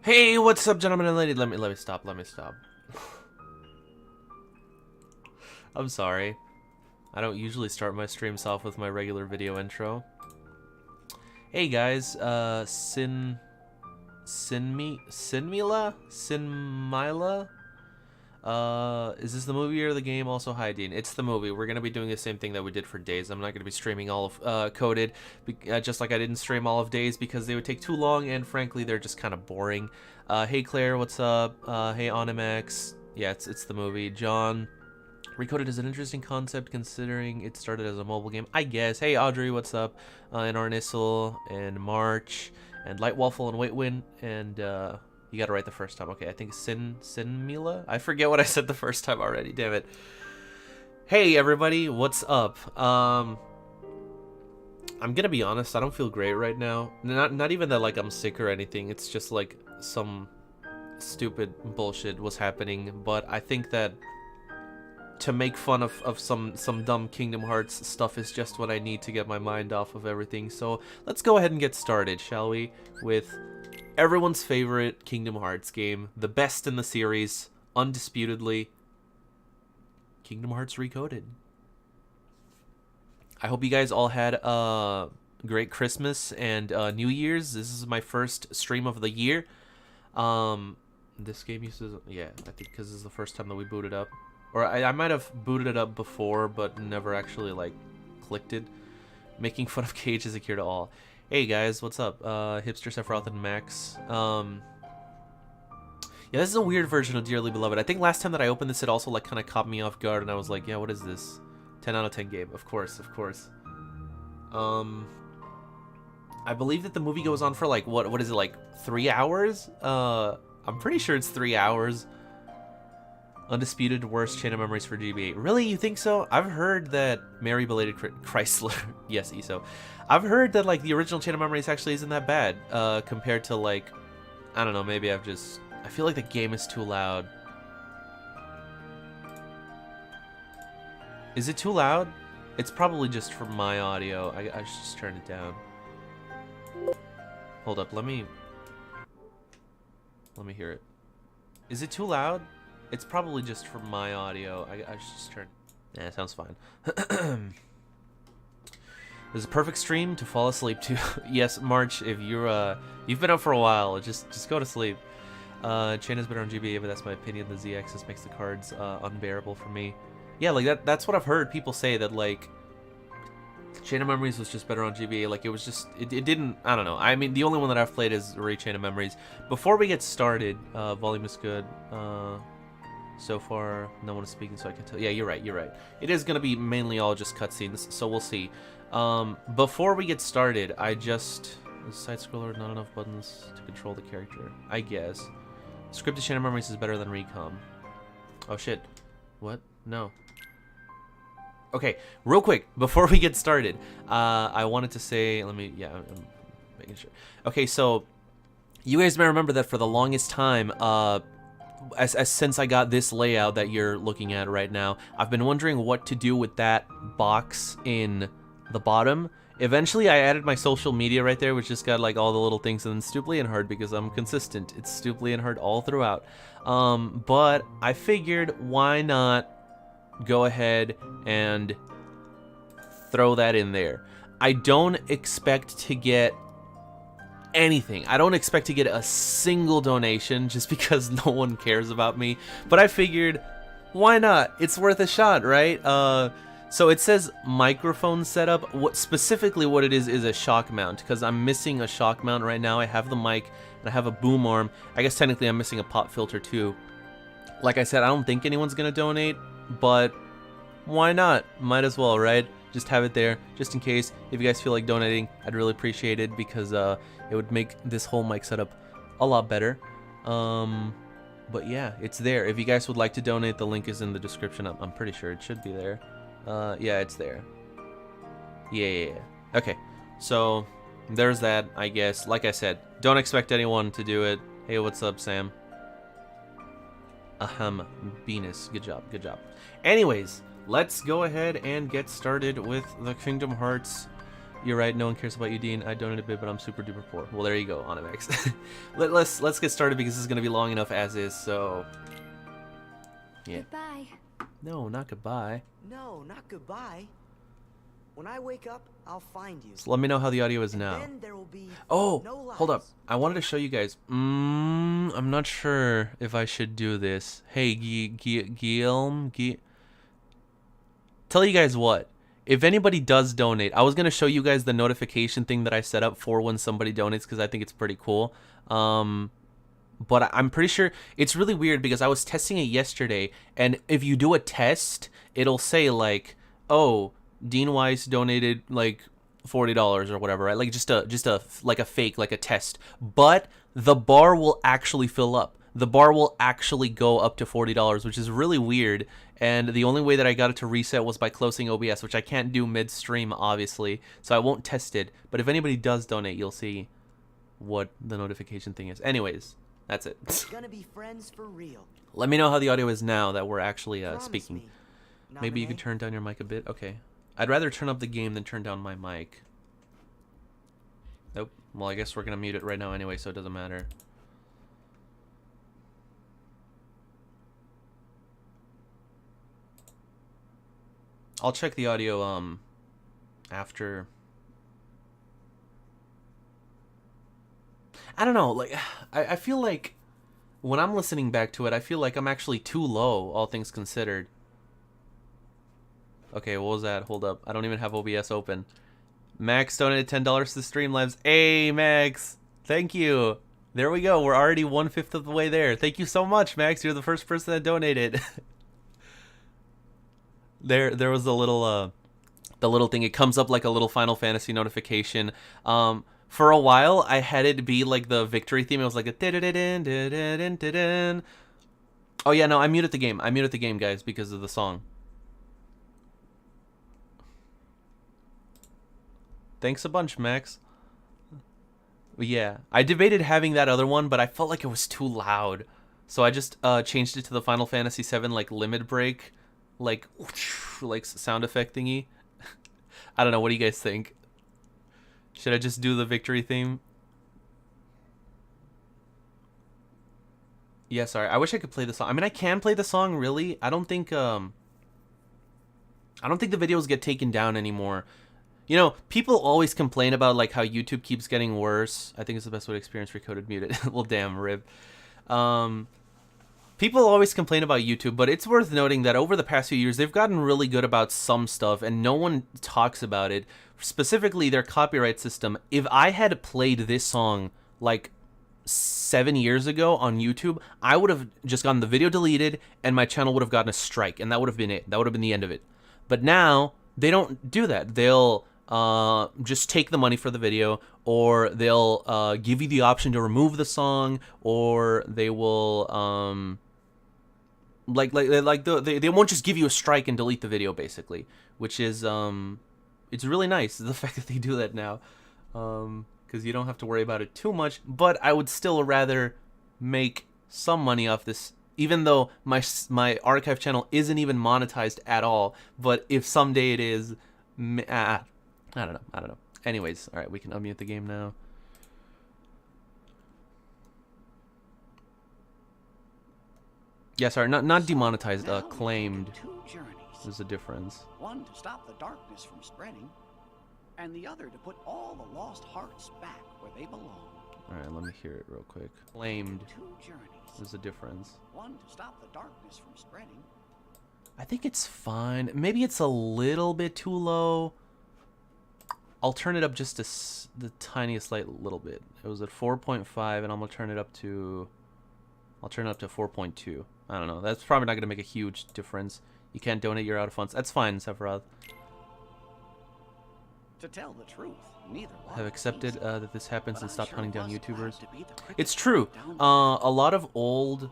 Hey, what's up, gentlemen and ladies? Let me stop. I'm sorry. I don't usually start my streams off with my regular video intro. Hey guys, Sinmila? Is this the movie or the game? Also, hi, Dean. It's the movie. We're gonna be doing the same thing that we did for Days. I'm not gonna be streaming all of Coded, just like I didn't stream all of Days because they would take too long, and frankly, they're just kind of boring. Hey Claire, what's up? Hey Onimax. Yeah, it's the movie. John. Recoded is an interesting concept considering it started as a mobile game, I guess. Hey Audrey, what's up? And Arnissel, and March, and Lightwaffle, and Waitwin, and you got it right the first time. Okay, I think Sinmila? I forget what I said the first time already, damn it. Hey everybody, what's up? I'm gonna be honest, I don't feel great right now. Not even that like I'm sick or anything, it's just like some stupid bullshit was happening, but I think that to make fun of some dumb Kingdom Hearts stuff is just what I need to get my mind off of everything. So let's go ahead and get started, shall we? With everyone's favorite Kingdom Hearts game, the best in the series, undisputedly, Kingdom Hearts Recoded. I hope you guys all had a great Christmas and New Year's. This is my first stream of the year. This game uses, yeah, I think because this is the first time that we booted up. Or I might have booted it up before, but never actually, like, clicked it. Making fun of Cage is a cure to all. Hey, guys, what's up? Hipster Sephiroth and Max. Yeah, this is a weird version of Dearly Beloved. I think last time that I opened this, it also, like, kind of caught me off guard, and I was like, yeah, what is this? 10 out of 10 game. Of course, of course. I believe that the movie goes on for, like, what is it, like, 3 hours? I'm pretty sure it's 3 hours. Undisputed worst Chain of Memories for GBA. Really? You think so? I've heard that Merry Belated Chrysler. Yes, ESO. I've heard that, like, the original Chain of Memories actually isn't that bad, compared to, like, I don't know, maybe I feel like the game is too loud. Is it too loud? It's probably just for my audio. I should just turn it down. Hold up, let me hear it. Is it too loud? It's probably just for my audio. I should just turn... Yeah, it sounds fine. This is a perfect stream to fall asleep to. Yes, March, if you're, you've been up for a while, just go to sleep. Chain is better on GBA, but that's my opinion. The Z-axis makes the cards unbearable for me. Yeah, like, that's what I've heard people say, that, like, Chain of Memories was just better on GBA. Like, it was just... It didn't... I don't know. I mean, the only one that I've played is Ray Chain of Memories. Before we get started, volume is good. So far, no one is speaking, so I can tell. Yeah, you're right. It is going to be mainly all just cutscenes, so we'll see. Before we get started, side scroller, not enough buttons to control the character, I guess. Scripted Chain of Memories is better than Recom. Oh, shit. What? No. Okay, real quick, before we get started, I wanted to say, I'm making sure. Okay, so, you guys may remember that for the longest time, since I got this layout that you're looking at right now, I've been wondering what to do with that box in the bottom. Eventually, I added my social media right there, which just got like all the little things, and then Stupidly and Hard because I'm consistent. It's Stupidly and Hard all throughout. But I figured, why not go ahead and throw that in there? I don't expect to get anything. I don't expect to get a single donation just because no one cares about me, but I figured, why not? It's worth a shot, right? So it says microphone setup. Specifically what it is a shock mount, because I'm missing a shock mount right now. I have the mic and I have a boom arm. I guess technically I'm missing a pop filter too. Like I said, I don't think anyone's gonna donate, but why not? Might as well, right? Just have it there, just in case. If you guys feel like donating, I'd really appreciate it, because it would make this whole mic setup a lot better. But yeah, it's there. If you guys would like to donate, the link is in the description. I'm pretty sure it should be there. Yeah, it's there. Yeah. Okay, so there's that, I guess. Like I said, don't expect anyone to do it. Hey, what's up, Sam? Venus. Good job. Anyways, let's go ahead and get started with the Kingdom Hearts You're right. No one cares about you, Dean. I donated a bit, but I'm super duper poor. Well, there you go, Onyx. let's get started because this is gonna be long enough as is. So, yeah. Goodbye. No, not goodbye. No, not goodbye. When I wake up, I'll find you. So let me know how the audio is now. Then there will be Oh, no lies. hold up. I wanted to show you guys. I'm not sure if I should do this. Hey, Guillaume. Tell you guys what. If anybody does donate, I was going to show you guys the notification thing that I set up for when somebody donates because I think it's pretty cool. But I'm pretty sure it's really weird because I was testing it yesterday, and if you do a test, it'll say like, oh, Dean Weiss donated like $40 or whatever, right? Like just a like a fake, like a test. But the bar will actually fill up. The bar will actually go up to $40, which is really weird. And the only way that I got it to reset was by closing OBS, which I can't do mid-stream, obviously. So I won't test it. But if anybody does donate, you'll see what the notification thing is. Anyways, that's it. Gonna be friends for real. Let me know how the audio is now that we're actually speaking. Me. Maybe you could turn down your mic a bit. Okay. I'd rather turn up the game than turn down my mic. Nope. Well, I guess we're gonna mute it right now anyway, so it doesn't matter. I'll check the audio after. I don't know, like I feel like when I'm listening back to it, I feel like I'm actually too low, all things considered. Okay, what was that? Hold up. I don't even have OBS open. Max donated $10 to Streamlabs. Hey, Max. Thank you. There we go. We're already 1/5 of the way there. Thank you so much, Max. You're the first person that donated. There was the little thing. It comes up like a little Final Fantasy notification. For a while, I had it be like the victory theme. It was like a oh yeah, no, I muted the game. I muted the game, guys, because of the song. Thanks a bunch, Max. Yeah, I debated having that other one, but I felt like it was too loud. So I just changed it to the Final Fantasy VII like limit break, like sound effect thingy. I don't know, what do you guys think? Should I just do the victory theme? Yeah, sorry. I wish I could play the song. I mean, I can play the song, really. I don't think the videos get taken down anymore. You know, people always complain about like how YouTube keeps getting worse. I think it's the best way to experience recoded muted. Well, damn, rib. People always complain about YouTube, but it's worth noting that over the past few years, they've gotten really good about some stuff, and no one talks about it. Specifically, their copyright system. If I had played this song like 7 years ago on YouTube, I would have just gotten the video deleted, and my channel would have gotten a strike, and that would have been it. That would have been the end of it. But now, they don't do that. They'll just take the money for the video, or they'll give you the option to remove the song, or they will they won't just give you a strike and delete the video, basically, which is it's really nice, the fact that they do that now, because you don't have to worry about it too much. But I would still rather make some money off this, even though my archive channel isn't even monetized at all. But if someday it is, I don't know. Anyways, all right, we can unmute the game now. Yeah, sorry, not demonetized, claimed. There's a difference. One to stop the darkness from spreading, and the other to put all the lost hearts back where they belong. All right, let me hear it real quick. Claimed. Two journeys. There's a difference. One to stop the darkness from spreading. I think it's fine. Maybe it's a little bit too low. I'll turn it up just the tiniest little bit. It was at 4.5, and I'm gonna turn it up to. I'll turn it up to 4.2. I don't know. That's probably not gonna make a huge difference. You can't donate, you're out of funds. That's fine, Sephiroth. To tell the truth, neither one Have accepted that this happens and stopped hunting down was YouTubers. glad to be the quickest It's true. down A lot of old,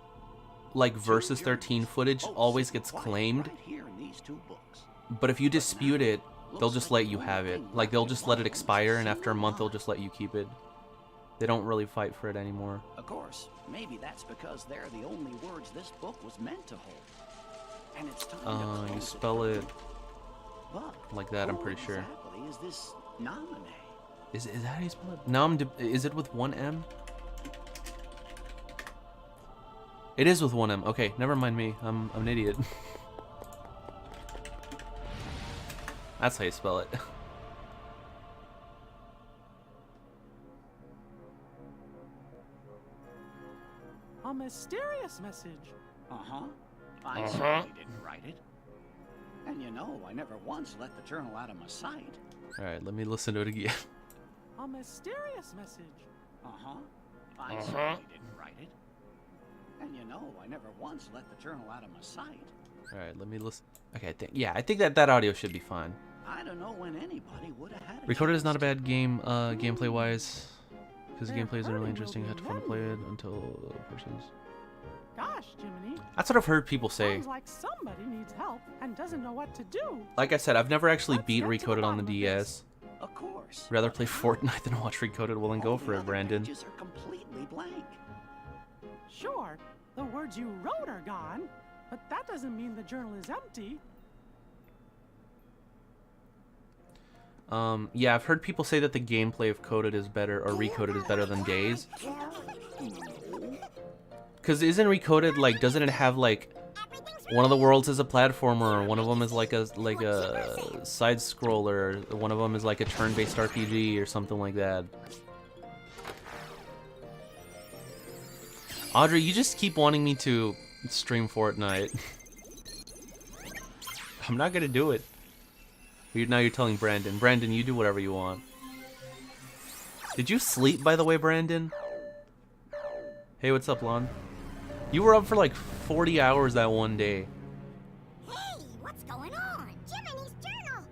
like, Versus 13 footage always gets claimed. right here in these two books. But if you dispute it, they'll just let you have it. Like, they'll just let it expire, and after a month, they'll just let you keep it. They don't really fight for it anymore. Of course, maybe that's because they're the only words this book was meant to hold. And it's time to You close spell it But like that, I'm who pretty sure. exactly is this Nominate. Is that how you spell it? Nom is it with one M? It is with one M. Okay, never mind me. I'm an idiot. That's how you spell it. A mysterious message. Uh-huh. I certainly didn't write it. And you know, I never once let the journal out of my sight. Alright, let me listen to it again. A mysterious message. Uh-huh. I certainly didn't write it. And you know, I never once let the journal out of my sight. Alright, let me listen. Okay, I think that audio should be fine. I don't know when anybody would have had a Recorded is not a chance. bad game, gameplay wise. Because the Their gameplay isn't really hurting interesting. You will have to be fun to play it very until the person's. Gosh, Jiminy. That's what I've heard people say. Sounds like somebody needs help and doesn't know what to do. Like I said, I've never actually Let's beat get to the Recoded on the bottom of DS. Of course. Rather but play how? Fortnite than watch Recoded. Well, then go All for the it, other Brandon. pages are completely blank. Sure, the words you wrote are gone, but that doesn't mean the journal is empty. Yeah, I've heard people say that the gameplay of Coded is better, or Recoded is better than Days. Because isn't Recoded, like, doesn't it have, like, one of the worlds is a platformer, one of them is like a side scroller, one of them is like a turn-based RPG or something like that. Audrey, you just keep wanting me to stream Fortnite. I'm not gonna do it. Now you're telling Brandon. Brandon, you do whatever you want. Did you sleep, by the way, Brandon? Hey, what's up, Lon? You were up for like 40 hours that one day. Hey, what's going on? Jiminy's journal.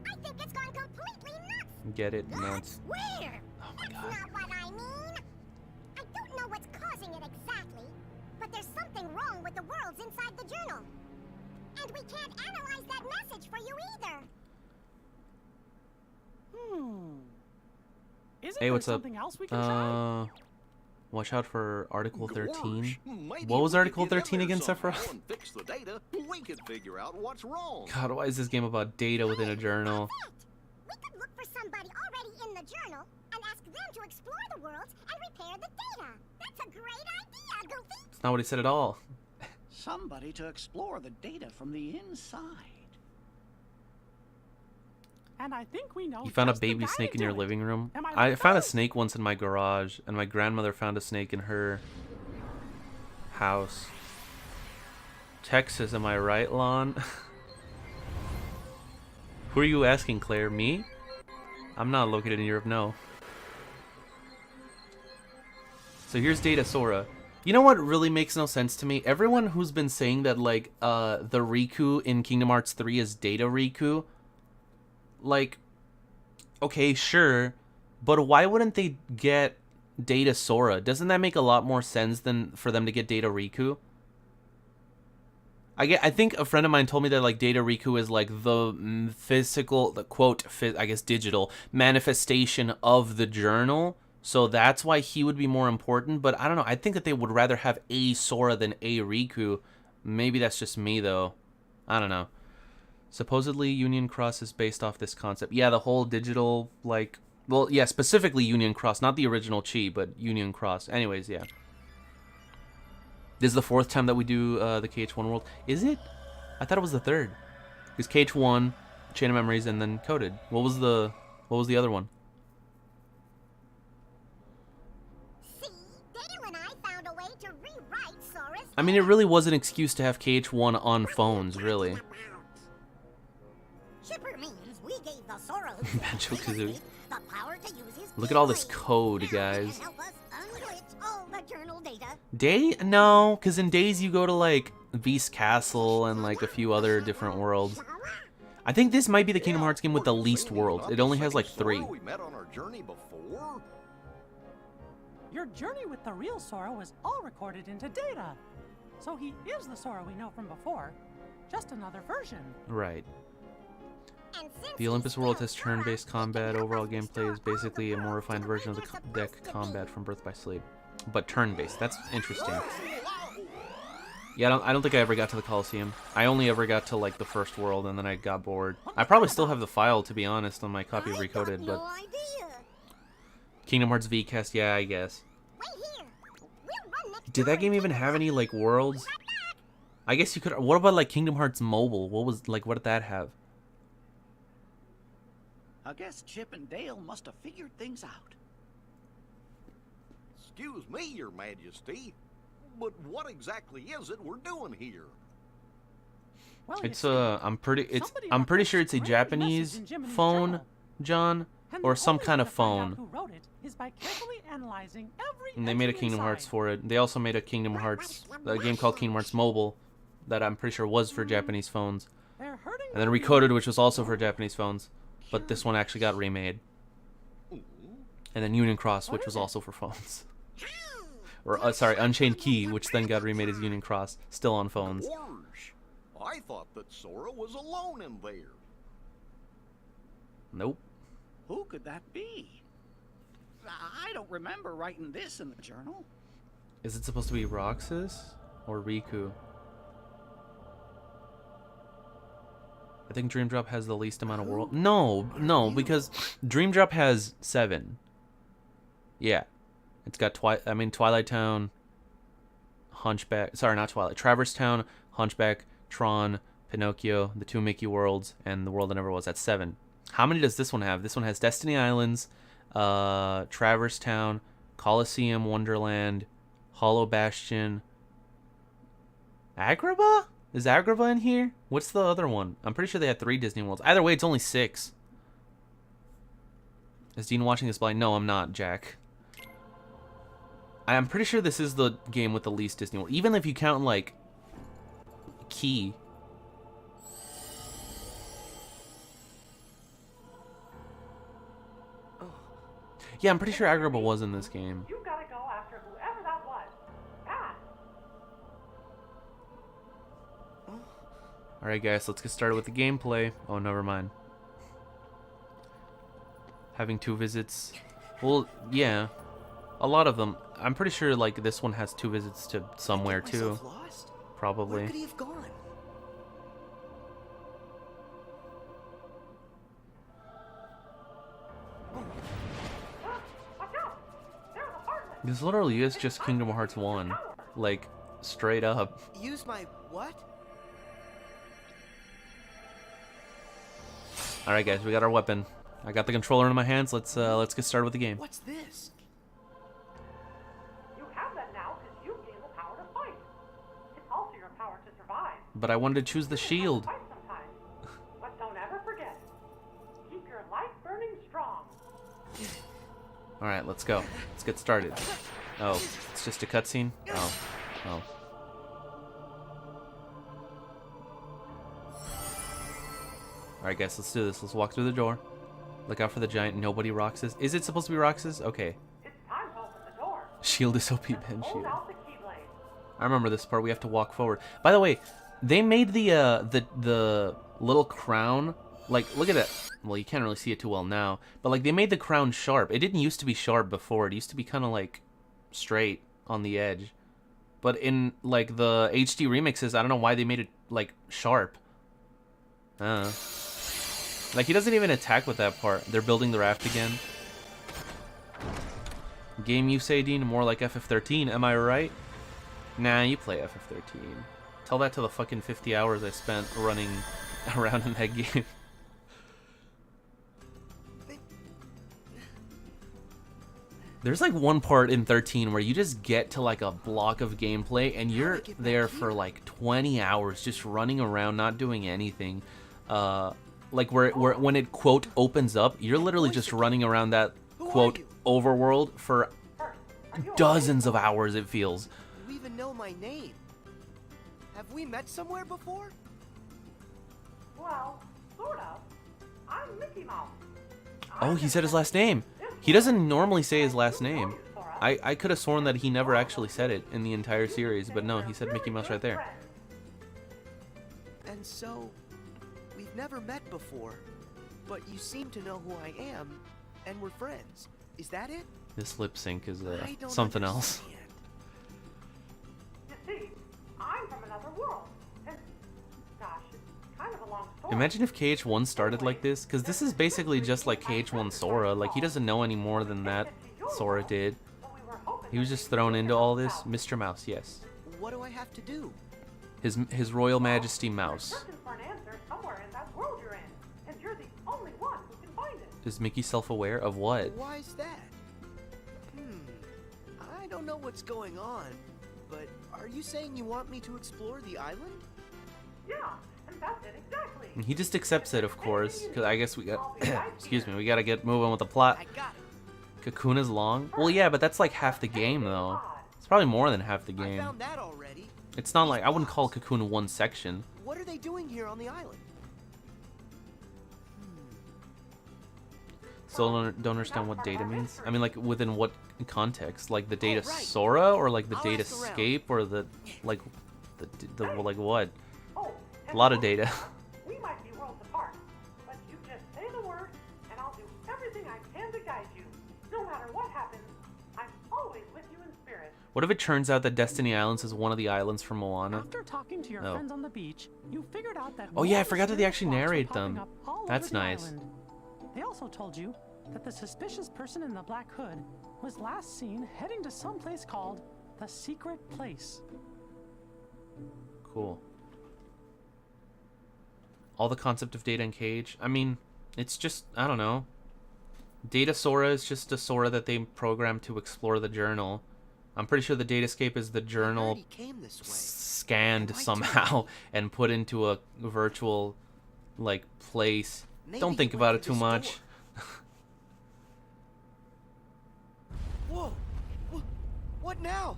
I think it's gone completely nuts. Get it? Nuts. Where? Oh my That's god. not what I mean. I don't know what's causing it exactly, but there's something wrong with the worlds inside the journal. And we can't analyze that message for you either. Isn't Hey, there what's up? something else we can try? Watch out for Article 13. Gosh, maybe What was we could Article get in 13 there again, somehow Sephiroth? and fix the data. We could figure out what's wrong. God, why is this game about data within a journal? That's it. We could look for somebody already in the journal and ask them to explore the worlds and repair the data. That's a great idea, Goofy. It's not what he said at all. Somebody to explore the data from the inside. And I think we know. You found a just the baby guy snake to in your do it. living room? Am I I right, found a fellas? snake once in my garage, and my grandmother found a snake in her house. Texas, am I right, Lon? Who are you asking, Claire? Me? I'm not located in Europe, no. So here's Data Sora. You know what really makes no sense to me? Everyone who's been saying that, like, the Riku in Kingdom Hearts 3 is Data Riku, like, okay, sure, but why wouldn't they get Data Sora? Doesn't that make a lot more sense than for them to get Data Riku? I think a friend of mine told me that, like, Data Riku is like the physical, the quote, I guess digital manifestation of the journal. So that's why he would be more important. But I don't know. I think that they would rather have a Sora than a Riku. Maybe that's just me, though. I don't know. Supposedly, Union Cross is based off this concept. Yeah, the whole digital, like... Well, yeah, specifically Union Cross. Not the original Chi, but Union Cross. Anyways, yeah. This is the 4th time that we do the KH1 world. Is it? I thought it was the 3rd. Because KH1, Chain of Memories, and then Coded. What was the other one? See, Dale and I found a way to rewrite Sora's. I mean, it really was an excuse to have KH1 on phones, really. Chipper means we gave the Sora Banjo-Kazooie. the power to use his Look at all this brain. code, Now he guys. can help us unglitch all the journal data. Day? No, because in Days you go to, like, Beast Castle and, like, a few other different worlds. I think this might be the Kingdom Hearts game with the least worlds. It only has, like, 3. We met on our journey before. Your journey with the real Sora was all recorded into data. So he is the Sora we know from before. Just another version. Right. And since The Olympus he's world still has turn-based Sora, he can combat. help Overall us gameplay is restore all basically the a more worlds refined to where version of the they're deck supposed to combat be. from Birth by Sleep. But turn-based. That's interesting. Yeah, I don't think I ever got to the Coliseum. I only ever got to like the first world, and then I got bored. I probably still have the file, to be honest, on my copy of Recoded, but idea. Kingdom Hearts VCast, yeah, I guess. Wait here. We'll run next Did door that game and even take a have any look. like worlds? Right back. I guess you could. What about like Kingdom Hearts Mobile? What did that have? I guess Chip and Dale must have figured things out. Excuse me, Your Majesty. But what exactly is it we're doing here? Well, It's you see, I'm pretty somebody pretty left sure a it's a strange Japanese message in Jiminy's phone, journal. John, And or the some only kind way of to find out phone. who wrote it is by carefully analyzing every And they made a entry Kingdom Hearts inside. for it. They also made a Kingdom Hearts, a game called Kingdom Hearts Mobile, that I'm pretty sure was for Japanese phones. They're hurting And then my Recoded, feelings. which was also for Japanese phones, but this one actually got remade. And then Union Cross, which was also for phones. Or sorry, Unchained Key, which then got remade as Union Cross, still on phones. Gorge. I thought that Sora was alone in there. Nope. Who could that be? I don't remember writing this in the journal. Is it supposed to be Roxas or Riku? I think Dream Drop has the least amount of world. No, because Dream Drop has 7. Yeah, it's got Twilight Town, Hunchback. Sorry, not Twilight. Traverse Town, Hunchback, Tron, Pinocchio, the 2 Mickey worlds, and the world that never was. That's 7. How many does this one have? This one has Destiny Islands, Traverse Town, Coliseum Wonderland, Hollow Bastion. Agrabah? Is Agrabah in here? What's the other one? I'm pretty sure they had 3 Disney worlds. Either way, it's only 6. Is Dean watching this blind? No, I'm not, Jack. I'm pretty sure this is the game with the least Disney world. Even if you count, like, Key. Yeah, I'm pretty sure Agrabah was in this game. You gotta go after whoever that was. Fast. Alright guys, let's get started with the gameplay. Oh, never mind. Having 2 visits. Well, yeah. A lot of them. I'm pretty sure like this one has 2 visits to somewhere Get too. myself lost? Where Probably. could he have gone? Watch out! There's a apartment. This literally is just Kingdom Hearts 1. Like, straight up. Use my what? Alright guys, we got our weapon. I got the controller in my hands. Let's get started with the game. What's this? You have that now because you gain the power to fight. It's also your power to survive. But I wanted to choose the shield. Fight sometimes. But don't ever forget. Keep your life burning strong. Alright, let's go. Let's get started. Oh, it's just a cutscene? Oh. Oh. Alright guys, let's do this. Let's walk through the door. Look out for the giant nobody Roxas. Is it supposed to be Roxas? Okay. It's time to open the door. Shield is OP Ben Hold Shield. out the keyblade. I remember this part. We have to walk forward. By the way, they made the little crown. Like, look at it. Well, you can't really see it too well now, but like they made the crown sharp. It didn't used to be sharp before. It used to be kind of like straight on the edge. But in like the HD remixes, I don't know why they made it like sharp. Like he doesn't even attack with that part. They're building the raft again. Game you say, Dean? More like FF13. Am I right? Nah, you play FF13. Tell that to the fucking 50 hours I spent running around in that game. There's like one part in 13 where you just get to like a block of gameplay and you're there for like 20 hours just running around not doing anything. Like where when it quote opens up, you're literally just running around that quote overworld for dozens of hours, it feels. You even know my name. Have we met somewhere before? Well, sort of. I'm Mickey Mouse. Oh, he said his last name. He doesn't normally say his last name. I could have sworn that he never actually said it in the entire series, but no, he said Mickey Mouse right there. And so, we've never met before, but you seem to know who I am, and we're friends. Is that it? This lip sync is I don't something else. understand. You see, I I'm from another world. And gosh, it's kind of a long story. Imagine if KH1 started like this, because this is basically just like KH1 Sora. Like, he doesn't know any more than that Sora did. He was just thrown into all this. Mr. Mouse, yes. What do I have to do? His Royal Majesty Mouse. Searching for an answer somewhere in that world you're in, and you're the only one who can find it. Is Mickey self-aware of what? Why is that? I don't know what's going on, but are you saying you want me to explore the island? Yeah, and that's it exactly. And he just accepts it, of course, because I guess we got... excuse me, we gotta get moving with the plot. I got it. Cocoon is long? Well, yeah, but that's like half the game, though. It's probably more than half the I game. found that already. It's not like... I wouldn't call Cocoon one section. What are they doing here on the island? Still don't understand what data means. I mean, like, within what context? Like, the data right. Sora? Or, like, the I'll data ask around. scape? Or the... Like, like, what? Oh, A lot of data. we might be worlds apart, but you just say the word, and I'll do everything I can to guide you. No matter what happens, I'm always with you in spirit. What if it turns out that Destiny Islands is one of the islands from Moana? After talking to your Oh. friends on the beach, you figured out that Oh, yeah, I more forgot that they actually mysterious narrate rocks were popping them. up all That's over the nice. island. They also told you that the suspicious person in the black hood was last seen heading to some place called the Secret Place. Cool. All the concept of Data and Cage. I mean, it's just, I don't know. Data Sora is just a Sora that they programmed to explore the journal. I'm pretty sure the Datascape is the I journal already came this way. scanned Why do somehow and put into a virtual, like, place. Maybe Don't think he about went it through too this much. door. Whoa! What now?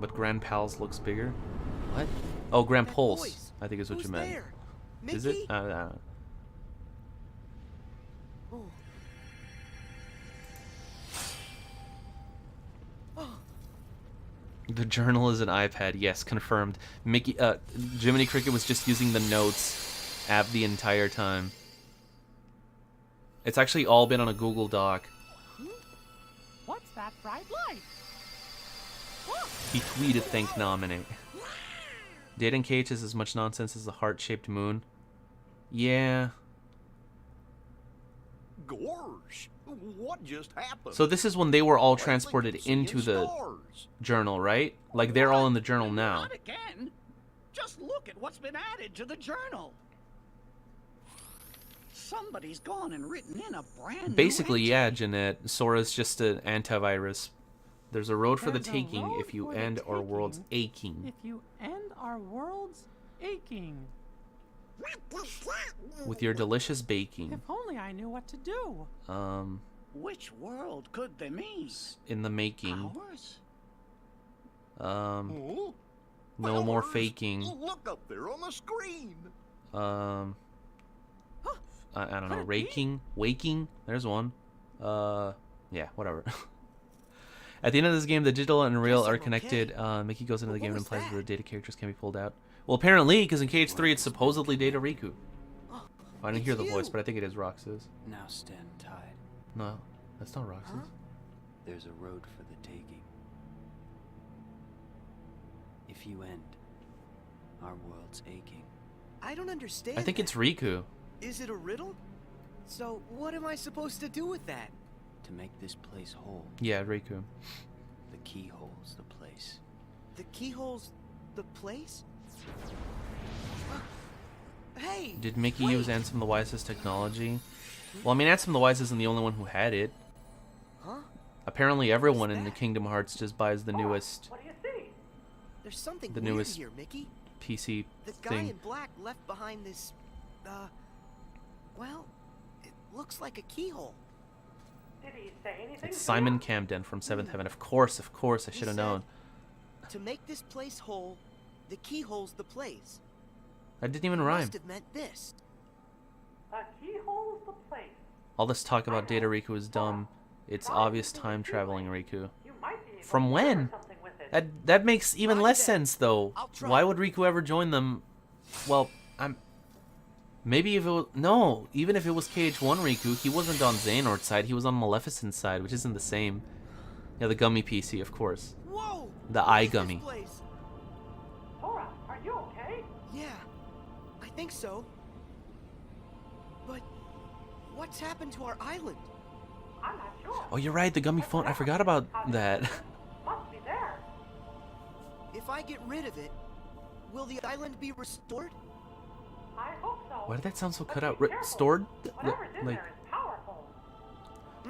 But Grand Pals looks bigger. What? Oh, Grand That Pulse, voice. I think is what Who's you meant. there? Mickey? Is it? Oh. Oh, The journal is an iPad. Yes, confirmed. Mickey, Jiminy Cricket was just using the notes app the entire time. It's actually all been on a Google Doc. What's that bright light? He tweeted thank nominate. Data and Cage is as much nonsense as the heart-shaped moon. Yeah. Gorge, what just happened? So this is when they were all I think transported I'm seeing into the stars. journal, right? Like they're all in the journal now. Not again. Just look at what's been added to the journal. Somebody's gone and written in a brand Basically, new yeah, Jeanette. Sora's just an antivirus. There's a road for the There's a taking road if you for the end our world's taking aching. If you end our world's aching. What does that mean? With your delicious baking. If only I knew what to do. Which world could they mean? In the making. Ours? Oh, No more flowers. faking. Look up there on the screen. I don't know, Could it be? raking, waking. There's one. Yeah, whatever. At the end of this game, the digital and real Guess are I'm connected. okay. Mickey goes into But the game what and was implies that that? the data characters can be pulled out. Well, apparently, because in KH3 it's supposedly Data Riku. I didn't hear the It's voice, you. but I think it is Roxas. Now stand tied. No, that's not Roxas. Huh? There's a road for the taking. If you end, our world's aching. I don't understand. I think that. it's Riku. Is it a riddle? So what am I supposed to do with that? To make this place whole, Yeah, Riku. the key holds the place. The keyhole's the place? Hey! Did Mickey wait. use Ansem the Wise's technology? Well, I mean, Ansem the Wise isn't the only one who had it. Huh? Apparently, everyone in the that? Kingdom Hearts just buys the newest What do you see? There's something The weird newest here, Mickey. PC The guy thing. in black left behind this, well, it looks like a keyhole. Did he say anything? It's to Simon you? Camden from Seventh Heaven. Of course, I He should have said, known. To make this place whole, the keyhole's the place. That didn't even He rhyme. must have meant this. The keyhole's the place. All this talk about Data Riku is dumb. It's obvious time traveling Riku. You might be able From to when? learn something with it. That makes even Roger less that. sense though. I'll try. Why would Riku ever join them? Well, maybe if it was, no, even if it was KH1 Riku, he wasn't on Xehanort's side, he was on Maleficent's side, which isn't the same. Yeah, the gummy PC, of course. Whoa! The What eye is this gummy. place? Sora, are you okay? Yeah, I think so. But what's happened to our island? I'm not sure. Oh, you're right, the gummy phone. I forgot about that. Must be there. If I get rid of it, will the island be restored? I hope so. Why did that sound so But cut be out? careful. Stored? Whatever's in Like, there is powerful.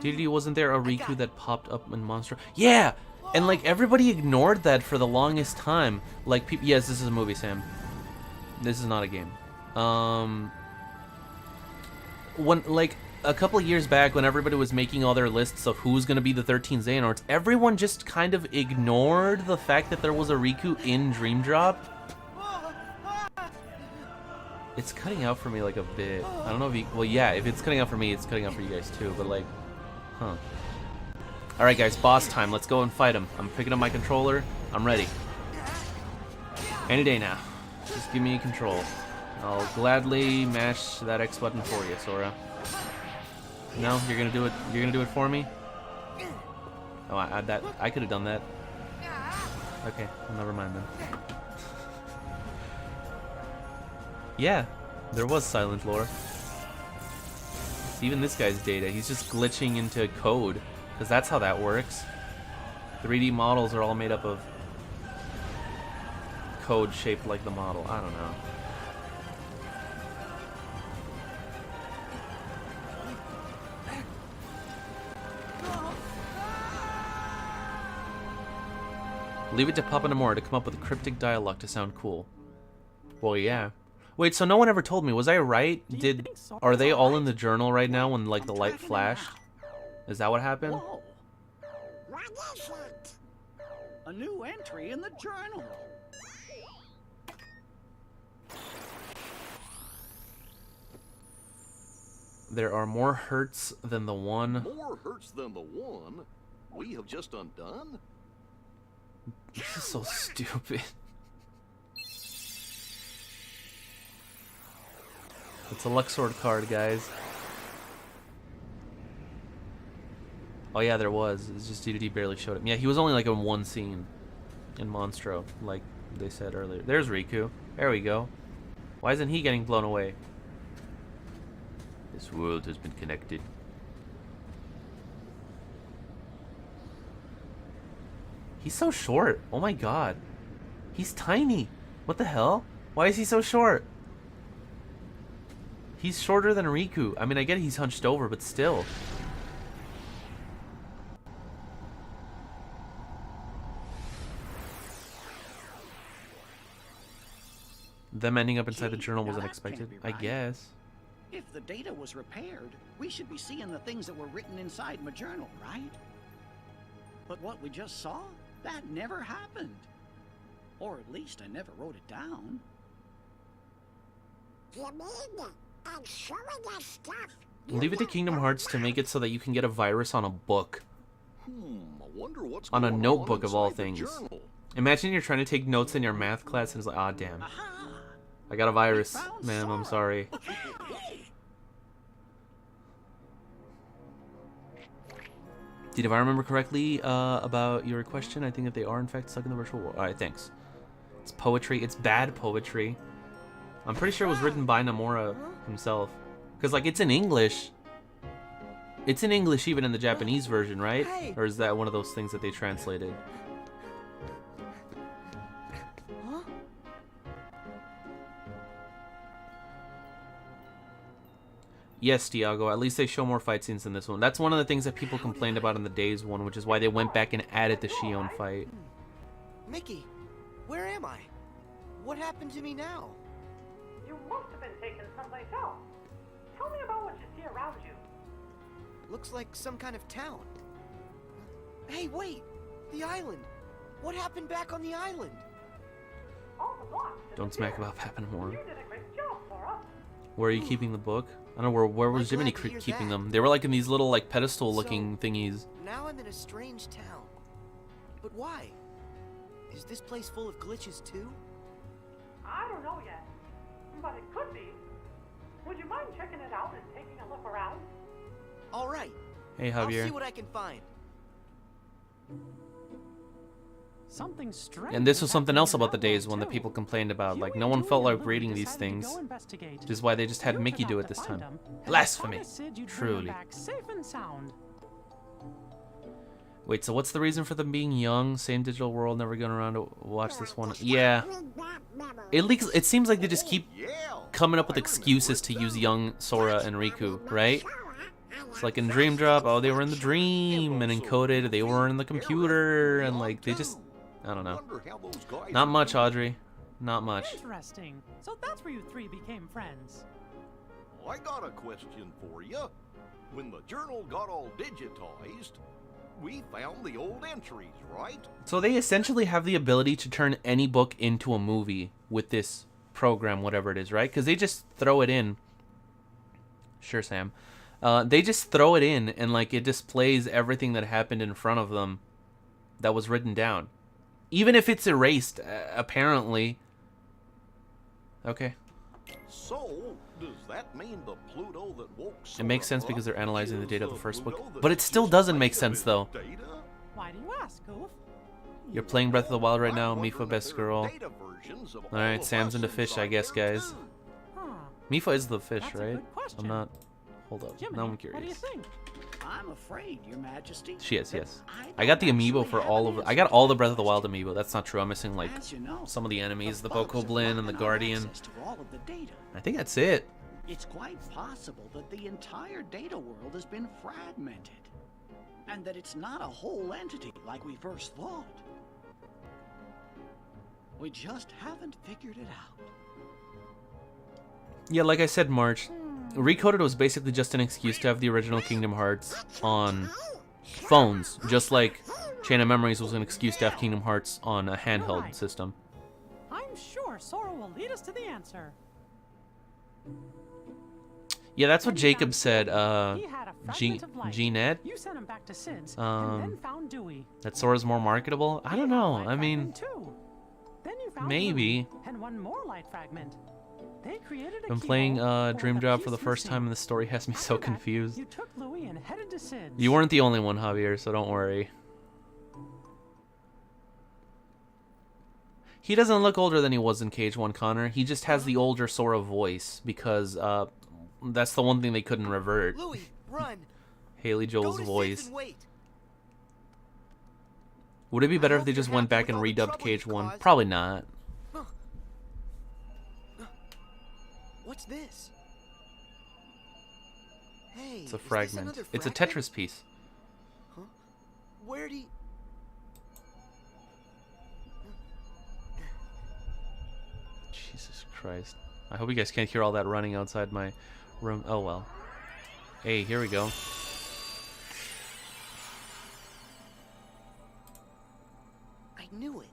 DDD, wasn't there a got Riku it. that popped up in Monster? Yeah! And like everybody ignored that for the longest time. Like, yes, this is a movie, Sam. This is not a game. When like a couple of years back, when everybody was making all their lists of who's gonna be the 13 Xehanorts, everyone just kind of ignored the fact that there was a Riku in Dream Drop. It's cutting out for me like a bit. I don't know if you... Well, yeah, if it's cutting out for me, it's cutting out for you guys too. But like, huh. Alright guys, boss time. Let's go and fight him. I'm picking up my controller. I'm ready. Any day now. Just give me control. I'll gladly mash that X button for you, Sora. No, you're gonna do it. You're gonna do it for me. Oh, I could have done that. Okay, well, never mind then. Yeah, there was silent lore. Even this guy's data, he's just glitching into code, because that's how that works. 3D models are all made up of code shaped like the model. I don't know. Leave it to Papa Namora to come up with a cryptic dialogue to sound cool. Well, yeah. Wait, so no one ever told me. Was I right? Are they all in the journal right now when like the light flashed? Is that what happened? Whoa! What is it? A new entry in the journal. There are more hurts than the one. More hurts than the one we have just undone? This is so stupid. It's a Luxord card, guys. Oh yeah, there was. It's just DDD barely showed him. Yeah, he was only like in one scene in Monstro, like they said earlier. There's Riku. There we go. Why isn't he getting blown away? This world has been connected. He's so short. Oh my god. He's tiny. What the hell? Why is he so short? He's shorter than Riku. I mean, I get he's hunched over, but still. Them ending up inside the Gee, journal now was that unexpected, can't be I right. guess. If the data was repaired, we should be seeing the things that were written inside my journal, right? But what we just saw, that never happened. Or at least I never wrote it down. You mean I'm showing us stuff? Leave it to Kingdom Hearts to make it so that you can get a virus on a book. I wonder what's On a going notebook of all inside the things. journal. Imagine you're trying to take notes in your math class and it's like, ah, damn. Aha! I got a virus, We found ma'am, I'm Sora. sorry. If I remember correctly about your question, I think that they are in fact stuck in the virtual world. Alright, thanks. It's poetry. It's bad poetry. I'm pretty sure it was written by Nomura himself. Because, like, it's in English. It's in English even in the Japanese version, right? Hey. Or is that one of those things that they translated? Huh? Yes, Diago, at least they show more fight scenes in this one. That's one of the things that people complained about in the Days one, which is why they went back and added the Shion fight. Mickey, where am I? What happened to me now? You must have been taken someplace else. Tell me about what you see around you. Looks like some kind of town. Hey, wait! The island! What happened back on the island? All the blocks Don't disappeared. smack about Papa You Namor. did a great job, Sora. Where are you keeping the book? I don't know, where was I'm Jiminy glad to hear keeping that. them? They were like in these little like pedestal looking thingies. Now I'm in a strange town. But why? Is this place full of glitches too? I don't know yet, but it could be. Would you mind checking it out and taking a look around? All right. Hey I'll see Javier. what I can find. Something strange. And this was something happening else in about the that days world, when the too. people complained about, like, Huey, no one Dewey, felt and like Louie reading these decided to things. go investigate. Which is why they just had You Mickey took do out it to this find time. 'em, and Blasphemy. promised Sid you'd bring 'em Truly. back safe and sound. Wait, so what's the reason for them being young? Same digital world, never going around to watch this one. Yeah. It seems like they just keep Yeah. coming up with excuses to use young Sora and Riku, right? It's like in Dream Drop, oh, they were in the dream and encoded, they were in the computer, and like, they just, I don't know. Wonder how those guys Not are much, doing. Audrey. Not much. Interesting. So that's where you three became friends. I got a question for you. When the journal got all digitized, we found the old entries, right? So they essentially have the ability to turn any book into a movie with this program, whatever it is, right? Because they just throw it in. Sure, Sam. They just throw it in, and like it displays everything that happened in front of them that was written down. Even if it's erased, apparently. Okay. So, does that mean the Pluto that woke It makes Sora sense because they're up analyzing the is data of the first Pluto book. that But it still just doesn't make made sense, of though. his data? Why do you ask, Goof? You're playing Breath of the Wild right I'm now, wondering Mifa if best there are girl. data versions of all Alright, of Sam's us into fish, I inside guess, there, guys. too. Huh. Mifa is the fish, That's a right? good question. I'm not. Hold up. Jiminy, Now I'm what do you curious. think? I'm afraid, Your Majesty. She is, that yes. I got the don't amiibo actually for have all an of. I answer got to all the that Breath of the Wild question. amiibo. That's not true. I'm missing like As you know, some of the enemies, the bugs are Bokoblin and the blocking our Guardian. access to all of the data. I think that's it. It's quite possible that the entire data world has been fragmented, and that it's not a whole entity like we first thought. We just haven't figured it out. Yeah, like I said, March, Recoded was basically just an excuse to have the original Kingdom Hearts on phones, just like Chain of Memories was an excuse to have Kingdom Hearts on a handheld right. system. I'm sure Sora will lead us to the answer. Yeah, that's what When you Jacob found said. He had a fragment of light. Jeanette, You sent him back to Sid's, Um, and then found Dewey. that Sora's more marketable. I don't know. I mean, Too. Then you found maybe. Louie, and one more light fragment. They created a I'm playing keyhole Dream the Job for the piece first missing. time, and the story has me so After that, confused. You took Louie and headed to Sid's. You weren't the only one, Javier, so don't worry. He doesn't look older than he was in Cage 1, Connor. He just has the older Sora voice because that's the one thing they couldn't revert. Louis, run. Haley Go Joel's to Sid's voice. and wait. Would it be better I if they hope just you're went happy back and with all the redubbed trouble Cage you've 1? caused. Probably not. What's this? Hey, It's a is this fragment. another It's a fragment? Tetris piece. Huh? Where do you... Jesus Christ. I hope you guys can't hear all that running outside my room. Oh well. Hey, here we go. I knew it.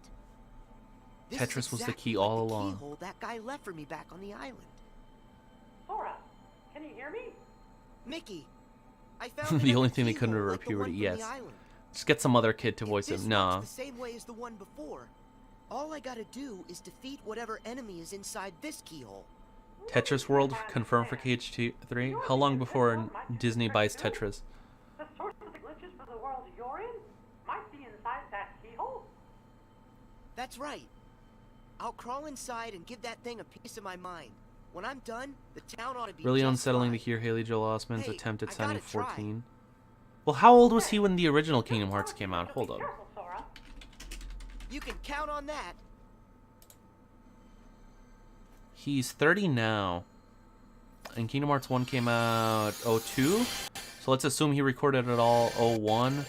This Tetris is was the exactly key like all the along. keyhole that guy left for me back on the island. Sora, can you hear me? Mickey, I found The another only thing they couldn't keyhole revert like the one puberty, from the yes. island. Just get some other kid to If voice this him. works Nah. the same way as the one before, all I gotta do is defeat whatever enemy is inside this keyhole. Tetris World confirmed for KH3. How long before Disney buys Tetris? The source of the glitches for the world you're in might be inside that keyhole. That's right. I'll crawl inside and give that thing a piece of my mind. When I'm done, the town ought to be Really just unsettling to fine. hear Haley Joel Osment's Hey, attempt at I sounding gotta try. 14. Well, how old was he when the original Kingdom Hearts came out? Hold up. Careful, Sora. You can count on that. He's 30 now. And Kingdom Hearts 1 came out 02? So let's assume he recorded it all 01.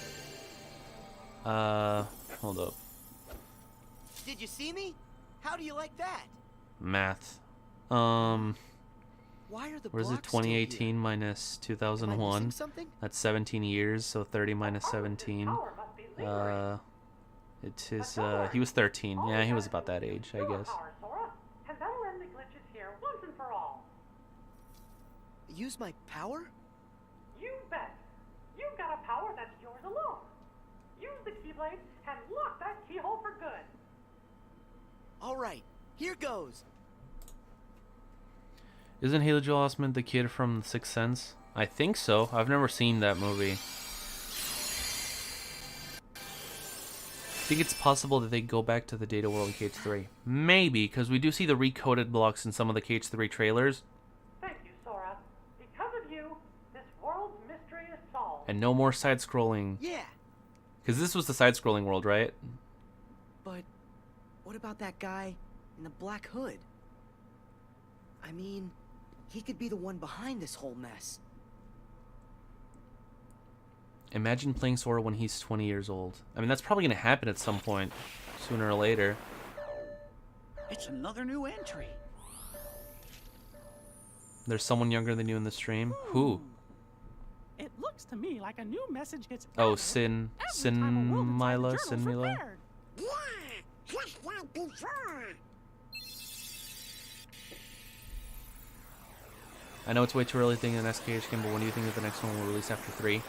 Hold up. Did you see me? How do you like that? Math. Why are the Where's it? blocks still 2018 here? minus Am I 2001. missing something? That's 17 years, so 30 minus 17. Power must be lingering. It's his, he was 13. Yeah, he was about that age, I guess. Power, Sora, and that'll end the glitches here once and for all. Use my power? You bet. You've got a power that's yours alone. Use the Keyblade and lock that keyhole for good. All right, here goes. Isn't Haley Joel Osment the kid from The Sixth Sense? I think so. I've never seen that movie. think it's possible that they go back to the data world in KH3. Maybe, because we do see the recoded blocks in some of the KH3 trailers. Thank you, Sora. Because of you, this world's mystery is solved. And no more side-scrolling. Yeah, Because this was the side-scrolling world, right? but what about that guy in the black hood? I mean, he could be the one behind this whole mess. Imagine playing Sora when he's 20 years old. I mean, that's probably going to happen at some point, sooner or later. It's another new entry. There's someone younger than you in the stream. Who? It looks to me like a new message gets Oh, added Sin every time a world inside the Mila, journal's Sin Mila. Yeah, repaired. just like before. I know it's way too early to think of an SKH game, but when do you think that the next one will release after 3?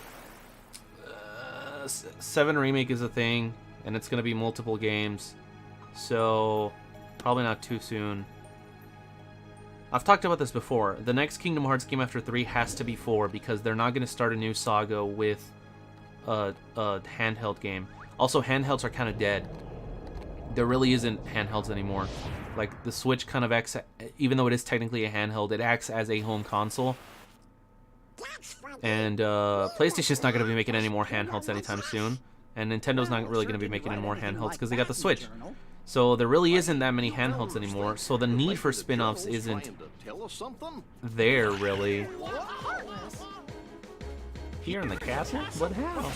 7 Remake is a thing, and it's going to be multiple games, so probably not too soon. I've talked about this before. The next Kingdom Hearts game after 3 has to be 4, because they're not going to start a new saga with a handheld game. Also, handhelds are kind of dead. There really isn't handhelds anymore. Like, the Switch kind of acts, even though it is technically a handheld, it acts as a home console. And PlayStation's not going to be making any more handhelds anytime soon. And Nintendo's not really going to be making any more handhelds because they got the Switch. So there really isn't that many handhelds anymore. So the need for spin-offs isn't Trying to tell us something? there, really. Here in the castle? But how?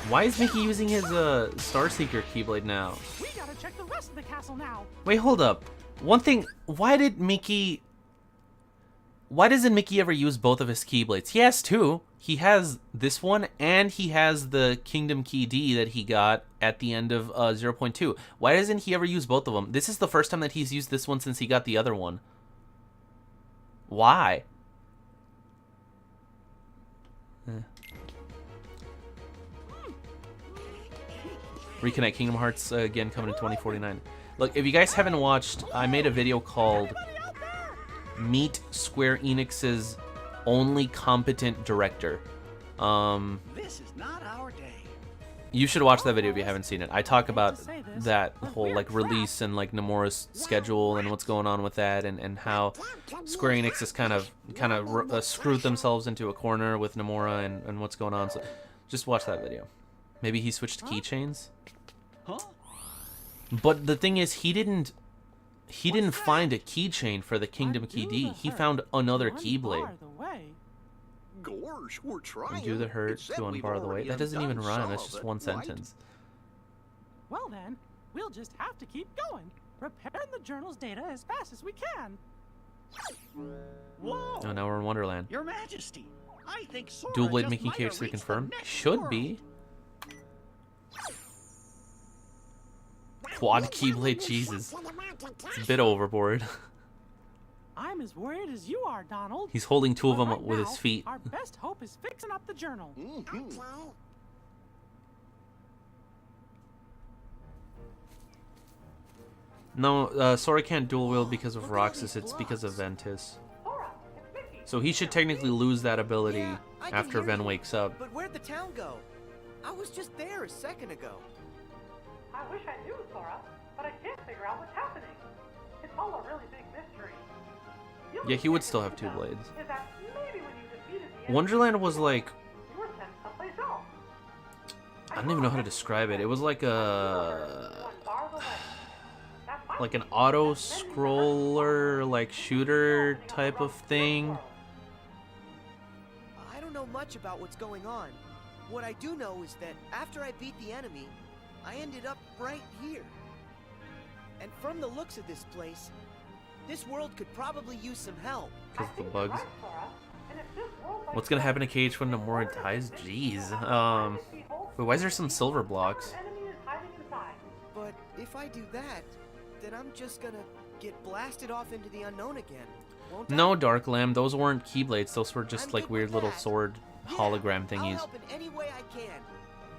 Why is Mickey using his Starseeker Keyblade now? We gotta check the rest of the castle now. Wait, hold up. One thing, why doesn't Mickey ever use both of his Keyblades? He has two. He has this one, and he has the Kingdom Key D that he got at the end of 0.2. Why doesn't he ever use both of them? This is the first time that he's used this one since he got the other one. Why? Reconnect Kingdom Hearts again coming in 2049. Look, if you guys haven't watched, I made a video called Meet Square Enix's Only Competent Director. This is not our day. You should watch that video if you haven't seen it. I talk about that whole like release and like Nomura's schedule and what's going on with that, and how Square Enix has kind of screwed themselves into a corner with Nomura and what's going on. So just watch that video. Maybe he switched to keychains. Huh? But the thing is, he didn't find a keychain for the Kingdom Key D. He found another Keyblade. Gorge, we're trying. Undo the hurt It said to we've unbar the already weight. That doesn't even undone rhyme. some That's of just it, one right? sentence. Well then, we'll just have to keep going, repairing the journal's data as fast as we can. Whoa! Oh, now we're in Wonderland. Your Majesty, I think Sora Dual Blade just making might have KH3 reached the confirmed? next Should world. be. Quad Keyblade, Jesus. It's a bit overboard. I'm as worried as you are, Donald. He's holding two of But them right with now, his feet. Our best hope is fixing up the journal. Mhm. No, Sora can't dual wield because of Roxas. It's because of Ventus. Sora, it's Mickey. So he should technically lose that ability Yeah, I can after hear Ven you. wakes up. But where'd the town go? I was just there a second ago. I wish I knew, Sora, but I can't figure out what's happening. It's all a really big mystery. The only Yeah, he would thing I still can have two tell blades. Is that maybe when you defeated the enemy, Wonderland was like, you were sent someplace else. I don't even know how to describe it. It was like a an auto scroller, like shooter type of thing. I don't know much about what's going on. What I do know is that after I beat the enemy, I ended up right here. And from the looks of this place, this world could probably use some help. Because of the bugs. What's gonna happen to KH when Nomura dies? Jeez. Wait, why is there some silver blocks? But if I do that, then I'm just gonna get blasted off into the unknown again. Won't I? No, Dark Lamb, those weren't Keyblades. Those were just I'm like good weird with little that. sword Yeah, hologram I'll thingies. help in any way I can.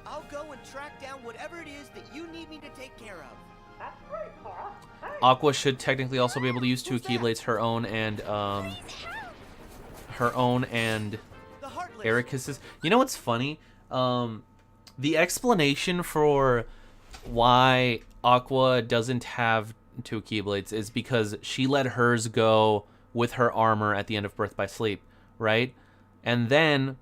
I'll go and track down whatever it is that you need me to take care of. That's great, Sora. Thanks. Aqua should technically also be able to use two Who's that? Keyblades, her own and The Heartless. Ericus's. You know what's funny? The explanation for why Aqua doesn't have 2 Keyblades is because she let hers go with her armor at the end of Birth by Sleep, right? And then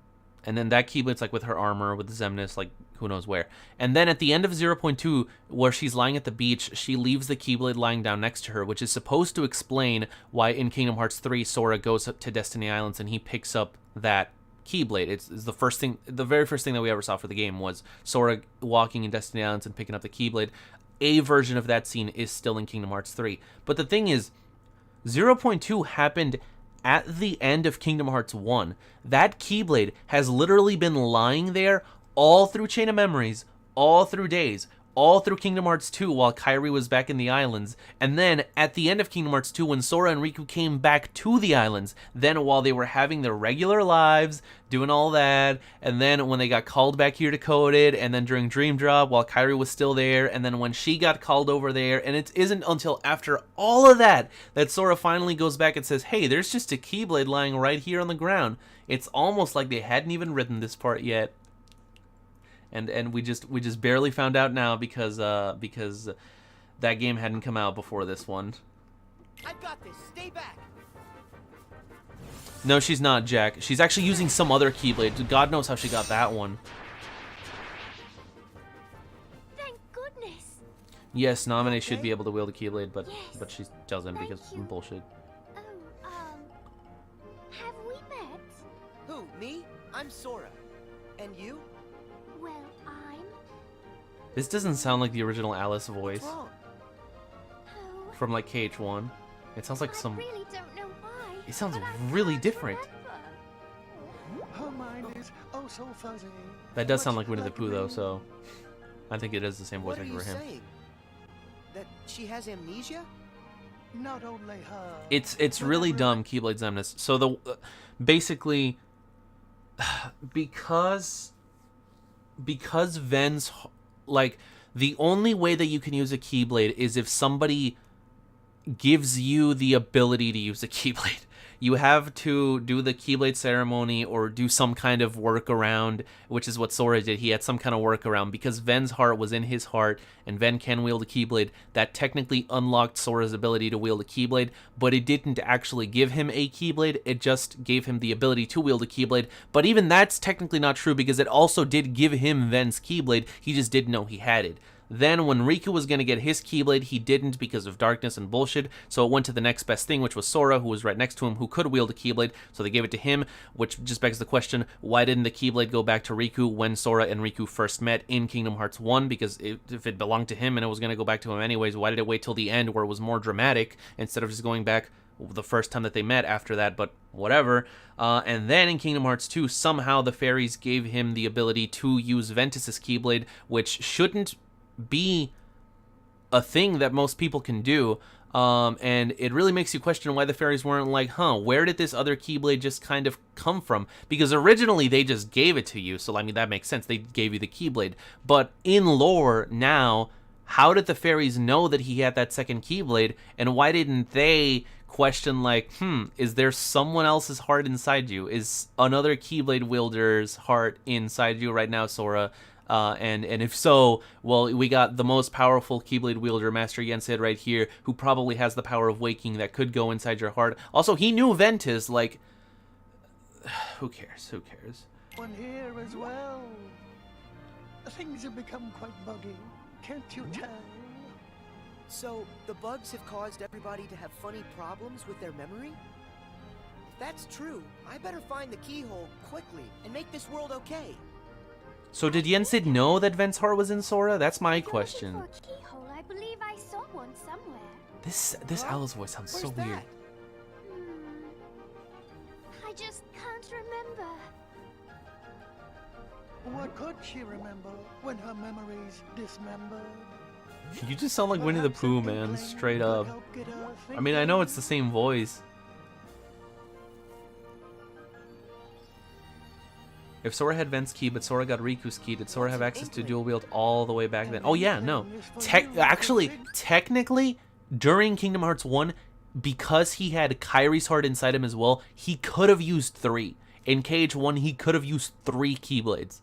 that Keyblade's like with her armor, with Xemnas, like who knows where. And then at the end of 0.2, where she's lying at the beach, she leaves the Keyblade lying down next to her, which is supposed to explain why in Kingdom Hearts 3, Sora goes up to Destiny Islands and he picks up that Keyblade. It's the first thing, the very first thing that we ever saw for the game was Sora walking in Destiny Islands and picking up the Keyblade. A version of that scene is still in Kingdom Hearts 3. But the thing is, 0.2 happened at the end of Kingdom Hearts 1. That Keyblade has literally been lying there all through Chain of Memories, all through Days, all through Kingdom Hearts 2 while Kairi was back in the islands. And then at the end of Kingdom Hearts 2, when Sora and Riku came back to the islands, then while they were having their regular lives, doing all that, and then when they got called back here to Coded, and then during Dream Drop while Kairi was still there, and then when she got called over there, and it isn't until after all of that that Sora finally goes back and says, hey, there's just a Keyblade lying right here on the ground. It's almost like they hadn't even written this part yet. And we just barely found out now because that game hadn't come out before this one. I've got this. Stay back. No, she's not, Jack. She's actually using some other Keyblade. God knows how she got that one. Thank goodness. Yes, Naminé should be able to wield a Keyblade, but Yes. she doesn't Thank because you. bullshit. Oh, have we met? Who? Me? I'm Sora. And you? Well, I'm... This doesn't sound like the original Alice voice What's wrong? Oh, from like KH1. It sounds like I some. really don't know why. It sounds but I really can't different. remember. Her mind is oh so fuzzy. That does sound Much like Winnie the Pooh though, rain. so I think it is the same voice What are actor you for him. saying? That she has amnesia? Not only her. It's really but dumb, Keyblade Xemnas. So the basically because Ven's like the only way that you can use a Keyblade is if somebody gives you the ability to use a Keyblade. You have to do the Keyblade ceremony or do some kind of workaround, which is what Sora did. He had some kind of workaround because Ven's heart was in his heart, and Ven can wield a Keyblade. That technically unlocked Sora's ability to wield a Keyblade, but it didn't actually give him a Keyblade. It just gave him the ability to wield a Keyblade. But even that's technically not true because it also did give him Ven's Keyblade. He just didn't know he had it. Then when Riku was going to get his Keyblade, he didn't because of darkness and bullshit, so it went to the next best thing, which was Sora, who was right next to him, who could wield a Keyblade, so they gave it to him, which just begs the question, why didn't the Keyblade go back to Riku when Sora and Riku first met in Kingdom Hearts 1? Because if it belonged to him and it was going to go back to him anyways, why did it wait till the end where it was more dramatic instead of just going back the first time that they met after that? But whatever. And then in Kingdom Hearts 2, somehow the fairies gave him the ability to use Ventus's Keyblade, which shouldn't be a thing that most people can do, and it really makes you question why the fairies weren't like, where did this other Keyblade just kind of come from? Because originally they just gave it to you, so I mean that makes sense, they gave you the Keyblade. But in lore now, how did the fairies know that he had that second Keyblade, and why didn't they question like, is there someone else's heart inside you? Is another Keyblade wielder's heart inside you right now, Sora? And if so, well, we got the most powerful Keyblade wielder, Master Yensid, right here, who probably has the power of waking that could go inside your heart. Also, he knew Ventus, like, who cares? Who cares? One here as well. Things have become quite buggy. Can't you tell? So, the bugs have caused everybody to have funny problems with their memory? If that's true, I better find the keyhole quickly and make this world okay. So did Yensid know that Ven's heart was in Sora? That's my If you're question. looking for a keyhole, I believe I saw one somewhere. This Huh? Alice voice sounds so Where's weird. that? I just can't remember. What could she remember when her memories dismembered? You just sound like Winnie the Perhaps Pooh, an man, inkling straight could up. help get her I mean, I know thinking. it's the same voice. If Sora had Ven's key, but Sora got Riku's key, did Sora have access to dual wield all the way back then? Oh yeah, no. Technically, during Kingdom Hearts 1, because he had Kairi's heart inside him as well, he could have used 3. In KH1, he could have used 3 Keyblades.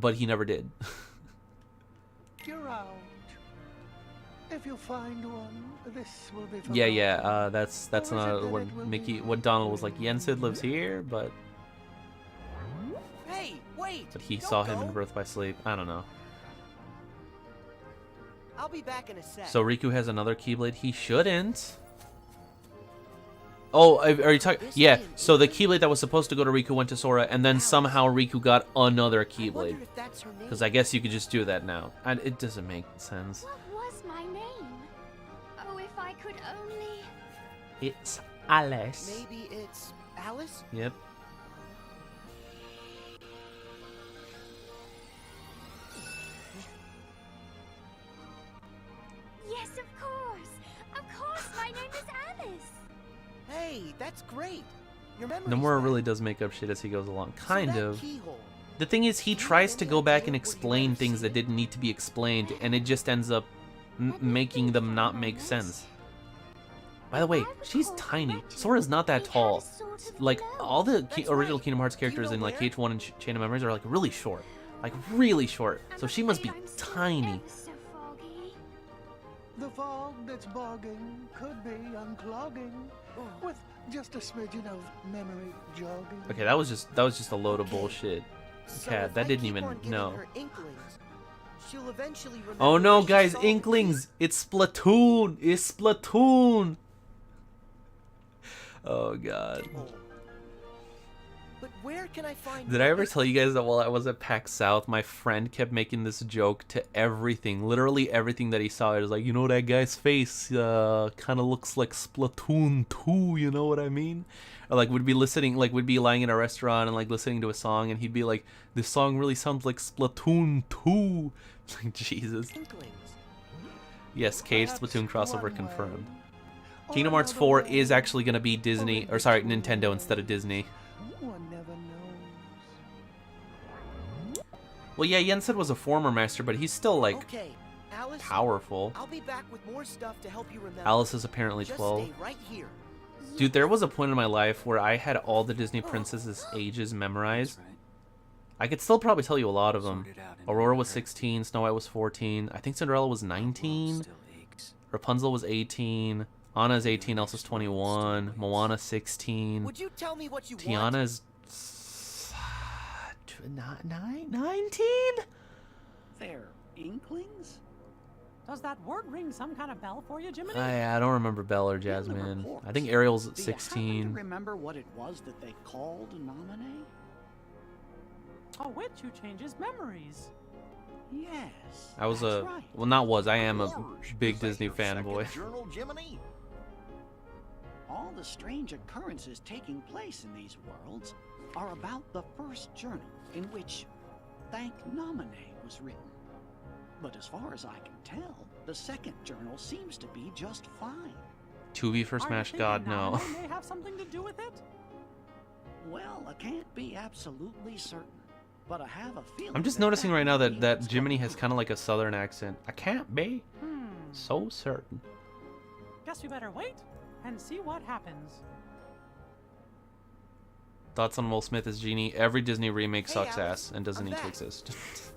but he never did. You're out. If you find one, this will be Yeah. That's Or is not it that what it will Mickey, be what Donald was like. Yensid lives here, but Hey, wait! he don't saw him go. in Birth by Sleep. I don't know. I'll be back in a sec. So Riku has another Keyblade. He shouldn't. Oh, are you talking? Yeah. So the Keyblade that was supposed to go to Riku went to Sora, and then somehow Riku got another I Keyblade. wonder if that's her name. Because I guess you could just do that now. And it doesn't make sense. What was my name? Oh, if I could only... It's Alice. Maybe it's Alice? Yep. Yes, of course. Of course, my name is Alice. Hey, that's great. Your memory's Nomura back. really does make up shit as he goes along. So Kind that of. keyhole, The thing is, he Do you tries have to any go back idea and where you explain might have things seen that it? didn't need to be explained, and it just ends up making them not make sense. By the way, she's tiny. Sora's not that tall. Like, all the original Kingdom Hearts characters in, like, KH1 and Chain of Memories are, like, really short. Like, really short. So she must be tiny. So foggy. The fog that's bogging could be unclogging with just a smidgen of memory jogging. Okay, that was just a load of Okay. bullshit. So Cat, if that I didn't keep even on giving know. her inklings, she'll eventually remember Oh no, where she guys, saw the Inklings! piece. It's Splatoon! It's Splatoon! Oh god. Oh. But where can I find? Did I ever tell you guys that while I was at PAX South, my friend kept making this joke to everything, literally everything that he saw. It was like, you know, that guy's face kind of looks like Splatoon 2, you know what I mean? Or like we'd be listening, like we'd be lying in a restaurant and like listening to a song, and he'd be like, this song really sounds like Splatoon 2. It's like, Jesus. Inklings. Yes, Cage Perhaps Splatoon crossover one confirmed. way Kingdom or Hearts another 4 way, is actually going to be Disney, or sorry, between Nintendo instead of Disney. One never knows. Well, yeah, Yensid was a former master, but he's still, like, Okay, Alice. powerful. I'll be back with more stuff to help you remember. Alice is apparently Just 12. stay right here. Dude, there was a point in my life where I had all the Disney princesses' ages memorized. That's right. I could still probably tell you a lot of them. Sorted out in Aurora was order. 16, Snow White was 14, I think Cinderella was My world 19, still aches. Rapunzel was 18, Anna's 18, Elsa's 21, Moana 16, Would you tell me what you want? Tiana's 19? They're inklings? Does that word ring some kind of bell for you, Jiminy? I don't remember Belle or In the Jasmine. reports, I think Ariel's Do you happen 16. to remember what it was that they called Nominee? A witch who changes memories. Yes. I was that's a right. well, not was. I am a Gorge, big is that Disney your second fanboy. Journal, Jiminy? All the strange occurrences taking place in these worlds are about the first journal in which Thank Nominee was written. But as far as I can tell, the second journal seems to be just fine. 2B for Are you Smash thinking God, no. Namae may have something to do with it? Well, I can't be absolutely certain, but I have a feeling. I'm just that noticing right now that means that what Jiminy we has do. kind of like a southern accent. I can't be Hmm. so certain. Guess we better wait and see what happens. Thoughts on Will Smith as Genie? Every Disney remake Hey, sucks Alice, ass and doesn't I'm need to back. exist.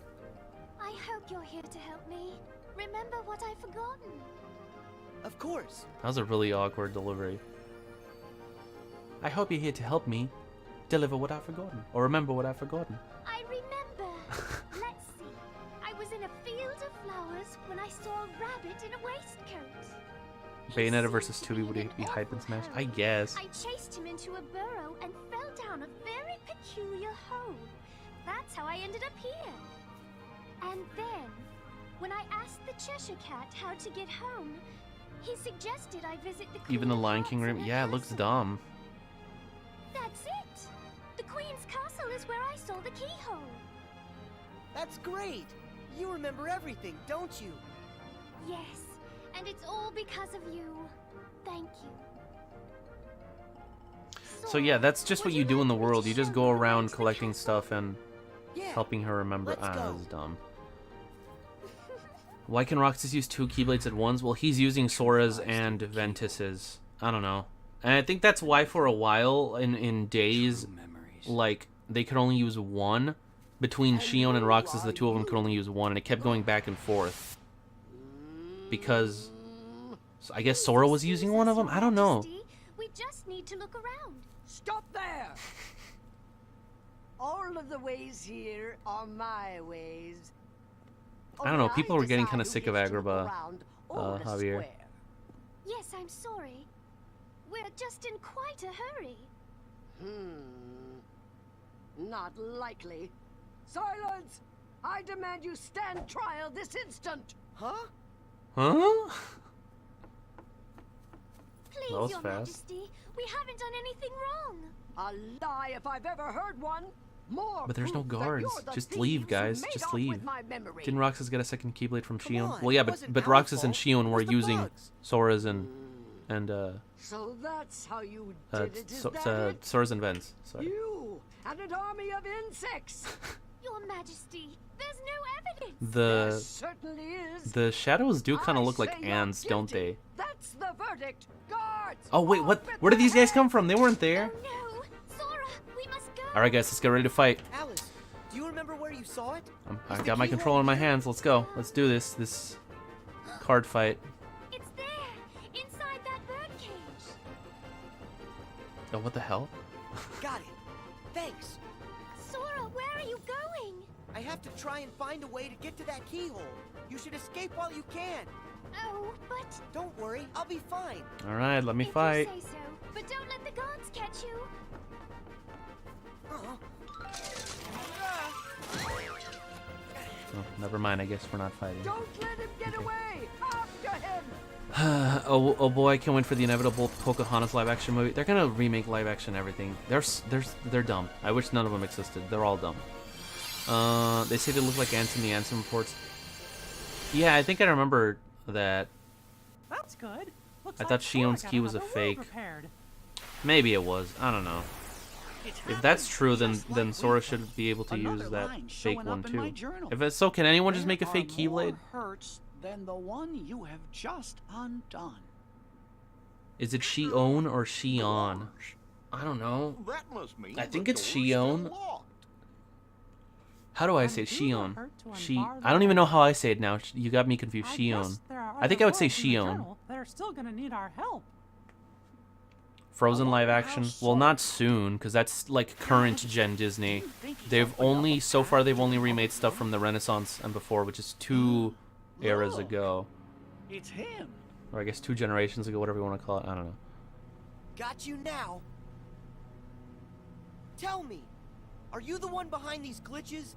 I hope you're here to help me. Remember what I've forgotten. Of course. That was a really awkward delivery. I hope you're here to help me deliver what I've forgotten, or remember what I've forgotten. I remember. Let's see. I was in a field of flowers when I saw a rabbit in a waistcoat. He Bayonetta seemed versus to 2B, would in he an be hype awful and smash? hurry. I guess. I chased him into a burrow and fell down a very peculiar hole. That's how I ended up here. And then, when I asked the Cheshire Cat how to get home, he suggested I visit the Queen Even the of Lion Hearts King in room? her Yeah, it looks castle. dumb. That's it. The Queen's castle is where I saw the keyhole. That's great. You remember everything, don't you? Yes, and it's all because of you. Thank you. So yeah, that's just would what you do in the like me to world. You just show go the around ways to collecting castle? stuff and Yeah. helping her remember. Let's Ah, go. this is dumb. Why can Roxas use 2 Keyblades at once? Well, he's using Sora's and Ventus's. I don't know. And I think that's why for a while in Days, True memories. like, they could only use one. between Shion and Roxas, the two of them could only use one, and it kept going back and forth. Because I guess Sora was using one of them? I don't know. We just need to look around. Stop there! All of the ways here are my ways. I don't know, people were getting kind of sick of Agrabah, Javier. Yes, I'm sorry. We're just in quite a hurry. Not likely. Silence! I demand you stand trial this instant. Huh? Huh? Please, That was Your fast. Majesty, we haven't done anything wrong. A lie if I've ever heard one. More But there's no proof that guards. you're the Just leave, thieves guys. who made Just off leave. with my memory. Didn't Roxas get a second Keyblade from Come Shion? on, Well, yeah, it but wasn't but our Roxas and fault. Shion It were was the using bugs. Sora's and So that's how you did it, is that it? Sora's and Vents. Sorry. You and an army of insects. Your Majesty, there's no evidence. There The certainly is. the shadows do kind I of look like say you're ants, don't guilty. they? That's the verdict. Guards. Oh wait, what? off with Where did the these guys head. come from? They weren't there. Oh no, Sora, we must go. All right, guys, let's get ready to fight. Alice, do you remember where you saw it? I the got my keyhole controller in my here? hands. Let's go. Let's do this. This card fight. It's there, inside that birdcage. Oh, what the hell? Got it. Thanks. Sora, where are you going? I have to try and find a way to get to that keyhole. You should escape while you can. Oh, but Don't worry, I'll be fine. All right, let me if fight. you say so. But don't let the guards catch you. Oh, never mind. I guess we're not fighting. Don't let him get away. After him. Oh boy, I can't wait for the inevitable Pocahontas live action movie. They're gonna remake live action everything. They're dumb. I wish none of them existed. They're all dumb. They say they look like ants in the Ansem reports. Yeah, I think I remember that. That's good. Looks I like thought Sora Shion's got key was a another world fake. repaired. Maybe it was. I don't know. If that's true, then Sora should be able to use that fake one too. If it's so, can anyone just make a fake Keyblade? Hurts than the one you have just undone. Is it Shion or Shion? I don't know. That must mean I think the it's door's still Shion. locked. How do I say it? Shion? I don't even know how I say it now. You got me confused. I Shion. guess there are I think other I would say worlds in the Shion. journal that are still gonna need our help. Frozen live action? Well, not soon, because that's like current gen Disney. They've only so far they've only remade stuff from the Renaissance and before, which is 2 eras ago, It's him. or I guess 2 generations ago, whatever you want to call it. I don't know. Got you now. Tell me, are you the one behind these glitches?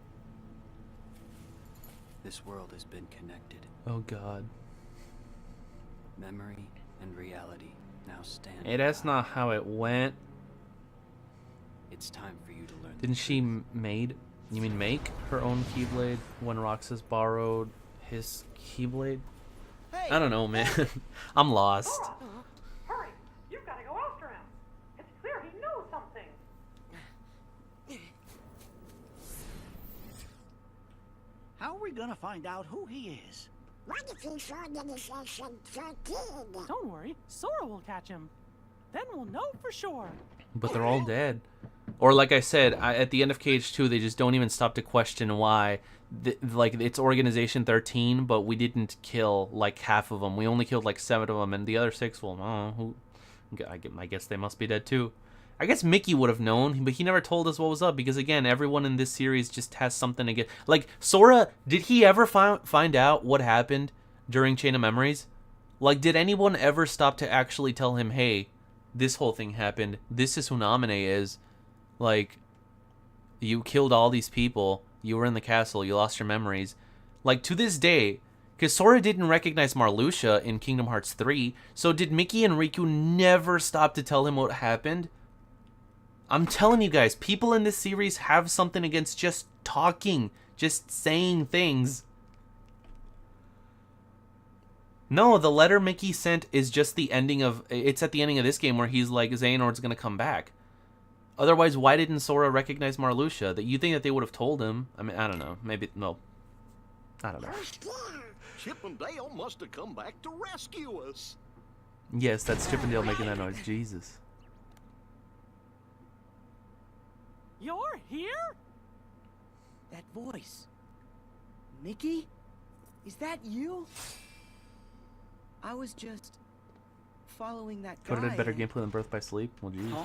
This world has been connected. Oh God. Memory and reality now stand. Hey, that's not how it went. It's time for you to learn. Didn't she made? You mean make her own Keyblade when Roxas borrowed his Keyblade? Hey, I don't know, man. I'm lost. Sora, hurry! You've got to go after him. It's clear he knows something. How are we gonna find out who he is? Don't worry, Sora will catch him. Then we'll know for sure. But they're all dead. Or like I said, at the end of Cage 2, they just don't even stop to question why. Like, it's Organization 13, but we didn't kill, like, half of them. We only killed, like, 7 of them, and the other 6, well, I guess they must be dead, too. I guess Mickey would have known, but he never told us what was up, because, again, everyone in this series just has something to get... Like, Sora, did he ever find out what happened during Chain of Memories? Like, did anyone ever stop to actually tell him, hey, this whole thing happened, this is who Naminé is, like, you killed all these people, you were in the castle, you lost your memories. Like, to this day, because Sora didn't recognize Marluxia in Kingdom Hearts 3, so did Mickey and Riku never stop to tell him what happened? I'm telling you guys, people in this series have something against just talking, just saying things. No, the letter Mickey sent is just the ending of... It's at the ending of this game where he's like, Xehanort's gonna come back. Otherwise, why didn't Sora recognize Marluxia? That you think that they would have told him? I mean, I don't know. Maybe... No. I don't know. Chip and Dale must have come back to rescue us. Yes, that's Chip and Dale making that noise. Jesus. You're here? That voice. Mickey? Is that you? I was just following that guy. Could it have better gameplay than Birth by Sleep? Well, geez. Huh?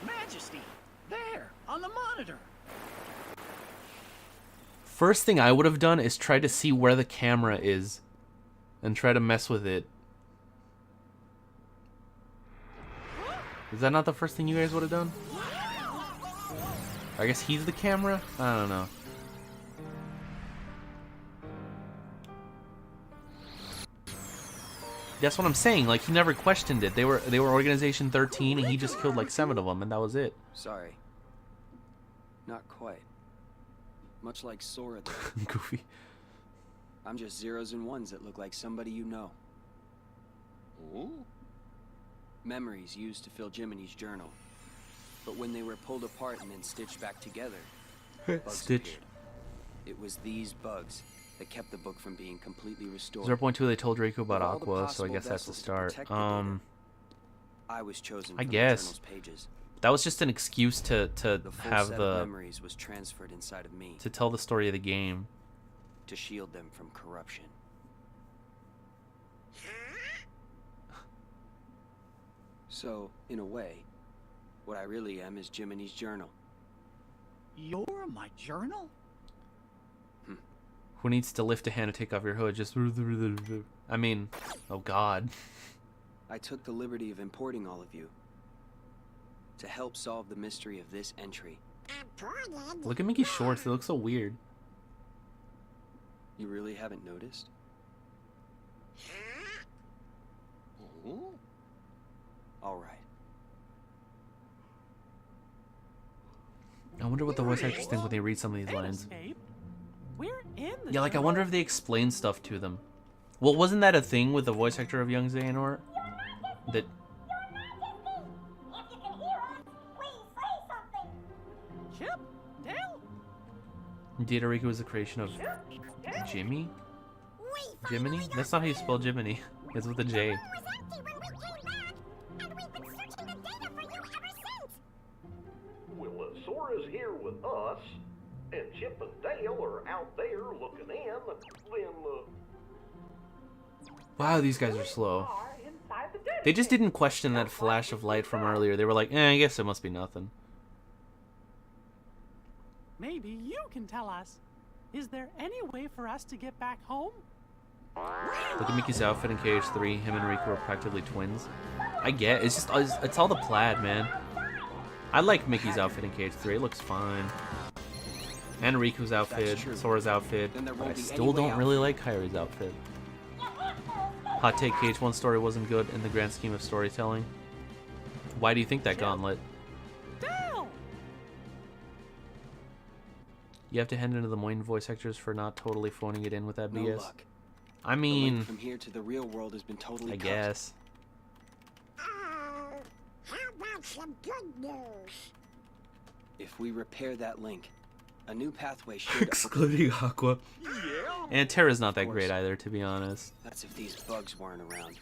Majesty, there, on the monitor. First thing I would have done is try to see where the camera is and try to mess with it. Is that not the first thing you guys would have done? I guess he's the camera? I don't know. That's what I'm saying. Like, he never questioned it. They were Organization 13, and he just killed like 7 of them, and that was it. Sorry. Not quite. Much like Sora there. Goofy. I'm just zeros and ones that look like somebody you know. Oh? Memories used to fill Jiminy's journal. But when they were pulled apart and then stitched back together, bugs Stitch. appeared. It was these bugs that kept the book from being completely restored. 0.2 they told Riku about Of all the Aqua, so I possible guess that's the vessels to start. protect the data, I was chosen I from guess. the journal's pages. That was just an excuse to The full have set the of memories was transferred inside of me to tell the story of the game. to shield them from corruption. So, in a way, what I really am is Jiminy's journal. You're my journal? Who needs to lift a hand to take off your hood? Just I mean, oh god. I took the liberty of importing all of you to help solve the mystery of this entry. Look at Mickey's shorts, they look so weird. You really haven't noticed? Oh? All right. I wonder what the voice actors think when they read some of these An lines. escape? We're in the Yeah, like I journal. wonder if they explain stuff to them. Well, wasn't that a thing with the voice actor of young Xehanort? That Chip? Dale? Data Riku was the creation of Jimmy? Jiminy? That's not how you spell Jiminy. It's with a J. Well, Sora's here with us, and Chip and Dale are out there looking in, then, Wow, these guys are slow. Are inside the den. They just didn't question that flash of light from earlier. They were like, I guess it must be nothing. Maybe you can tell us. Is there any way for us to get back home? Look at Mickey's outfit in KH3. Him and Riku are practically twins. I get it's just it's all the plaid, man. I like Mickey's outfit in KH3. It looks fine. And Riku's outfit, true. Sora's outfit. Then there But I won't be still any way don't out. really like Kairi's outfit. Hot take: KH1 story wasn't good in the grand scheme of storytelling. Why do you think that, Gauntlet? Dale! You have to hand into the Moine voice actors for not totally phoning it in with that No BS. luck. I The mean, link from here to the real world has been totally I cut. guess. How about some good news? If we repair that link, a new pathway should. Excluding Aqua. And Terra's not that Of great course. either, to be honest. That's if these bugs weren't around.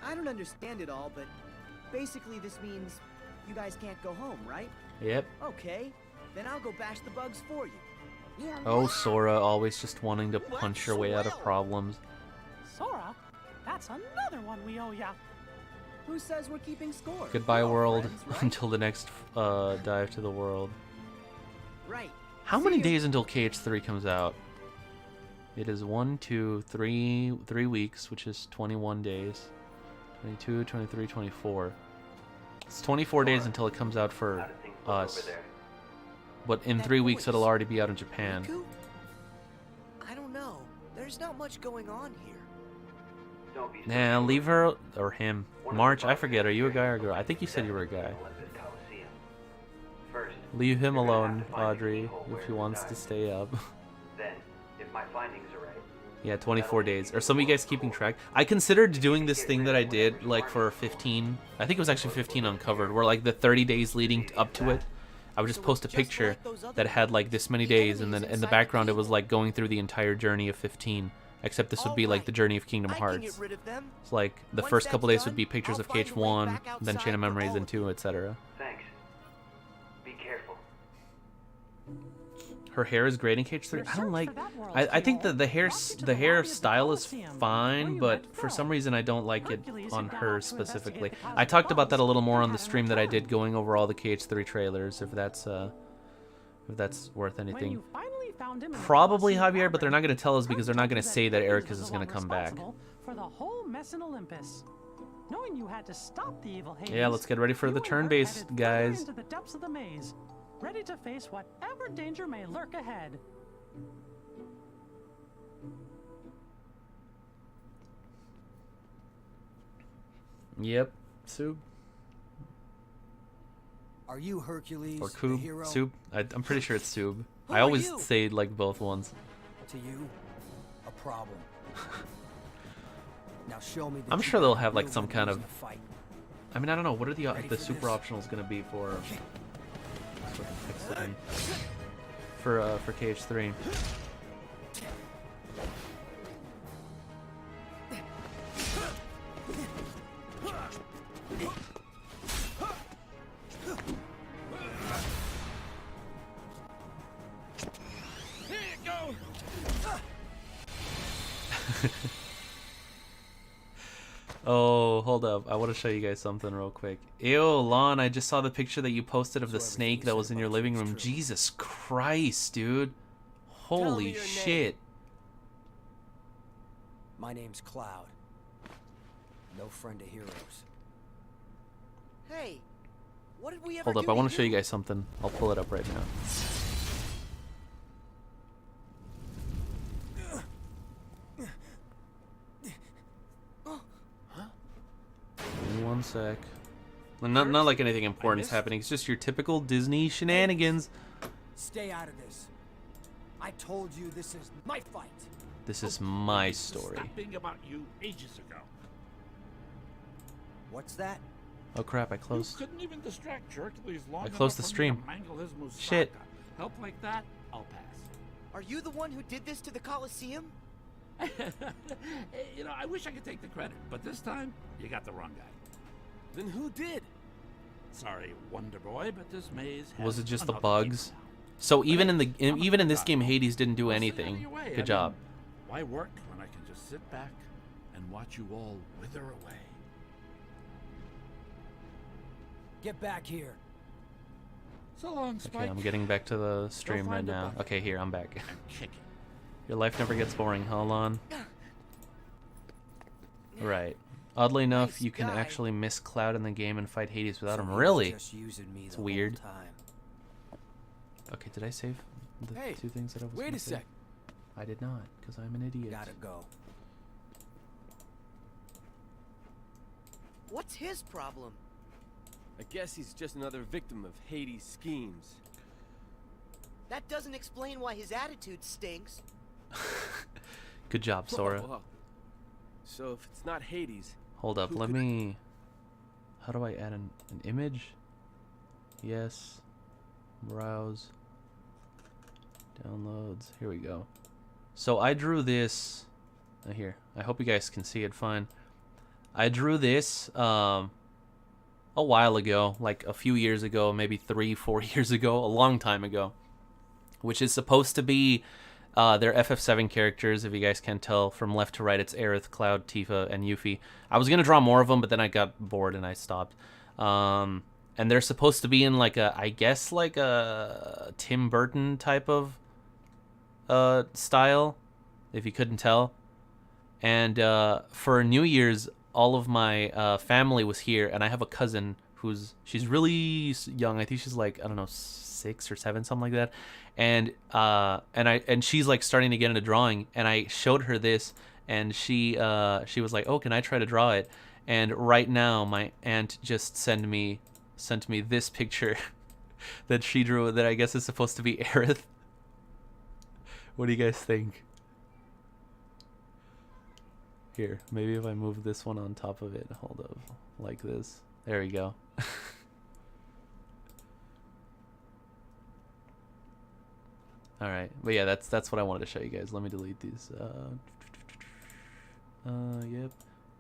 I don't understand it all, but basically this means you guys can't go home, right? Yep. Okay, then I'll go bash the bugs for you. Oh, Sora, always just wanting to punch her way out of problems. Sora, that's another one we owe ya. Who says we're keeping score? Goodbye, We're all world, friends, right? until the next dive to the world. Right. How See many you. days until KH3 comes out? It is 1, 2, 3 weeks, which is 21 days. 22, 23, 24. It's 24 days until it comes out for us. But in That 3 weeks, voice. it'll already be out in Japan. Riku? I don't know. There's not much going on here. Nah, leave her or him. March, I forget. Are you a guy or a girl? I think you said you were a guy. Leave him alone, Audrey, if he wants to stay up. Then, if my findings are right, Yeah, 24 days. Are some of you guys keeping track? I considered doing this thing that I did, like, for 15... I think it was actually 15 Uncovered, where, like, the 30 days leading up to it, I would just post a picture that had, like, this many days, and then in the background it was, like, going through the entire journey of 15. Except this would be, like, the journey of Kingdom I can Hearts. get rid of them. It's like, the Once first that's couple days done, would be pictures I'll of find a way KH1, back then outside Chain of for Memories, all then of you. 2, etc. Her hair is great in KH3. I don't like. I think that the hair style is fine, but for some reason I don't like it on her specifically. I talked about that a little more on the stream that I did, going over all the KH3 trailers. If that's worth anything. Probably Javier, but they're not going to tell us because they're not going to say that Ericus is going to come back. For the whole mess in Olympus. Knowing you had to stop the evil Hades, Yeah, let's get ready for the turn-based, guys. into the depths of the maze, ready to face whatever danger may lurk ahead. Yep, Sub. Are you Hercules, Or the Coob, hero? Sub. I'm pretty sure it's Sub. Who I are always you? say like both ones. To you, a problem. Now show me. That I'm you sure they'll can have like deal some with kind losing of. a fight. I mean, I don't know. What are the Ready for super this? optionals gonna be for? For KH3. Here you go. Oh, hold up. I want to show you guys something real quick. Ew, Lon, I just saw the picture that you posted of the snake that was in your living room. Jesus Christ, dude. Holy shit. My name's Cloud. No friend of heroes. Hey, what did we ever Hold up, do I want to show you? you guys something. I'll pull it up right now. Give me one sec. Not like anything important is happening. It's just your typical Disney shenanigans. Stay out of this. I told you this is my fight. This is my story. Stop being about you ages ago. What's that? Oh crap, I closed. You couldn't even distract Hercules long I closed the enough for me stream. to mangle his Musaka. Shit. Help like that, I'll pass. Are you the one who did this to the Colosseum? You know, I wish I could take the credit, but this time, you got the wrong guy. Then who did? Sorry, Wonder Boy, but this maze has Was it just the another bugs? game now. So But even hey, in the I'm a even in good this guy. game, Hades didn't do Well, stay out anything. of your way. I Good job. mean, why work when I can just sit back and watch you all wither away? Get back here. So long, Spike. Okay, I'm getting back to the stream right find a now. bucket. Okay, here, I'm back. And kick it. Your life never gets boring, hold on. Right. Oddly enough, Nice you can guy. actually miss Cloud in the game and fight Hades without So him. he was Really? just using me It's the whole weird. time. Okay, did I save the Hey, two things that I was wait gonna a save? sec. I did not, because I'm an idiot. Gotta go. What's his problem? I guess he's just another victim of Hades' schemes. That doesn't explain why his attitude stinks. Good job, Sora. Whoa. So if it's not Hades, Hold up, who let could- me... How do I add an image? Yes. Browse. Downloads. Here we go. So I drew this... Here. I hope you guys can see it fine. I drew this a while ago, like a few years ago, maybe 3-4 years ago, a long time ago, which is supposed to be their FF7 characters. If you guys can tell from left to right, it's Aerith, Cloud, Tifa, and Yuffie. I was gonna draw more of them, but then I got bored and I stopped. And they're supposed to be in like a, I guess like a Tim Burton type of style, if you couldn't tell. And for New Year's, all of my family was here, and I have a cousin she's really young. I think she's like, I don't know, 6 or 7, something like that. And she's like starting to get into drawing, and I showed her this, and she was like, "Oh, can I try to draw it?" And right now, my aunt just sent me this picture that she drew that I guess is supposed to be Aerith. What do you guys think? Here, maybe if I move this one on top of it, hold up, like this. There we go. All right, but yeah, that's what I wanted to show you guys. Let me delete these. Yep,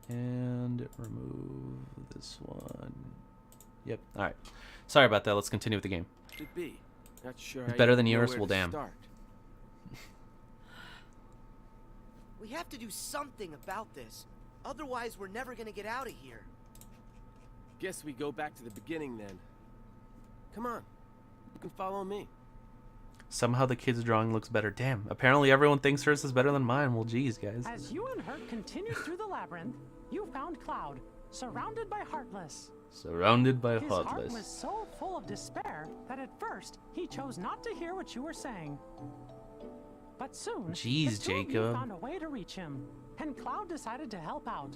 and remove this one. Yep. All right. Sorry about that. Let's continue with the game. could be. Not sure. It's I better even than know yours? where Well, to damn. start. We have to do something about this. Otherwise, we're never gonna get out of here. Guess we go back to the beginning then. Come on. You can follow me. Somehow the kid's drawing looks better. Damn, apparently everyone thinks hers is better than mine. Well, geez, guys. As you and Hurt continued through the labyrinth, you found Cloud, surrounded by Heartless. Surrounded by His heart Heartless. was so full of despair that at first he chose not to hear what you were saying. But soon, Jeez, the two of you Jacob. found a way to reach him, and Cloud decided to help out.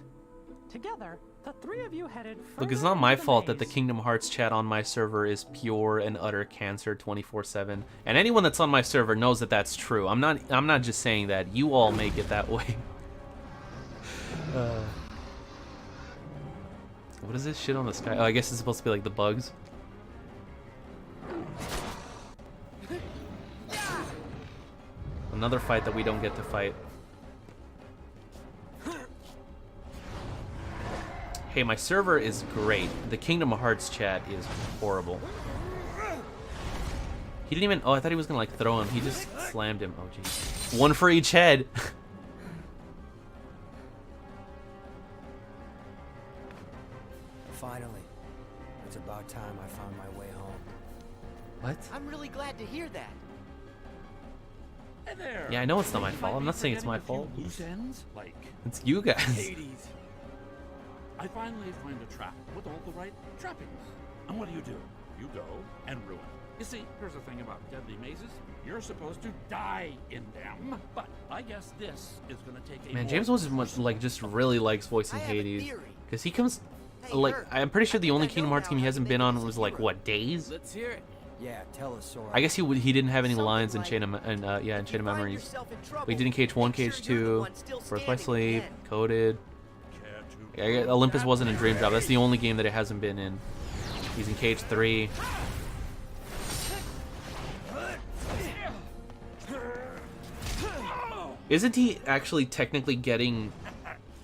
Together, the three of you headed Look, it's further not my into the fault that the maze. Kingdom Hearts chat on my server is pure and utter cancer 24/7. And anyone that's on my server knows that that's true. I'm not just saying that. You all make it that way. What is this shit on the sky? Oh, I guess it's supposed to be like the bugs. Another fight that we don't get to fight. Hey, my server is great. The Kingdom Hearts chat is horrible. He didn't even... Oh, I thought he was gonna like throw him. He just slammed him. Oh, jeez. One for each head. Finally. It's about time I found my way home. What? I'm really glad to hear that. Hey there. Yeah, I know it's not my fault. I'm not saying it's my fault. Loose ends, like It's you guys. Hades. I finally find a trap with all the right trappings. And what do? You go and ruin. You see, here's the thing about deadly mazes. You're supposed to die in them. But I guess this is gonna take a Man, more James was like just really likes voicing Hades. Because he comes... Like, I'm pretty sure the only Kingdom Hearts game he hasn't been on was like, what, Days? Let's hear it. Yeah, tell us, Sora. I guess he didn't have any lines in Chain of Memories. But he did in Cage 1, Cage 2, Birth by Sleep, Coded. Olympus wasn't in Dream Job. That's the only game that it hasn't been in. He's in Cage 3. Isn't he actually technically getting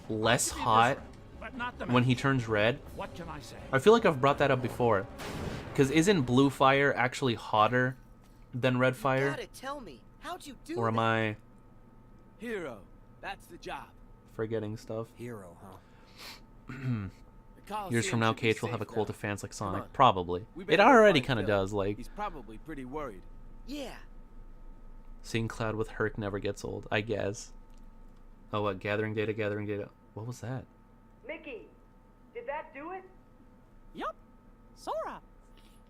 less hot when he turns red? What can I say? I feel like I've brought that up before. Because isn't blue fire actually hotter than red fire? You gotta tell me, how'd you do Or am that? I Hero. That's the job. forgetting stuff? Hero, huh? Years from now, Coliseum should be Cage will have a safe cult now. of fans like Come Sonic. on. Probably. We It better go already find kind of Phil. does. Like, He's probably pretty worried. Yeah. seeing Cloud with Herc never gets old, I guess. Oh, what? Gathering data. What was that? Mickey, did that do it? Yup. Sora.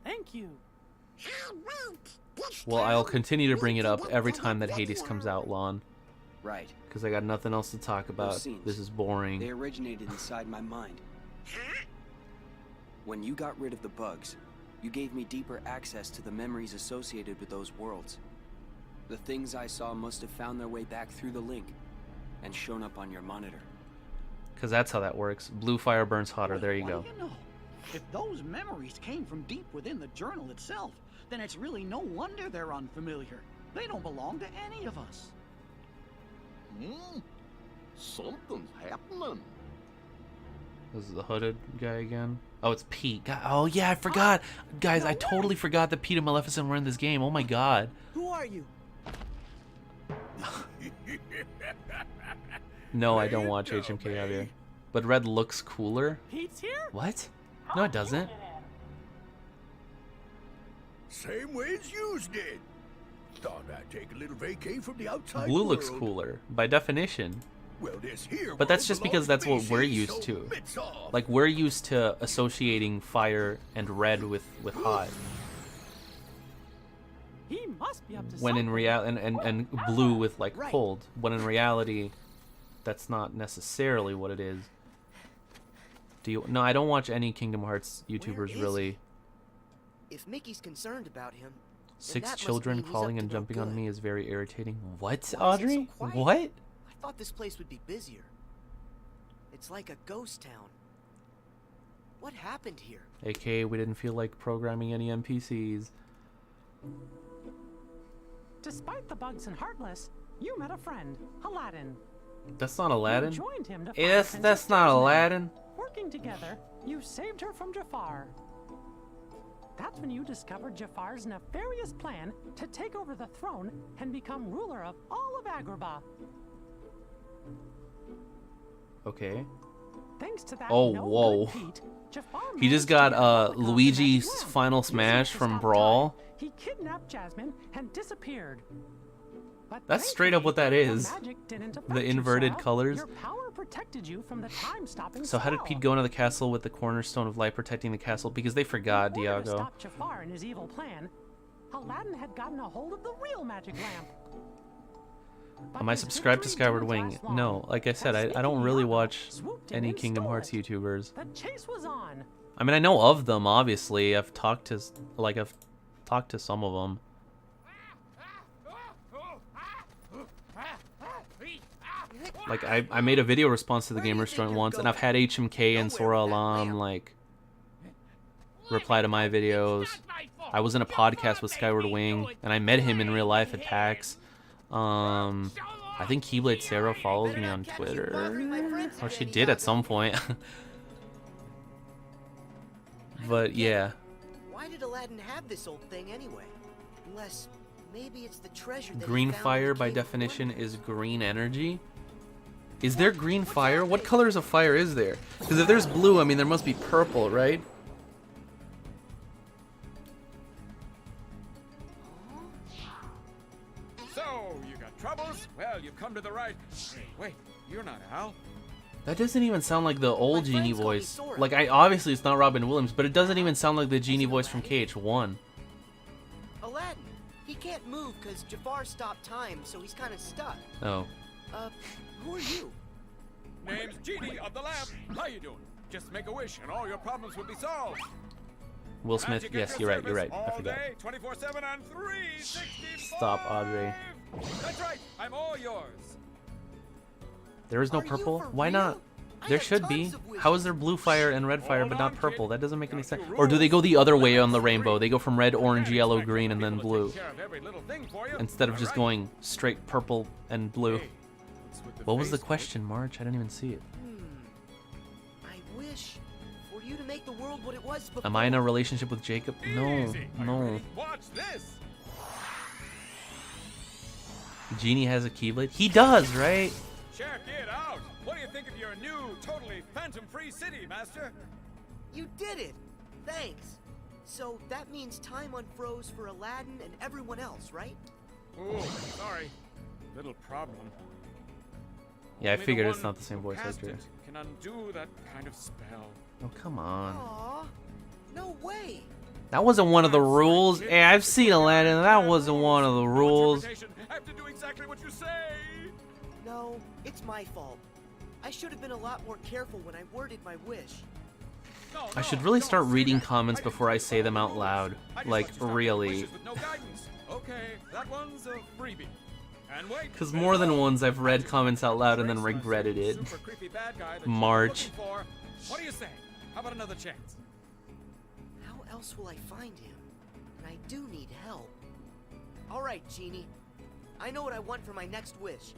Thank you. Well, I'll continue to bring it up every time that Hades comes out, Lon. Right. Because I got nothing else to talk about. Those scenes, This is boring. They originated inside my mind. When you got rid of the bugs, you gave me deeper access to the memories associated with those worlds. The things I saw must have found their way back through the link and shown up on your monitor. Because that's how that works. Blue fire burns hotter. There you go. What do you know? If those memories came from deep within the journal itself, then it's really no wonder they're unfamiliar. They don't belong to any of us. Something's happening. This is the hooded guy again. Oh, it's Pete. God, oh, yeah, I forgot. Guys, I totally forgot that Pete and Maleficent were in this game. Oh, my God. Who are you? No, I don't watch HMK out here. But Red looks cooler. Pete's here? What? No, it doesn't. Same way as yous did. Thought I'd take a little vacay from the outside Blue world. looks cooler, by definition. Well, this here But that's world just belongs because that's to me, what we're see, used so to. mitts off. Like, we're used to associating fire and red with hot. He must be up to When something. in reality, and blue with, like, cold. When in reality, that's not necessarily what it is. Do you? No, I don't watch any Kingdom Hearts YouTubers, is really. If Mickey's concerned about him, then 6 that must children mean he's crawling up to and no jumping on good. me is very irritating. What, Why is it Audrey? so quiet? What? I thought this place would be busier. It's like a ghost town. What happened here? AKA, we didn't feel like programming any NPCs. Despite the bugs and Heartless, you met a friend, Aladdin. That's not Aladdin. You joined him to Hey, find that's Princess not Jasmine. Aladdin. Working together, you saved her from Jafar. That's when you discovered Jafar's nefarious plan to take over the throne and become ruler of all of Agrabah. Okay. Thanks to that Oh, no whoa. good Pete, Jafar He just managed to got get a Luigi's magic lamp. Final Using it Smash to from stop Brawl. time, he kidnapped Jasmine and disappeared. But That's straight up what that thankfully, is. the magic didn't affect The you, inverted Sora. colors. Your power protected you from the time-stopping So how did spell. Pete go into the castle with the cornerstone of light protecting the castle? Because they forgot In order to Diago. stop Jafar and his evil plan, Aladdin had gotten a hold of the real magic lamp. But Am I his subscribed to victory Skyward didn't Wing? last long. No, like I said, I don't really watch any Kingdom Hearts YouTubers. The chase was on. I mean, I know of them, obviously. I've talked to some of them. Like, I made a video response to the Gamers Joint once, and I've had HMK and Sora Alam, like, reply to my videos. I was in a podcast with Skyward Wing, and I met him in real life at PAX. I think Keyblade Sarah follows me on Twitter. Or she did at some point. But, yeah. Why did Aladdin have this old thing anyway? Unless maybe it's the treasure that he Green found fire, in the by Cave of definition, is green energy. Is there green fire? What colors of fire is there? Because if there's blue, I mean, there must be purple, right? So, you got troubles? Well, you've come to the right. Wait, you're not Al. That doesn't even sound like the old Genie voice. Like, obviously it's not Robin Williams, but it doesn't even sound like the Genie voice from KH1. Aladdin, he can't move because Jafar stopped time, so he's kind of stuck. Oh. Who are you? Name's Genie of the Lamp. How you doing? Just make a wish and all your problems will be solved. Will Smith, Magic at yes, your you're right, I service forgot. All day, 24/7 and 365. Stop, Audrey. That's right, I'm all yours. There is no purple? Why not? There should be. How is there blue fire and red fire but not purple? That doesn't make any sense. Or do they go the other way on the rainbow? They go from red, orange, yellow, green, and then blue. Instead of just going straight purple and blue. What was the question, March? I didn't even see it. I wish for you to make the world what it was before. Am I in a relationship with Jacob? No, no. Watch this. Genie has a Keyblade? He does, right? Check it out. What do you think of your new, totally phantom-free city, Master? You did it! Thanks. So that means time unfroze for Aladdin and everyone else, right? Oh, sorry. Little problem. Yeah, I Only figured the it's not the same one who voice cast actor. it can undo that kind of spell. Oh, come on. Aw, no way. That wasn't one of the rules. Hey, I've seen Aladdin. That wasn't one of the rules. I have to do exactly what you say. No, it's my fault. I should have been a lot more careful when I worded my wish. I should really start reading comments before I say them out loud. Like, really. Okay, that one's a freebie. And wait, Because more than once I've read comments out loud and then regretted it. super creepy bad guy that you're March. looking for. What do you say? How about another chance? How else will I find him? And I do need help. All right, Genie. I know what I want for my next wish.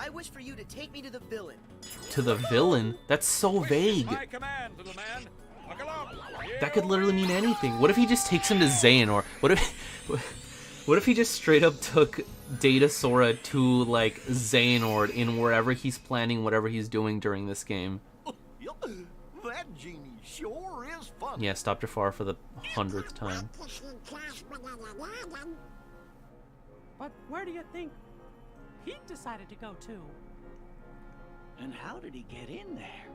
I wish for you to take me to the villain. To the villain? That's so vague. My command, little man. Buckle up. That could literally mean anything. What if he just takes him to Xehanort? What if he just straight up took Data Sora to, like, Xehanort in wherever he's planning whatever he's doing during this game? That genie sure is fun. Yeah, stop Jafar for the 100th time. But where do you think Pete decided to go to? And how did he get in there?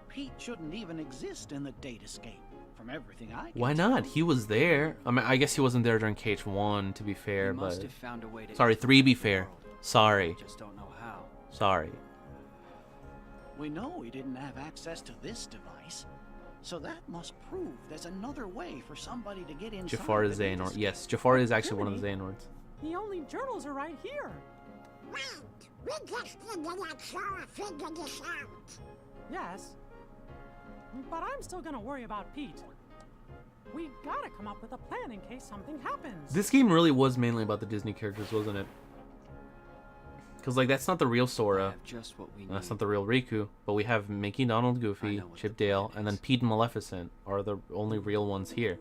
Pete shouldn't even exist in the datascape, from everything I can Why not? He was there. I mean, I guess he wasn't there during KH1, to be fair, He must but... have found a way to Sorry, 3, be fair. Sorry. Just don't know how. Sorry. We know he didn't have access to this device, so that must prove there's another way for somebody to get inside. Jafar is the Xehanort. datascape. Yes, Jafar is actually one of the Xehanorts. The only journals are right here. Right. We just need to let Sora figure this out. Yes. But I'm still gonna worry about Pete. We gotta come up with a plan in case something happens. This game really was mainly about the Disney characters, wasn't it? Because, like, that's not the real Sora. Just what we That's not the real Riku. But we have Mickey, Donald, Goofy, Chip, Dale, and then Pete and Maleficent are the only real ones here.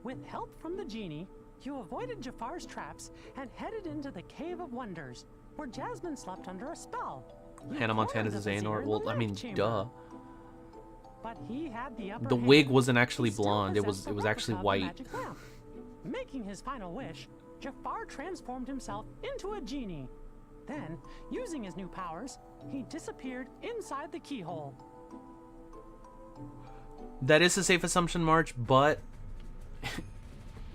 With help from the genie, you avoided Jafar's traps and headed into the Cave of Wonders, where Jasmine slept under a spell. Hannah Montana's Xehanort. Well, I mean, duh. But he had the upper The hand. wig wasn't actually He still blonde. It possessed was a actually replica of the white. magic lamp. Making his final wish, Jafar transformed himself into a genie. Then, using his new powers, he disappeared inside the keyhole. That is a safe assumption, March, but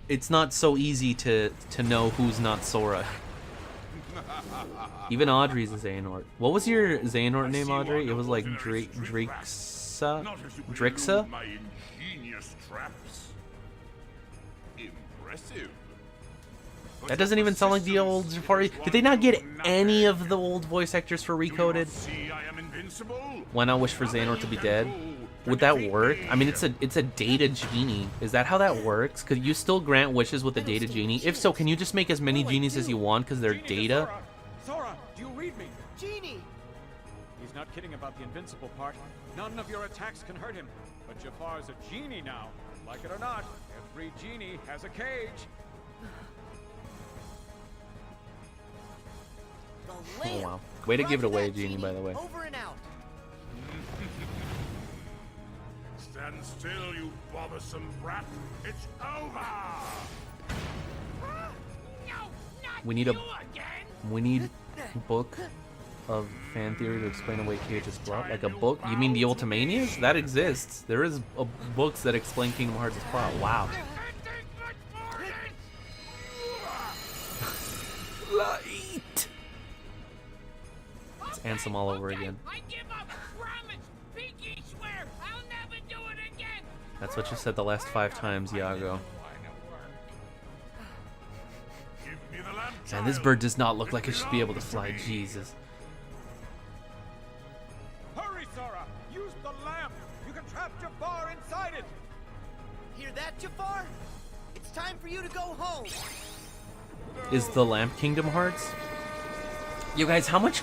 it's not so easy to know who's not Sora. Even Audrey's a Xehanort. What was your Xehanort name, Audrey? It was like Drixa? Drixa? My ingenious traps. Impressive. That doesn't even sound like the old Jafari. Did they not get any of the old voice actors for Recoded? See, I am invincible. Why not wish for Xehanort to be dead? Would that work? I mean, it's a data genie. Is that how that works? Could you still grant wishes with a data genie? If so, can you just make as many genies as you want because they're data? Sora, do you read me? Genie! He's not kidding about the invincible part. None of your attacks can hurt him. But Jafar's a genie now. Like it or not, every genie has a cage. Oh, wow. Way to give it away, Genie, by the way. Over and out. Stand still, you bothersome brat. It's over. We need a book of fan theory to explain away KH's plot. Like a book? You mean the Ultimanias? That exists. There is books that explain Kingdom Hearts' plot. Wow. Light. It's Ansem all over again. I give up. Promise. Pinky swear. I'll never do it again. That's what you said the last 5 times, Iago. Man, this bird does not look like it should be able to fly. Jesus. Hurry, Sora! Use the lamp! You can trap Jafar inside it! Hear that, Jafar? It's time for you to go home. Is the lamp Kingdom Hearts? You guys, how much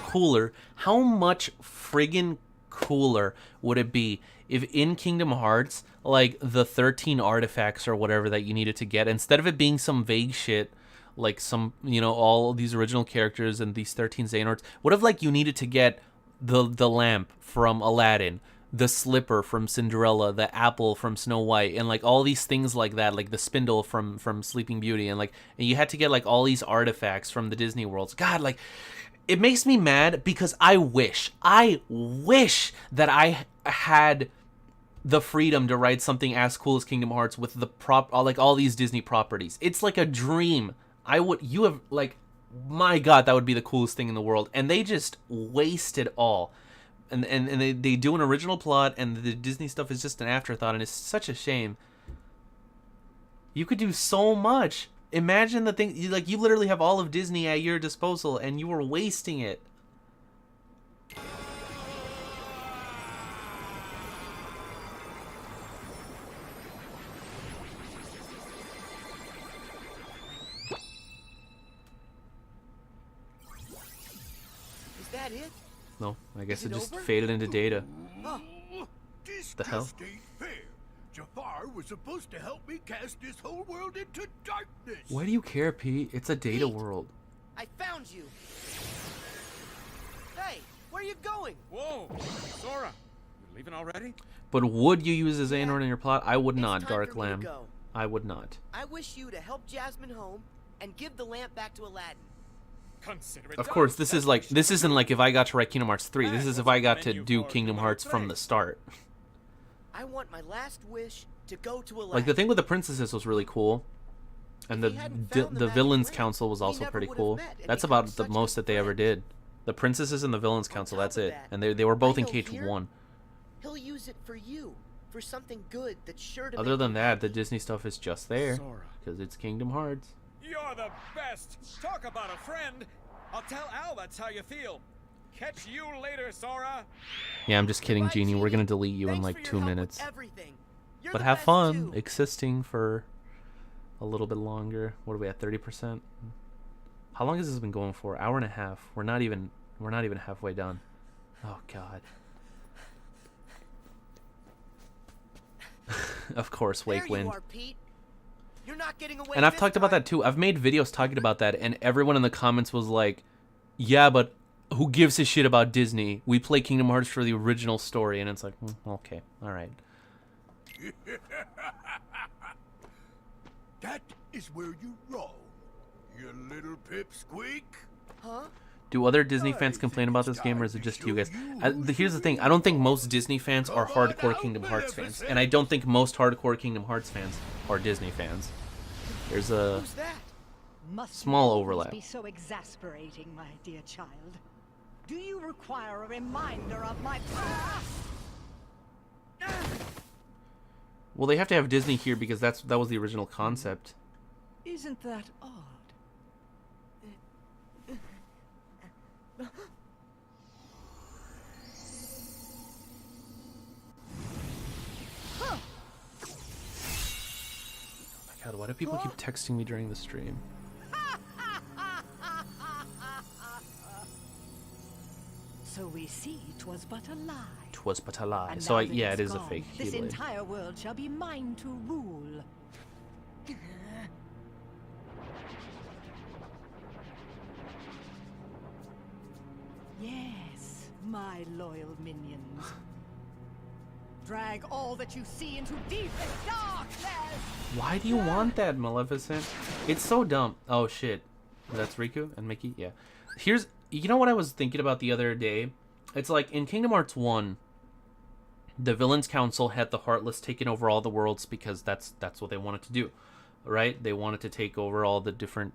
friggin' cooler would it be if in Kingdom Hearts, like the 13 artifacts or whatever that you needed to get, instead of it being some vague shit, like some, you know, all these original characters and these 13 Xehanorts, what if like you needed to get the lamp from Aladdin, the slipper from Cinderella, the apple from Snow White, and like all these things like that, like the spindle from Sleeping Beauty, and you had to get like all these artifacts from the Disney worlds. God, like, it makes me mad because I wish that I had the freedom to write something as cool as Kingdom Hearts with the like all these Disney properties. It's like a dream. My God, that would be the coolest thing in the world. And they just waste it all. And they do an original plot, and the Disney stuff is just an afterthought, and it's such a shame. You could do so much. Imagine the thing, you literally have all of Disney at your disposal, and you were wasting it. Is that it? No, I guess Is it it just over? faded into data. Oh. This The hell? just ain't fair. Jafar was supposed to help me cast this whole world into darkness. Why do you care, Pete? It's a data world. I found you. Hey, where are you going? Whoa! Sora! You leaving already? But would you use a Xehanort in your plot? I would not, time Dark for me to Lamb. go. I would not. I wish you to help Jasmine home and give the lamp back to Aladdin. Consider it Of done. course, this isn't like if I got to write Kingdom Hearts 3. This is if I got to do Kingdom Hearts from the start. I want my last wish to go to Aladdin. Like, the thing with the princesses was really cool. And the Villains Council was also pretty cool. That's about the most that they ever did. The princesses and the Villains Council, that's it. And they were both in KH1. He'll use it for you, for something good that's sure to Other make than you that, the happy. Disney stuff is just there. Sora. Because it's Kingdom Hearts. You're the best! Talk about a friend! I'll tell Al that's how you feel. Catch you later, Sora! Yeah, I'm just kidding, Genie. We're gonna delete you in like 2 minutes. But have fun existing for a little bit longer. What are we at, 30%? How long has this been going for? Hour and a half. We're not even halfway done. Oh God. Of course, Wake Wind. You're not getting away And I've this talked about time. that too. I've made videos talking about that, and everyone in the comments was like, "Yeah, but who gives a shit about Disney? We play Kingdom Hearts for the original story, and it's like, okay, all right. That is where you wrong, you little pipsqueak. Huh? Do other Disney fans complain about this game, or is it just you guys? Here's the thing. I don't think most Disney fans are hardcore Kingdom Hearts fans. And I don't think most hardcore Kingdom Hearts fans are Disney fans. There's a small overlap. Be so exasperating, my dear child. Do you require a reminder of my past? Well, they have to have Disney here because that was the original concept. Isn't that odd? God, why do people keep texting me during the stream? So we see 'twas but a lie. 'Twas but a lie. And So now that yeah, it's it is a gone, fake This Keyblade. entire world shall be mine to rule. Yes, my loyal minions. Drag all that you see into deepest darkness. Why do you want that, Maleficent? It's so dumb. Oh shit, that's Riku and Mickey. Yeah. You know what I was thinking about the other day? It's like in Kingdom Hearts 1, the Villains Council had the Heartless taking over all the worlds because that's what they wanted to do, right? They wanted to take over all the different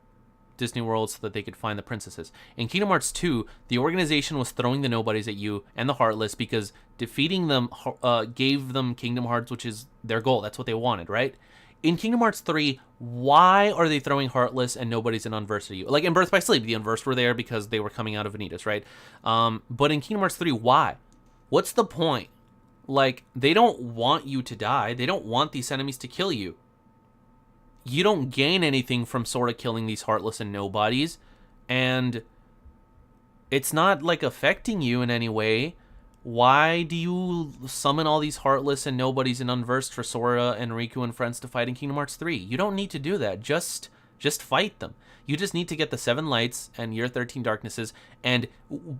Disney worlds so that they could find the princesses. In Kingdom Hearts 2, the organization was throwing the nobodies at you and the Heartless because defeating them gave them Kingdom Hearts, which is their goal. That's what they wanted, right? In Kingdom Hearts 3, why are they throwing Heartless and nobodies in Unversed at you? Like in Birth by Sleep, the Unversed were there because they were coming out of Vanitas, right? But in Kingdom Hearts 3, why? What's the point? Like, they don't want you to die. They don't want these enemies to kill you. You don't gain anything from sort of killing these Heartless and nobodies, and it's not like affecting you in any way. Why do you summon all these Heartless and nobodies in Unversed for Sora and Riku and friends to fight in Kingdom Hearts 3? You don't need to do that. Just fight them. You just need to get the 7 lights and your 13 darknesses, and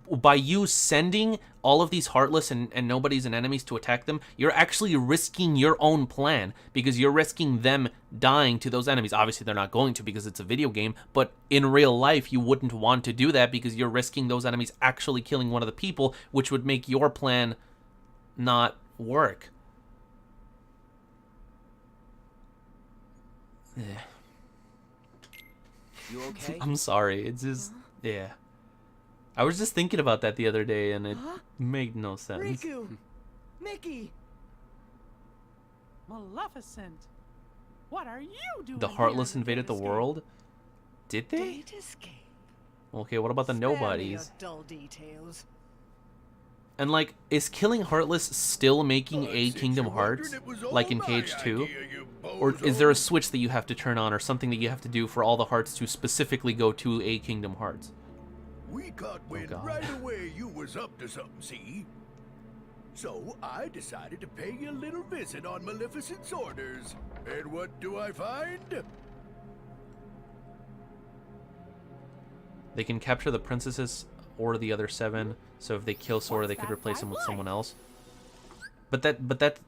by you sending all of these Heartless and nobodies and enemies to attack them, you're actually risking your own plan, because you're risking them dying to those enemies. Obviously, they're not going to because it's a video game, but in real life, you wouldn't want to do that because you're risking those enemies actually killing one of the people, which would make your plan not work. Yeah. You okay? I'm sorry. It's just, yeah. I was just thinking about that the other day, and it made no sense. Riku! Mickey! Maleficent! What are you doing? The Heartless invaded the world? Did they? Okay, what about the nobodies? Dull details. And like, is killing Heartless still making a Kingdom Hearts, like in Cage 2? Or is there a switch that you have to turn on, or something that you have to do for all the hearts to specifically go to a Kingdom Hearts? We caught wind right away you was up to something, see? So I decided to pay you a little visit on Maleficent's orders. And what do I find? They can capture the princesses or the other 7, so if they kill Sora, they could replace him with someone else. But that,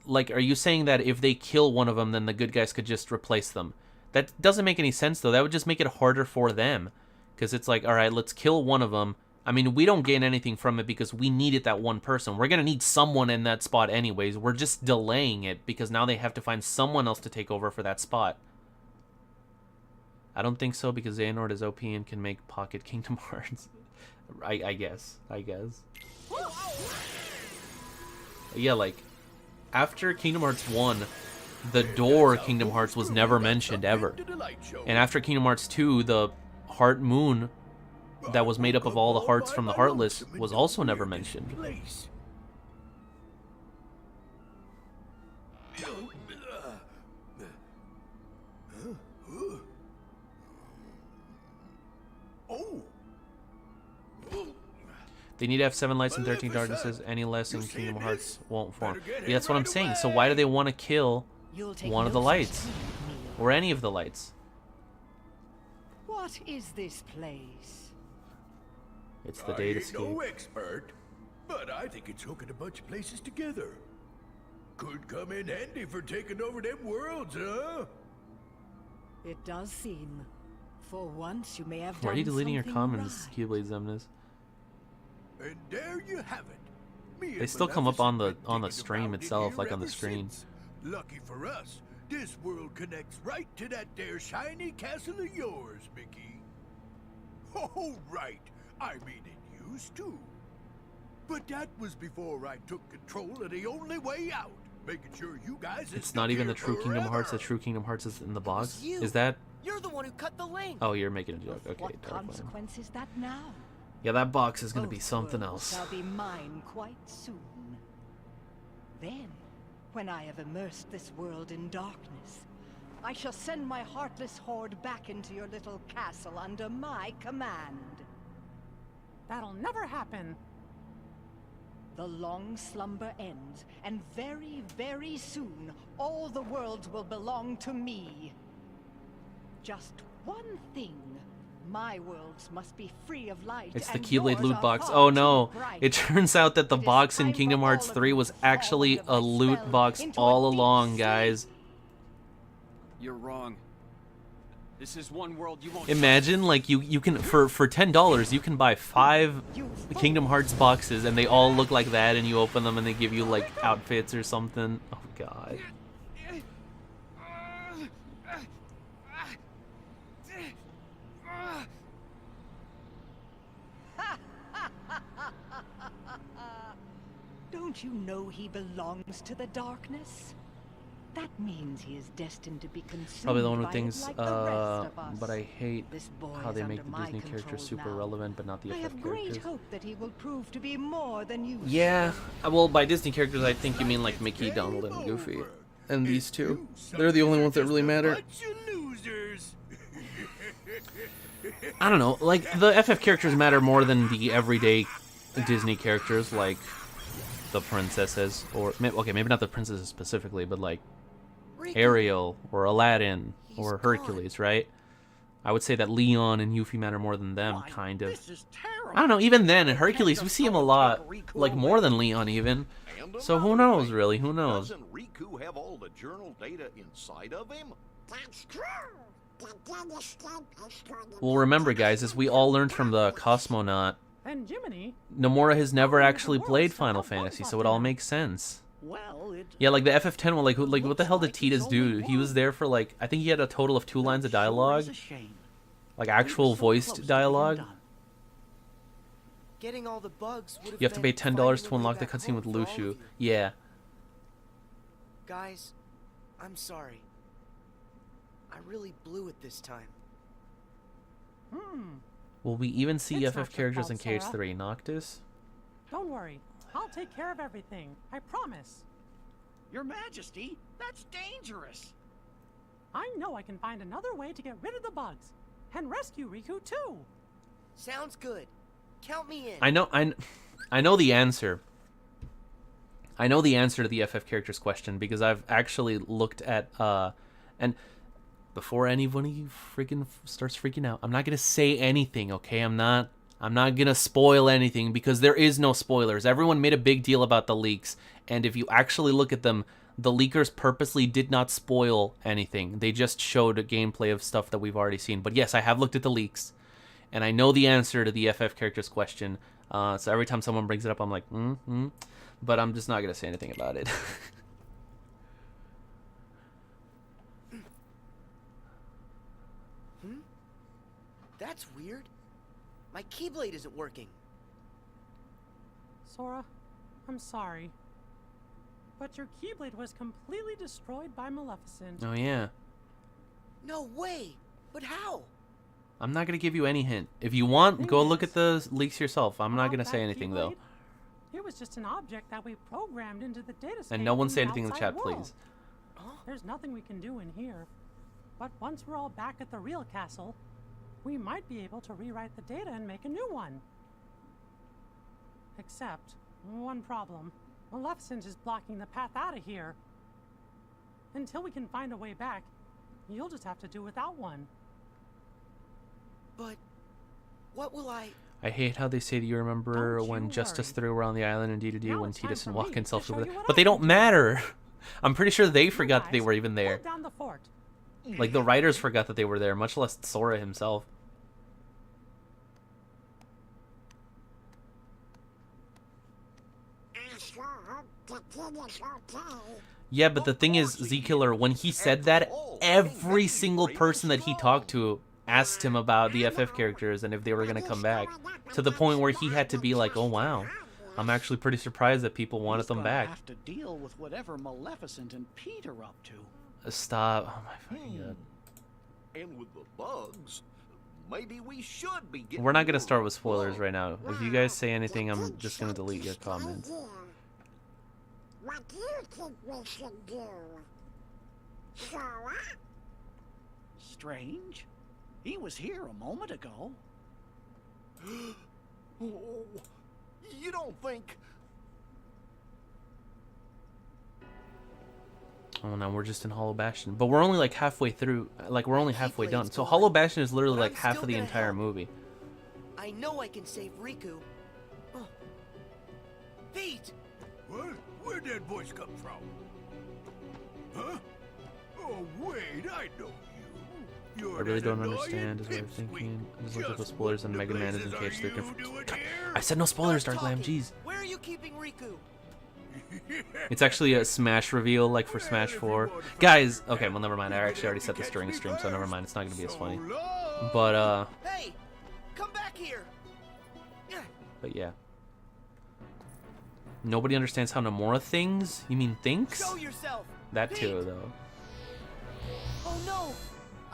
like, are you saying that if they kill one of them, then the good guys could just replace them? That doesn't make any sense, though. That would just make it harder for them. Because it's like, all right, let's kill one of them. I mean, we don't gain anything from it because we needed that one person. We're going to need someone in that spot anyways. We're just delaying it because now they have to find someone else to take over for that spot. I don't think so because Xehanort is OP and can make Pocket Kingdom Hearts. I guess. Yeah, like, after Kingdom Hearts 1, the door Kingdom Hearts was never mentioned ever. And after Kingdom Hearts 2, the Heart Moon that was made up of all the hearts from the Heartless was also never mentioned. They need to have 7 lights and 13 darknesses. Any less in Kingdom Hearts won't form. Yeah, that's what I'm saying. So why do they want to kill one of the lights? Or any of the lights? What is this place? It's the I data ain't no expert, but I think it's hooking a bunch of places together. Could come in handy for taking over them worlds, huh? It does seem. For once, you may have Why are you done deleting your something comments, right. Keyblade Zemnis? And there you have it. Me They and still come up on the Maleficent been stream digging around itself, in like here on the ever screen. since. Lucky for us, this world connects right to that there shiny castle of yours, Mickey. Oh, right. I mean, it used to. But that was before I took control of the only way out, making sure you guys is It's not even the True Kingdom Hearts. The True Kingdom Hearts is in the box. You. Is that? You're the one who cut the link. Oh, you're making a joke. Okay, What never mind. consequence is that now? Yeah, that box is gonna be Both something worlds else. shall be mine quite soon. Then, when I have immersed this world in darkness, I shall send my heartless horde back into your little castle under my command. That'll never happen. The long slumber ends, and very, very soon, all the worlds will belong to me. Just one thing. My worlds must be free of light. It's the and Keyblade yours loot are box. far Oh too no! bright. It turns out that the It is box in time for Kingdom all Hearts of 3 you was to fall actually under a my loot spell box into a all deep along, sleep. guys. You're wrong. This is one world you won't. Imagine, like, you can for $10 you can buy 5 Kingdom Hearts boxes and they all look like that, and you open them and they give you like outfits or something. Oh god. Don't you know he belongs to the darkness? That means he is destined to be consumed Probably the one who by it thinks, like the rest of us. but I hate This boy how they is make under the my Disney characters control super now. relevant, but not the I FF have great characters. hope that he will prove to be more than you. Yeah, well, by Disney characters, I think you mean like Mickey, Donald, and Goofy. And these two. They're the only ones that really matter. I don't know, like, the FF characters matter more than the everyday Disney characters, like the princesses, or, okay, maybe not the princesses specifically, but like Ariel, or Aladdin, or Hercules, right? I would say that Leon and Yuffie matter more than them, kind of. I don't know, even then, in Hercules, we see him a lot, like, more than Leon, even. So who knows, really, who knows? Doesn't Riku have all the journal data inside of him? That's true. The data stamp is going to Well, remember, guys, as we all learned from the Cosmonaut, And Jiminy. Nomura has never actually played Final Fantasy, so it all makes sense. Well, it... Yeah, like the FF10 one, like what the hell did Tidus do? He was there for like, I think he had a total of 2 lines of dialogue. Like actual voiced dialogue. Getting all the bugs would have You have to pay meant $10 finding to a way unlock the back cutscene home with for all of Lucio. you. Yeah. Guys, I'm sorry. I really blew it this time. Will we even see It's not FF your characters fault, in Sarah. KH3? Noctis? Don't worry. I'll take care of everything. I promise. Your Majesty, that's dangerous. I know I can find another way to get rid of the bugs. And rescue Riku, too. Sounds good. Count me in. I know the answer. I know the answer to the FF characters question because I've actually looked at and before anybody freaking starts freaking out, I'm not gonna say anything, okay? I'm not gonna spoil anything because there is no spoilers. Everyone made a big deal about the leaks, and if you actually look at them, the leakers purposely did not spoil anything. They just showed a gameplay of stuff that we've already seen. But yes, I have looked at the leaks, and I know the answer to the FF characters question. So every time someone brings it up, I'm like, but I'm just not gonna say anything about it. That's weird. My Keyblade isn't working. Sora, I'm sorry. But your Keyblade was completely destroyed by Maleficent. Oh yeah. No way! But how? I'm not gonna give you any hint. If you want, go look at the leaks yourself. I'm not gonna say anything though. Keyblade, it was just an object that we programmed into the datascape. And no one from say the anything in the outside chat, world. please. There's nothing we can do in here. But once we're all back at the real castle, we might be able to rewrite the data and make a new one. Except, one problem. Maleficent is blocking the path out of here. Until we can find a way back, you'll just have to do without one. But what will I I hate how they say, do you remember when Justice 3 were on the island in D2D when Tidus and Walken self over there? But they don't matter. I'm pretty sure they forgot that they were even there. Down the fort. Like, the writers forgot that they were there, much less Sora himself. Yeah, but the thing is, Z-Killer, when he said that, every single person that he talked to asked him about the FF characters and if they were going to come back. To the point where he had to be like, oh wow, I'm actually pretty surprised that people wanted them back. Have to deal with whatever Maleficent and Pete are up to. Stop. Oh my fucking god. And with the bugs, maybe we should be getting. We're not going to start with spoilers right now. If you guys say anything, I'm just going to delete your comments. What do you think we should do? Sora? Strange. He was here a moment ago. Oh, you don't think... Oh, now we're just in Hollow Bastion. But we're only like halfway through. Like, we're only halfway done. So Hollow Bastion is literally like half of the entire movie. I know I can save Riku. Oh. Pete! What? Where'd that voice come from? Huh? Oh, wait, I know you. I really don't understand, is what I'm thinking. Just look at the spoilers and Mega Man is engaged. I said no spoilers, Dark Lamb, jeez. Where are you keeping Riku? It's actually a Smash reveal, like for Smash 4. Guys, okay, well, never mind. I actually already said this during the stream, so never mind. It's not going to be as funny. But, Hey! Come back here! But yeah. Nobody understands how Nomura thinks? You mean thinks? Show yourself! That too, though. Oh no!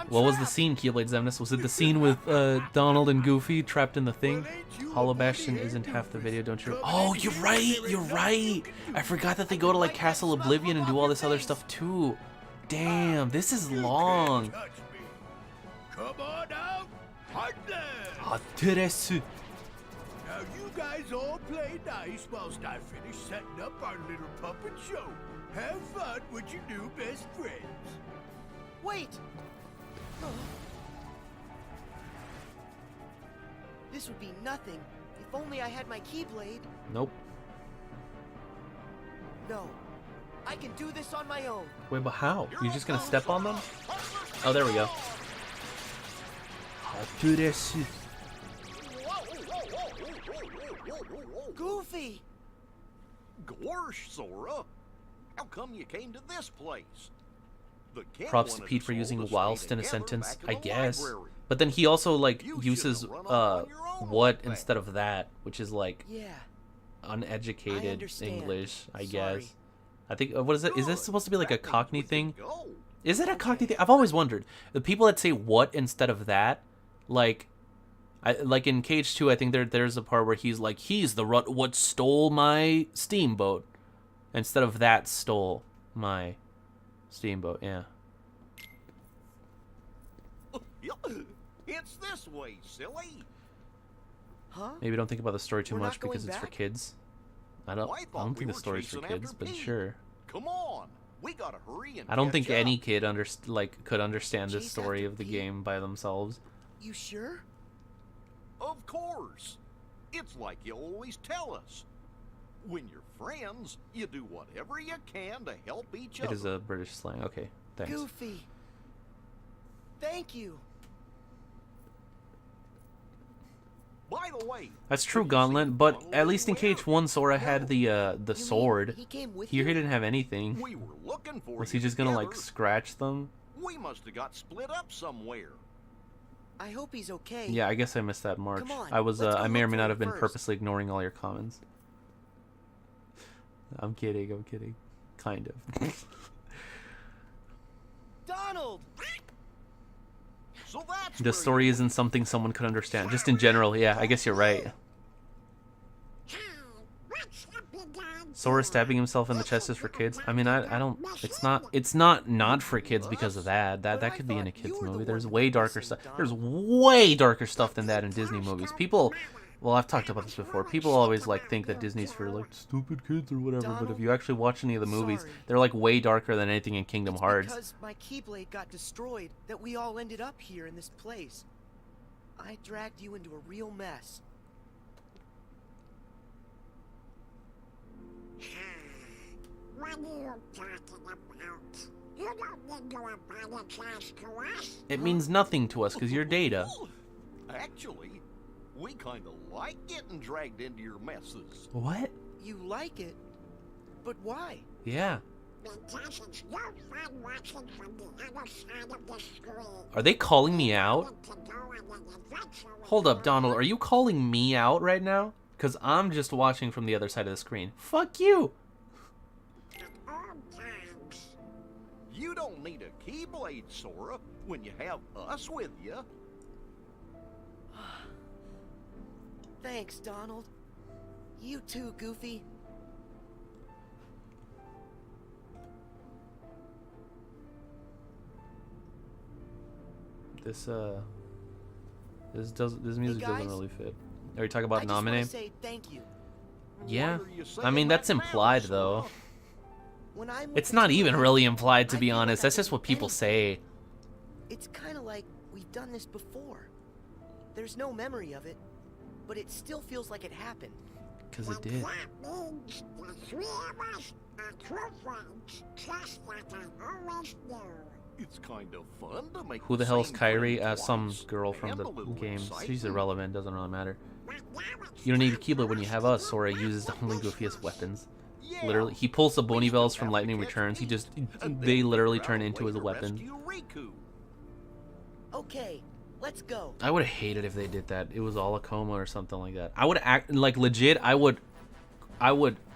What was the scene, Keyblade Zemnis? Was it the scene with Donald and Goofy trapped in the thing? Hollow Bastion isn't half the video, don't you? Oh, you're right! You're right! I forgot that they go to like Castle Oblivion and do all this other stuff too. Damn, this is long. Come on out, Heartland! Now you guys all play nice whilst I finish setting up our little puppet show. Have fun with your new best friends. Wait! This would be nothing if only I had my Keyblade. Nope. No. I can do this on my own. Wait, but how? You're just gonna step on them? Oh, there we go. Goofy! Gorsh, Sora. How come you came to this place? Props to Pete for using whilst in a sentence, I guess. But then he also like uses what instead of that, which is like uneducated English, I guess. I think what is it? Is this supposed to be like a Cockney thing? Is it a Cockney thing? I've always wondered. The people that say what instead of that, like in Cage 2, I think there's a part where he's like, he's the what stole my steamboat, instead of that stole my steamboat. Yeah. It's this way, silly. Huh? Maybe don't think about the story too much because it's for kids. I don't think the story's for kids, but sure. Come on, we gotta hurry and I don't think catch any up. kid could understand the story of the game by themselves. You sure? Of course. It's like you always tell us. When you're friends, you do whatever you can to help each other. It is a British slang. Okay, thanks. Goofy. Thank you. By the way, That's true, Gauntlet, but at least in Cage 1, Sora had the sword. Here he didn't have anything. we were looking for Was you he just gonna like together. scratch them? We must have got split up somewhere. I hope he's okay. Yeah, I guess I missed that march. Come on, I was let's go I may or look may for not him have been first. purposely ignoring all your comments. I'm kidding, kind of. Donald! So that's The story isn't something someone could understand. Just in general, yeah, I guess you're right. Sora stabbing himself in the chest is for kids. I mean, I don't. It's not for kids because of that. That could be in a kids movie. There's way darker stuff. There's way darker stuff than that in Disney movies. People, well, I've talked about this before. People always like think that Disney's for like stupid kids or whatever. But if you actually watch any of the movies, they're like way darker than anything in Kingdom Hearts. Because my Keyblade got destroyed that we all ended up here in this place. I dragged you into a real mess. What are you talking about? You don't need to apologize to us. It means nothing to us because you're Data. Actually, we kind of like getting dragged into your messes. What? You like it? But why? Yeah. Because it's no fun watching from the other side of the screen. Are they calling me out? Hold up, Donald. Are you calling me out right now? Because I'm just watching from the other side of the screen. Fuck you. You don't need a Keyblade, Sora, when you have us with you. Thanks, Donald. You too, Goofy. This music doesn't really fit. Are you talking about I just nominate? want to say thank you. Yeah. I mean, that's implied though. When I'm It's not even really implied, to be honest. That's just what people say. It's kind of like we've done this before. There's no memory of it, but it still feels like it happened. Because it did. That means the three of us are true friends, just like I always knew. It's kind of fun to make Who the hell is same Kyrie? friend Some twice girl from and the a little game. excitement. She's irrelevant. Doesn't really matter. You don't need a Keyblade when you have us. Sora uses the only goofiest weapons. Literally, he pulls the bony bells from Lightning Returns. They literally turn into his weapon. Okay, let's go. I would have hated if they did that. It was all a coma or something like that. I would act like legit. I would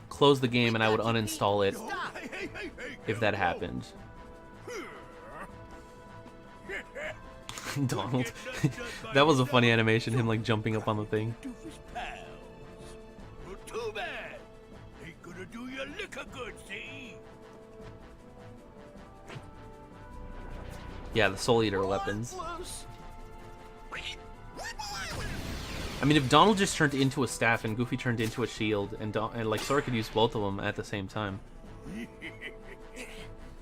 close the game and I would uninstall it if that happened. Donald. That was a funny animation, him like jumping up on the thing. Well, too bad. Ain't gonna do your liquor good, see? Yeah, the Soul Eater weapons. I mean, if Donald just turned into a staff and Goofy turned into a shield, and like Sora could use both of them at the same time.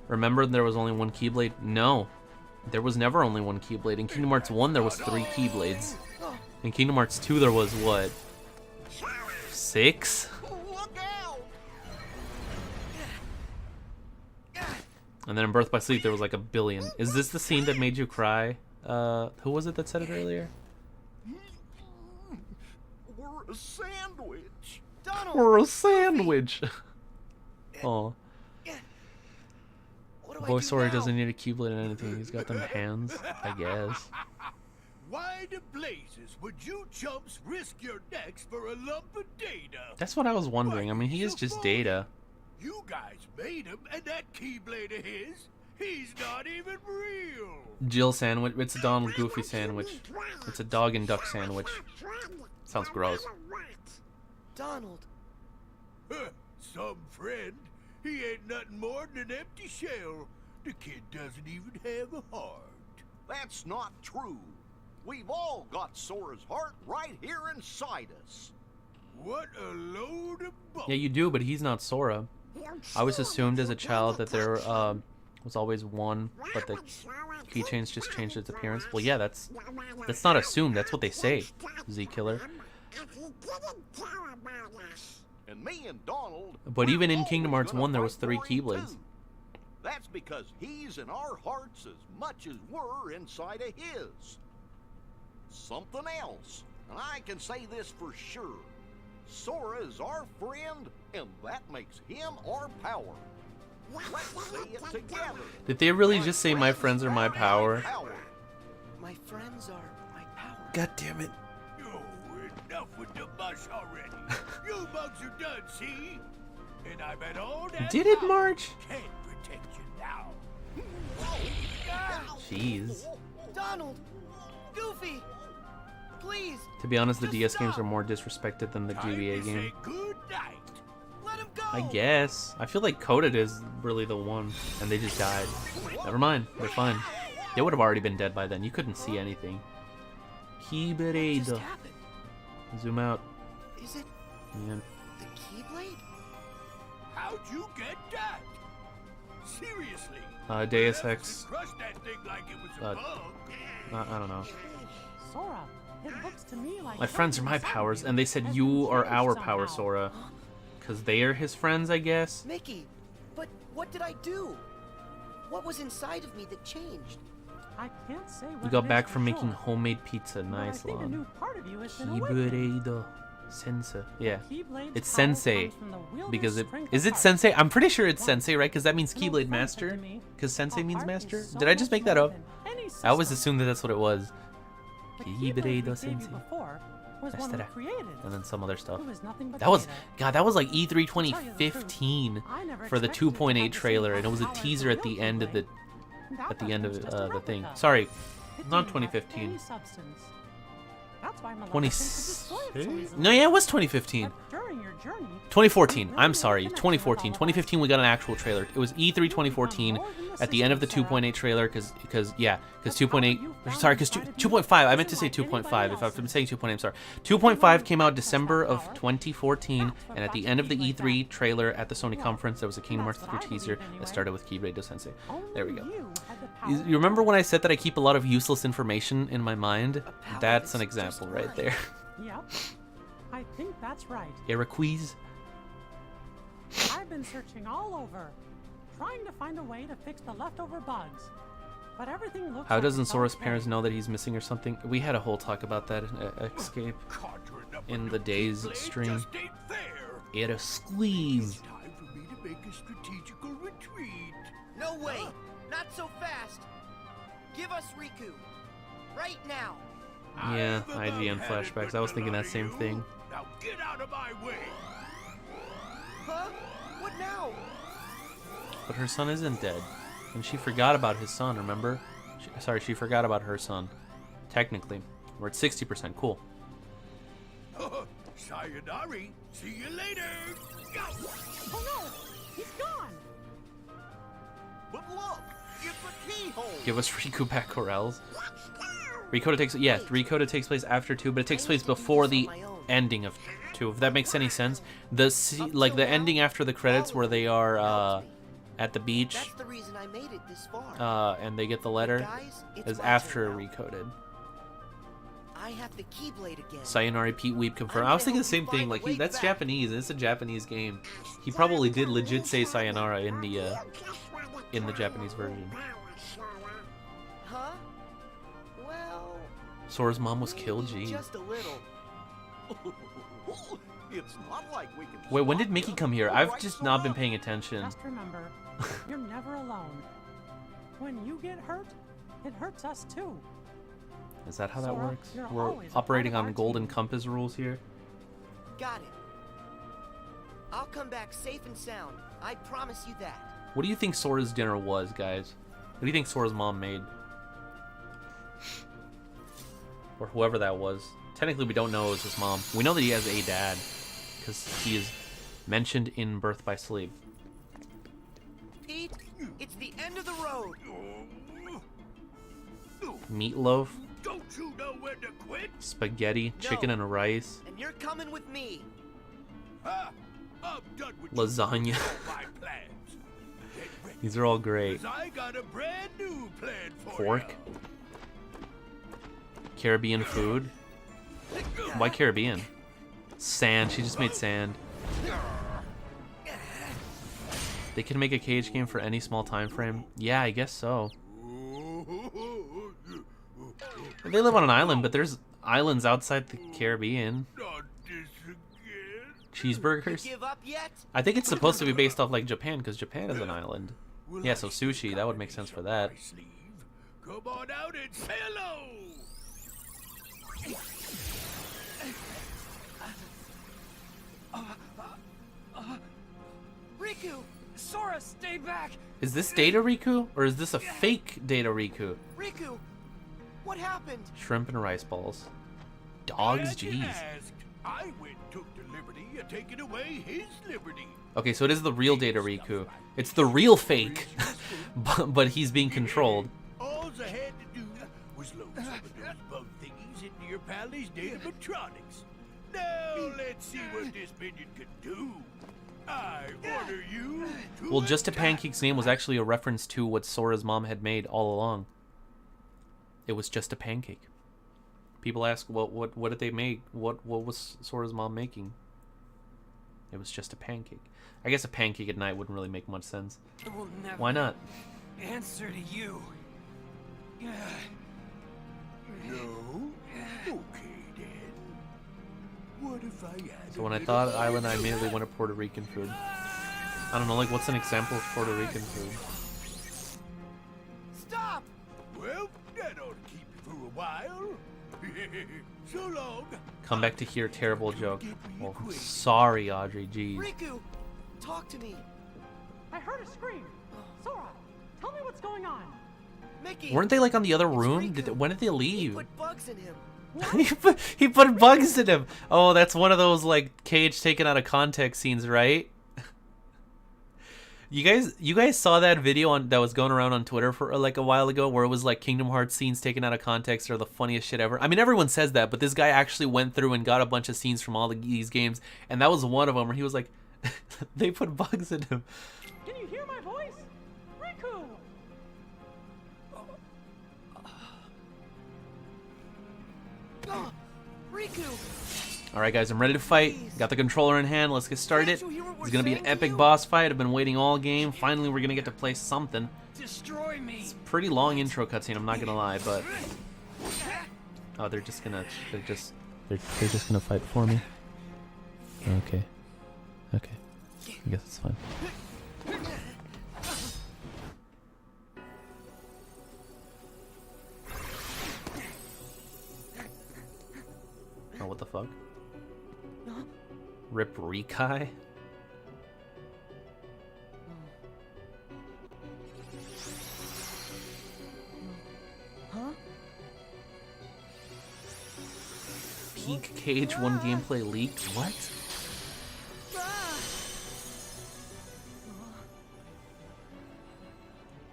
Remember, there was only one Keyblade? No. There was never only one Keyblade. In Kingdom Hearts 1, there was 3 Keyblades. In Kingdom Hearts 2, there was, what? 6? And then in Birth by Sleep, there was like 1 billion. Is this the scene that made you cry? Who was it that said it earlier? We're a sandwich. Donald! We're a sandwich! Aw. Boy, Sora doesn't need a Keyblade or anything. He's got them hands, I guess. Why the blazes would you chumps risk your necks for a lump of data? That's what I was wondering. I mean, he is just Data. You guys made him, and that Keyblade of his, he's not even real. Jill sandwich. It's a Donald Goofy sandwich. It's a dog and duck sandwich. Sounds gross. Donald. Some friend. He ain't nothing more than an empty shell. The kid doesn't even have a heart. That's not true. We've all got Sora's heart right here inside us. What a load of bull. Yeah, you do, but he's not Sora. I always assumed as a child that there was always one, but the keychains just changed its appearance. Well, yeah, that's not assumed. That's what they say, Z-Killer. And me and Donald. But even in Kingdom Hearts 1, there was 3 Keyblades. That's because he's in our hearts as much as we're inside of his. Something else, and I can say this for sure. Sora is our friend, and that makes him our power. Let's say it together. Did they really just say my friends are my power? My friends are my power. God damn it. Enough with the mush already. You bugs are done, see? And I bet all that Did it, Marge? can't protect you now. Jeez. Donald! Goofy! Please! To be honest, the DS games are more disrespected than the GBA game. Good night. Let him go! I guess. I feel like Coded is really the one, and they just died. Never mind, they're fine. They would have already been dead by then. You couldn't see anything. Keyblade. Zoom out. Is it Yeah. the Keyblade? How'd you get that? Seriously? Deus Ex. Crush that thing like it was a bug. I don't know. Sora, it looks to me like My friends are my powers, and they said you are our power, Sora. Because they are his friends, I guess. Mickey, but what did I do? What was inside of me that changed? I can't say what We got it back is from for making sure, homemade pizza. but Nice, I think a Lon. new part of you has been awakened. Keyblade Sensei. Yeah. Keyblade's It's power Sensei. comes from the wielder's Because it... strength Is of it heart. Sensei? I'm pretty sure it's Once Sensei, right? Because that means an old Keyblade friend said Master. to me, Because Sensei "A means heart is master. so Did I just much make that more up? than any I always system." assumed that that's what it was. The Keyblade Keyblade we gave you Sensei. before was one we Master. created. And then some other stuff. It was nothing but That was... data. God, that was like E3 To tell you the 2015 truth, I never for the expected it to 2.8 have the same trailer, and it was a power as the teaser at real the end of the... That At the end of was just a the thing. replica. Sorry, It not didn't have 2015. any substance. That's why Maleficent 20... could destroy it so easily. No, yeah, it was 2015. But during your journey, 2014. I'm sorry. 2014. 2015 we got an actual trailer. It was E3 2014 at the end of the 2.8 trailer because 2.8 sorry, because 2.5, I meant to say 2.5. If I'm saying 2.8, I'm sorry. 2.5 came out December of 2014, and at the end of the E3 trailer at the Sony conference, there was a Kingdom Hearts 3 teaser that started with Keyblade Sensei. There we go. You remember when I said that I keep a lot of useless information in my mind? That's an example right there. Yep. I think that's right. Iroquois. I've been searching all over, trying to find a way to fix the leftover bugs. But everything looks How like doesn't it's Sora's okay. parents know that he's missing or something? We had a whole talk about that in Escape in the Days stream. Just ain't fair. It a squeeze. Time for me to make a strategical retreat. No way! Not so fast! Give us Riku! Right now! Yeah, IGN flashbacks. I was thinking that same thing. Now get out of my way. Huh? What now? But her son isn't dead. And she forgot about his son, remember? She forgot about her son. Technically. We're at 60%. Cool. Sayonara. See you later. Go. Oh no! He's gone! But look, it's a keyhole. Give us Riku back, Corels. Ricotta takes place after 2, but it takes place before the ending of 2, if that makes any sense. Like the ending after the credits where they are at the beach. That's the reason I made it this far. And they get the letter Guys, it's is my after turn now. Recoded. I have the Keyblade again. Sayonara Pete Weep confirmed. I was thinking the same thing. Like that's Japanese, and it's a Japanese game. He probably did legit say Sayonara in the Japanese version. Huh? Well, Sora's mom was killed. Gee. just a little. It's not like we can. Wait, when did Mickey come here? I've just not been paying attention. Just remember, you're never alone. When you get hurt, it hurts us too. Is that how that Sora, works? you're We're always a operating part of on our Golden team. Compass rules here. Got it. I'll come back safe and sound. I promise you that. What do you think Sora's dinner was, guys? What do you think Sora's mom made? Or whoever that was. Technically, we don't know it was his mom. We know that he has a dad, because he is mentioned in Birth by Sleep. Pete, it's the end of the road. Meatloaf, Don't you know when to quit? spaghetti, chicken and rice, And you're coming with me. I'm done with lasagna. my plans. These are all great. 'Cause I got a brand new plan for Fork. Caribbean food. Why Caribbean? Sand. She just made sand. They can make a cage game for any small time frame. Yeah, I guess so. They live on an island, but there's islands outside the Caribbean. Not this again. Cheeseburgers. Give up yet? I think it's supposed to be based off like Japan, because Japan is an island. Will Yeah, I so sushi, that would make sense for that. Come on out and say hello. Riku! Sora, stay back! Is this Data Riku, or is this a fake Data Riku? Riku! What happened? Shrimp and rice balls. Dogs? Glad you Jeez. asked. I went and took the liberty of taking away his liberty. Okay, so it is the real Data Riku. It's the real fake, but he's being controlled. All I had to do was load some of those bug thingies into your pally's datatronics. Now let's see what this minion can do. I order you to Well, Just a Pancake's name was actually a reference to what Sora's mom had made all along. It was just a pancake. People ask, what did they make? What was Sora's mom making? It was just a pancake. I guess a pancake at night wouldn't really make much sense. I will never Why not? answer to you. No? Okay, then. What if I add So when I thought island, I immediately went to Puerto Rican food. I don't know, like, what's an example of Puerto Rican food? Stop! Well, that ought to keep you for a while. So long. Come back to hear terrible joke. Well, sorry, Audrey. Jeez. Riku, talk to me. I heard a scream. Sora, tell me what's going on. Mickey, Weren't they like on the other room? When did they leave? put bugs in him. he put bugs in him. Oh, that's one of those like Cage taken out of context scenes, right? You guys saw that video that was going around on Twitter for like a while ago, where it was like Kingdom Hearts scenes taken out of context are the funniest shit ever. I mean, everyone says that, but this guy actually went through and got a bunch of scenes from all these games, and that was one of them where he was like, they put bugs in him. Can you hear my voice? Riku! Riku! Alright guys, I'm ready to fight. Got the controller in hand, let's get started. It's gonna be an epic boss fight. I've been waiting all game. Finally we're gonna get to play something. Destroy me. It's a pretty long intro cutscene, I'm not gonna lie, but oh, they're just gonna fight for me. Okay. Okay. I guess it's fine. Oh, what the fuck? Rip Rikai? Huh? Peak Cage 1 gameplay leaked? What?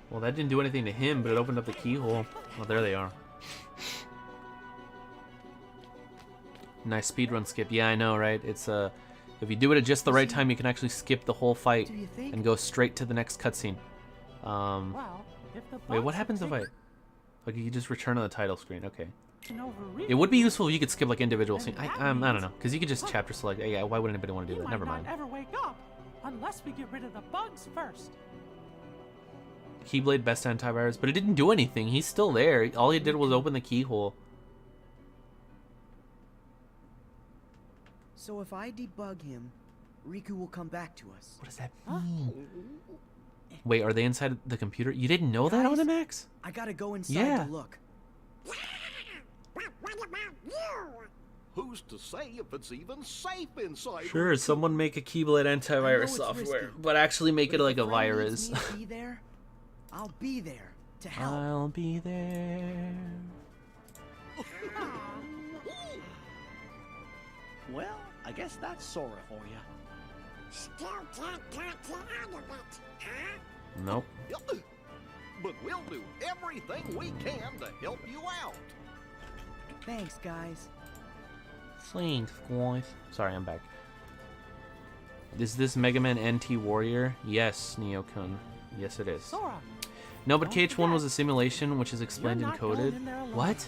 Well, that didn't do anything to him, but it opened up the keyhole. Oh, there they are. Nice speedrun skip. Yeah, I know, right? It's if you do it at just the right time, you can actually skip the whole fight and go straight to the next cutscene. Well, if the Wait, what bugs happens if have I... Like, you just return on the title screen. Okay. taken over It would be useful if you could skip, like, individual scenes. I don't know. Because you could just chapter select. Yeah, why would anybody want to do we that? might Never mind. not ever wake up unless we get rid of the bugs first. Keyblade best antivirus. But it didn't do anything. He's still there. All he did was open the keyhole. So if I debug him, Riku will come back to us. What does that mean? Wait, are they inside the computer? You didn't know that, Onimax? I gotta go inside Yeah. to look. But what about you? Who's to say if it's even safe inside? Sure, someone make a Keyblade antivirus software, but actually make it like a virus. Be there? I'll be there to help. I'll be there. Well, I guess that's Sora for you. Still can't talk you out of it, huh? Nope. But we'll do everything we can to help you out. Thanks, guys. Thanks, guys. Sorry, I'm back. Is this Mega Man NT Warrior? Yes, Neo-kun. Yes, it is. Sora, No, but KH1 was a simulation, which is explained and coded. What?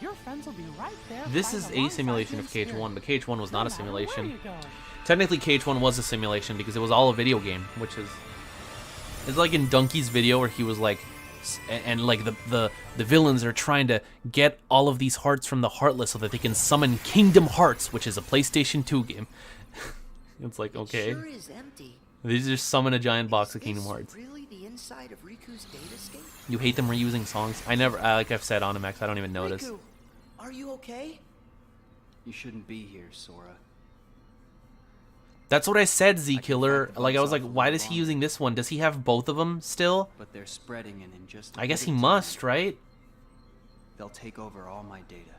your friends will be right there. This is a simulation of KH1, but KH1 was not a simulation. Technically, KH1 was a simulation because it was all a video game, which is... It's like in Donkey's video where he was like... And like the villains are trying to get all of these hearts from the Heartless so that they can summon Kingdom Hearts, which is a PlayStation 2 game. It's like, okay. It sure is empty. They just summon a giant box of Kingdom Hearts. Really the inside of Riku's datascape? You hate them reusing songs? I never, like I've said, Onimax, I don't even notice. Riku, are you okay? You shouldn't be here, Sora. That's what I said, Z-Killer. Like, I was like, why is he using this one? Does he have both of them still? But they're spreading, and in just I guess he must, right? They'll take over all my data.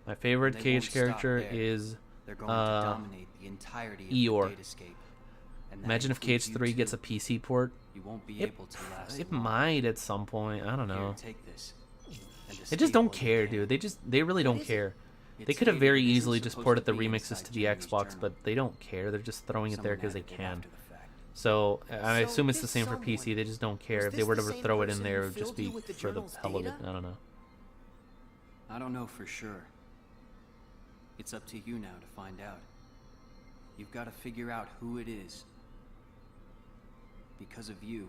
My favorite They Cage won't character stop there. is They're going to dominate the entirety of Eeyore. the datascape. And that Imagine if includes Cage you 3 too. gets a PC port. You won't be It- able to last It long. might at some point. I don't know. Here, take this. And They escape just don't while you care, can. dude. They really don't care. They It's could have data very that isn't easily just supposed ported to the be remixes inside to the Jamie's Xbox, journal. but they don't care. They're just throwing it there Someone because they added it can. after the fact. So I So assume it's the this same for someone, PC. They just don't care. was If they this were the to same throw it in person there, it who would just filled be you with the for the journal's hell of it. data? I don't know. I don't know for sure. It's up to you now to find out. You've got to figure out who it is. Because of you,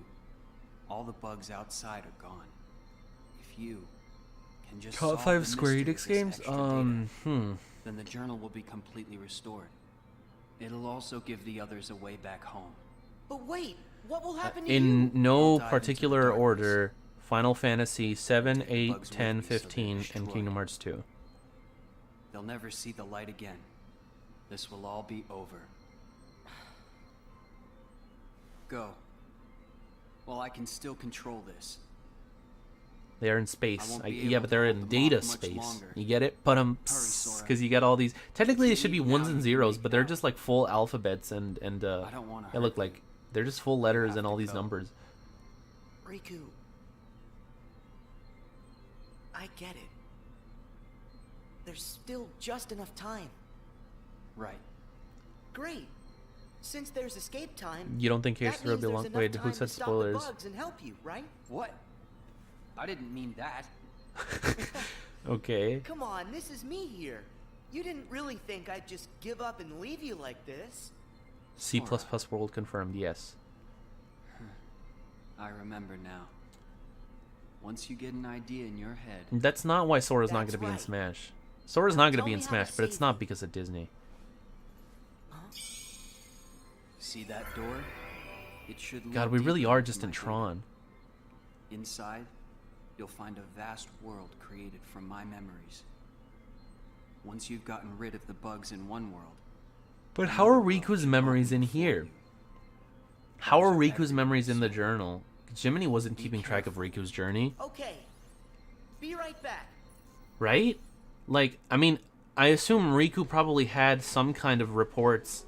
all the bugs outside are gone. If you can just Top solve 5 the Square mystery of Enix this games? extra data, Hmm. then the journal will be completely restored. It'll also give the others a way back home. But wait, what will happen to In you? no dive into the particular darkness. order, Final Fantasy 7, 8, bugs with 10, me so they're 15, and destroyed. Kingdom Hearts 2. They'll never see the light again. This will all be over. Go. Well, I can still control this. They are in space. won't be Yeah, able but to they're hold in them data off much space. longer. You get it? But Sora. because you got all these. Technically, If they you should be leave ones now, and you zeros, leave but they're now. just like full alphabets and I don't wanna they look hurt like they're just full letters and all these go. numbers. Riku. I get it. There's still just enough time. Right. Great. Since there's escape time, You don't think that Case will means be there's long? enough Wait, time who to said stop spoilers? the bugs and help you, right? What? I didn't mean that. Okay. Come on, this is me here. You didn't really think I'd just give up and leave you like this. C++ world confirmed. Yes. I remember now. Once you get an idea in your head. That's not why Sora's not going That's to be in right. Smash. Sora's not going to tell be me in how to Smash, but it's save not him. because of Disney. See that door? It should God, lead we really deeper are into just in my data. Tron. Inside, you'll find a vast world created from my memories. Once you've gotten rid of the bugs in one world. But how are Riku's memories in here? How are Riku's memories in the journal? Jiminy wasn't keeping track of Riku's journey, Okay. Be right back. right? Like, I mean, I assume Riku probably had some kind of reports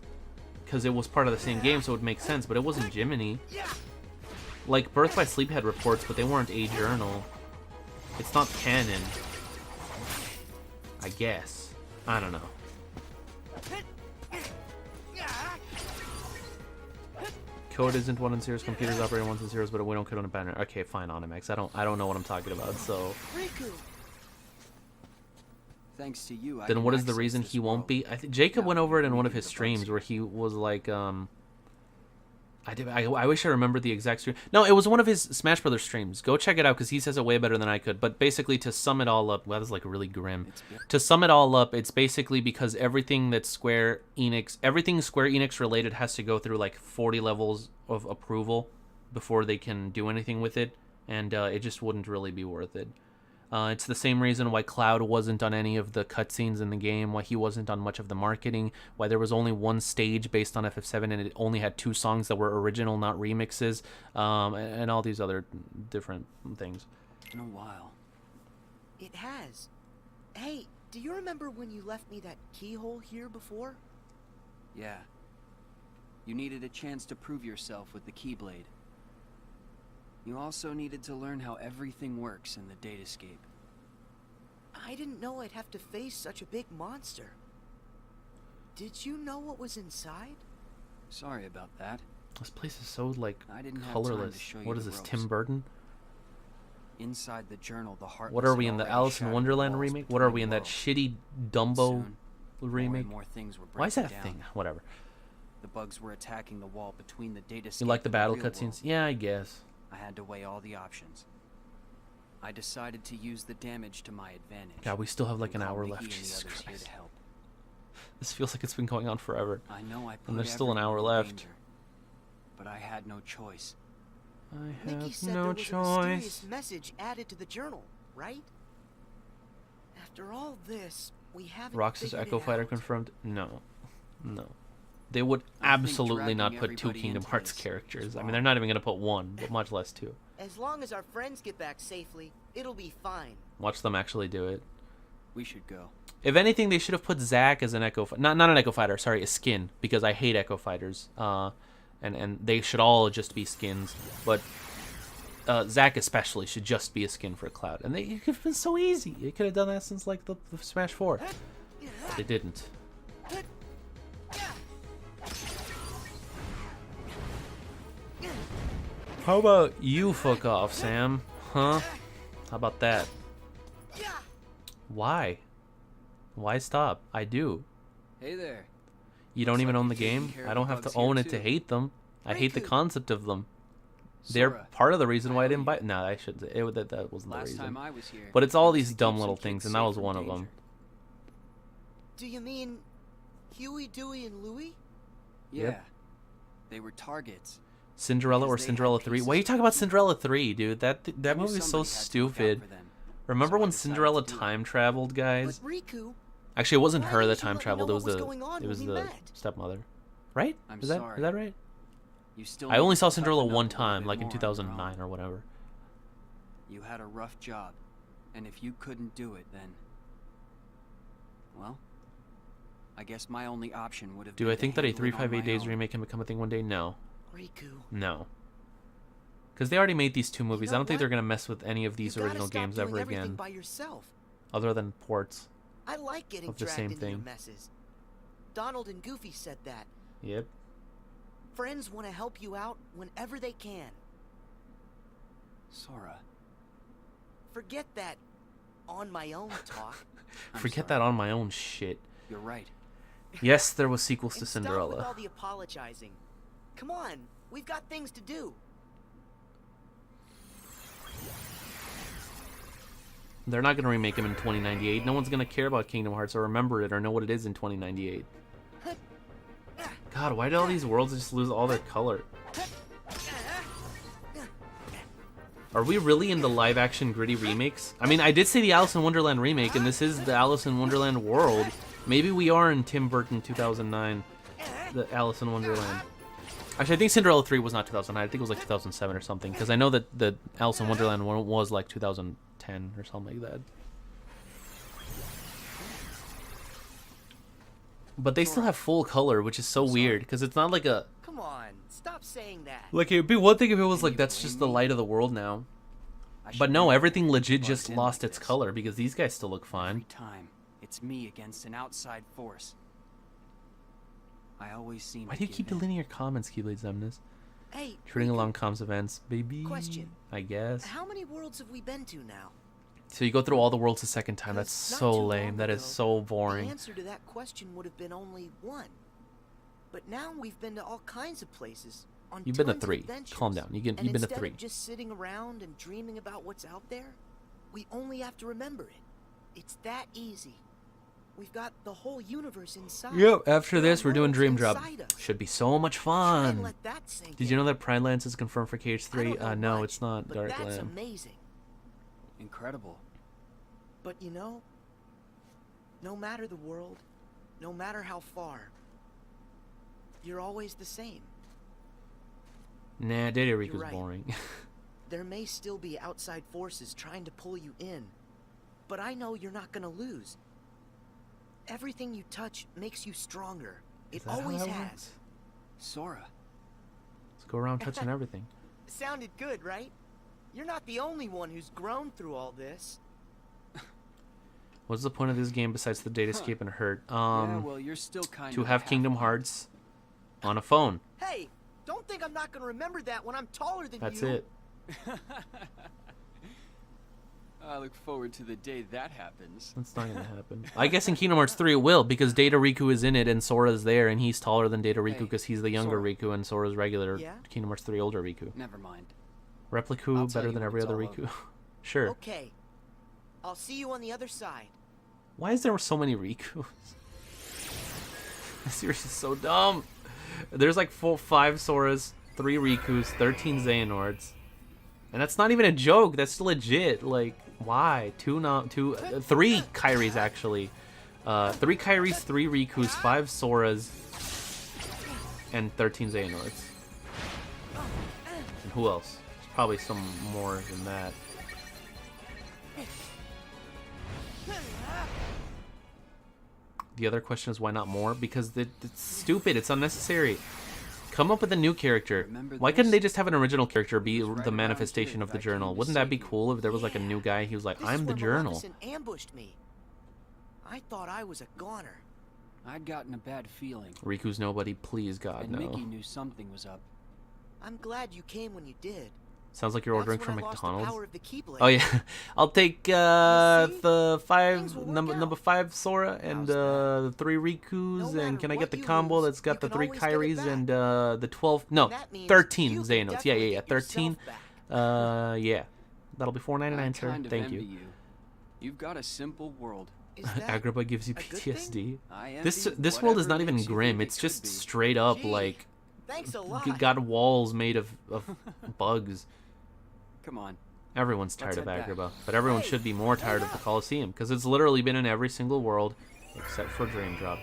because it was part of the same game, so it would make sense, but it wasn't Jiminy. Like, Birth by Sleep had reports, but they weren't a journal. It's not canon. I guess. I don't know. Code isn't 1 and 0's, computers operate in 1s and 0's, but we don't code on a banner. Okay, fine, Onyx. I don't know what I'm talking about, so... Riku. Thanks to you, I Then can what is the access reason this he won't world. be? I think Jacob went over it in one of reading his the bugs streams where here. he was like, I wish I remembered the exact stream. No, it was one of his Smash Brothers streams. Go check it out because he says it way better than I could. But basically, to sum it all up, well, that's like really grim. To sum it all up, it's basically because everything that's everything Square Enix related has to go through like 40 levels of approval before they can do anything with it, and it just wouldn't really be worth it. It's the same reason why Cloud wasn't on any of the cutscenes in the game, why he wasn't on much of the marketing, why there was only one stage based on FF7 and it only had 2 songs that were original, not remixes, and all these other different things. In a while. It has. Hey, do you remember when you left me that keyhole here before? Yeah. You needed a chance to prove yourself with the Keyblade. You also needed to learn how everything works in the datascape. I didn't know I'd have to face such a big monster. Did you know what was inside? Sorry about that. This place is so, like, I didn't have time to colorless. show you What is the this, ropes. Tim Burton? Inside the journal, the heart. What are we in, the Alice in Wonderland remake? What are we in, that shitty Dumbo remake? More things were Why is that a breaking thing? down. Whatever. The bugs were attacking the wall between the datascape. You like the and battle real cutscenes? world. Yeah, I guess. I had to weigh all the options. I decided to use the damage to my advantage. God, we still have like an and call hour Mickey left. and the Jesus others here Christ. to help. This feels like it's been going on forever. I know I put And there's still an everyone hour in left. danger, but I had no choice. I Mickey have said no there was a choice. mysterious message added to the journal, right? After all this, we haven't Roxas figured Echo it Fighter out. confirmed? No. No. They would absolutely not put 2 Kingdom Hearts characters. I mean, they're not even going to put 1, but much less 2. As long as our friends get back safely, it'll be fine. Watch them actually do it. We should go. If anything, they should have put Zack as an Echo... Not an Echo Fighter, sorry, a skin. Because I hate Echo Fighters. And they should all just be skins. But Zack especially should just be a skin for Cloud. And it could have been so easy. They could have done that since, like, the Smash 4. They didn't. How about you fuck off, Sam? Huh? How about that? Why? Why stop? I do. Hey there. You don't even own the game? I don't have to own it to hate them. I hate the concept of them. They're part of the reason why I didn't buy it. No, I should say that wasn't the reason. But it's all these dumb little things, and that was one of them. Do you mean Huey, Dewey, and Louie? Yeah. Yep. They were targets. Cinderella or Cinderella 3? Why are you talking about Cinderella 3, dude? That movie's so stupid. Remember when Cinderella time traveled, guys? Actually, it wasn't her that time traveled. It was the stepmother, right? Is that right? I only saw Cinderella one time, like in 2009 or whatever. You had a rough job, and if you couldn't do it, then, well, I guess my only option would have been. Do I think that a 358 Days remake can become a thing one day? No. Riku. No. Because they already made these two movies. I don't think they're gonna mess with any of these original games ever again. By yourself. Other than ports. I like getting of the dragged same into thing. your messes. Donald and Goofy said that. Yep. Friends want to help you out whenever they can. Sora. Forget that on my own talk. Forget that on my own shit. You're right. Yes, there was sequels to Stop with Cinderella. all the apologizing. Come on, we've got things to do. They're not gonna remake them in 2098. No one's gonna care about Kingdom Hearts or remember it or know what it is in 2098. God, why did all these worlds just lose all their color? Are we really into live-action gritty remakes? I mean, I did say the Alice in Wonderland remake, and this is the Alice in Wonderland world. Maybe we are in Tim Burton 2009, the Alice in Wonderland. Actually, I think Cinderella 3 was not 2009. I think it was like 2007 or something, because I know that the Alice in Wonderland one was like 2010 or something like that. But they still have full color, which is so weird, because it's not like a... Come on, stop saying that. Like, it'd be one thing if it was like, that's just the light of the world now. But no, everything legit just lost its color, because these guys still look fine. Every time, it's me against an outside force. I always seem Why do you keep deleting your comments, Keyblade Zemnis? Hey, Shooting along comms events, baby. Question. I guess. How many worlds have we been to now? So you go through all the worlds a second time. That's so lame. That is so boring. The answer to that question would have been only one. But now we've been to all kinds of places. On You've been to tons of 3. adventures. Calm down. You've been to 3. Instead of just sitting around and dreaming about what's out there, we only have to remember it. It's that easy. We've got the whole universe inside. Yep, after this, we're doing Dream Drop. inside us. Should be so much fun. Let that sink Did you know that Pride Lands is confirmed for KH3? No, it's not. But Dark that's Land. amazing. Incredible. But you know, no matter the world, no matter how far, you're always the same. Nah, Data Riku's You're right. boring. There may still be outside forces trying to pull you in, but I know you're not gonna lose. Everything you touch makes you stronger. It always has. Sora. Let's go around touching everything. Sounded good, right? You're not the only one who's grown through all this. What's the point of this game besides the data escape and hurt? Yeah, well, you're still kind to of have Kingdom Hearts on a phone. Hey, don't think I'm not gonna remember that when I'm taller than That's you. it. I look forward to the day that happens. That's not gonna happen. I guess in Kingdom Hearts 3 it will, because Data Riku is in it and Sora's there, and he's taller than Data Riku because he's the younger Riku and Sora's regular Kingdom Hearts 3 older Riku. Never mind. Repliku better than every other Riku. Sure. Okay. I'll see you on the other side. Why is there so many Rikus? This series is so dumb. There's like 5 Soras, 3 Rikus, 13 Xehanorts. And that's not even a joke. That's legit. Like, why? 3 Kairis actually. 3 Kairis, 3 Rikus, 5 Soras, and 13 Xehanorts. And who else? There's probably some more than that. The other question is why not more? Because it's stupid. It's unnecessary. Come up with a new character. Why couldn't they just have an original character be the manifestation of the journal? Wouldn't that be cool if there was like a new guy? He was like, I'm the journal. Maleficent ambushed me. I thought I was a goner. I'd gotten a bad feeling. Riku's nobody. Please, God, And no. Mickey knew something was up. I'm glad you came when you did. Sounds like you're ordering from when I lost the McDonald's. power of the Keyblade. Oh yeah, I'll take the number 5 Sora and the 3 Rikus, and can I get the combo that's got the 3 Kairis and the 12? No, 13 Xehanorts. Yeah, 13. Yeah, that'll be $4.99, sir. Kind of Thank envy you. You've got a simple world. Agrabah gives you PTSD. I This envy world is whatever not even makes you grim. think It's it just could be. straight up like Thanks a lot. got walls made of bugs. Come on. Everyone's tired Let's of head back. Agrabah, but everyone should be more tired of the Colosseum because it's literally been in every single world except for Dream Drop.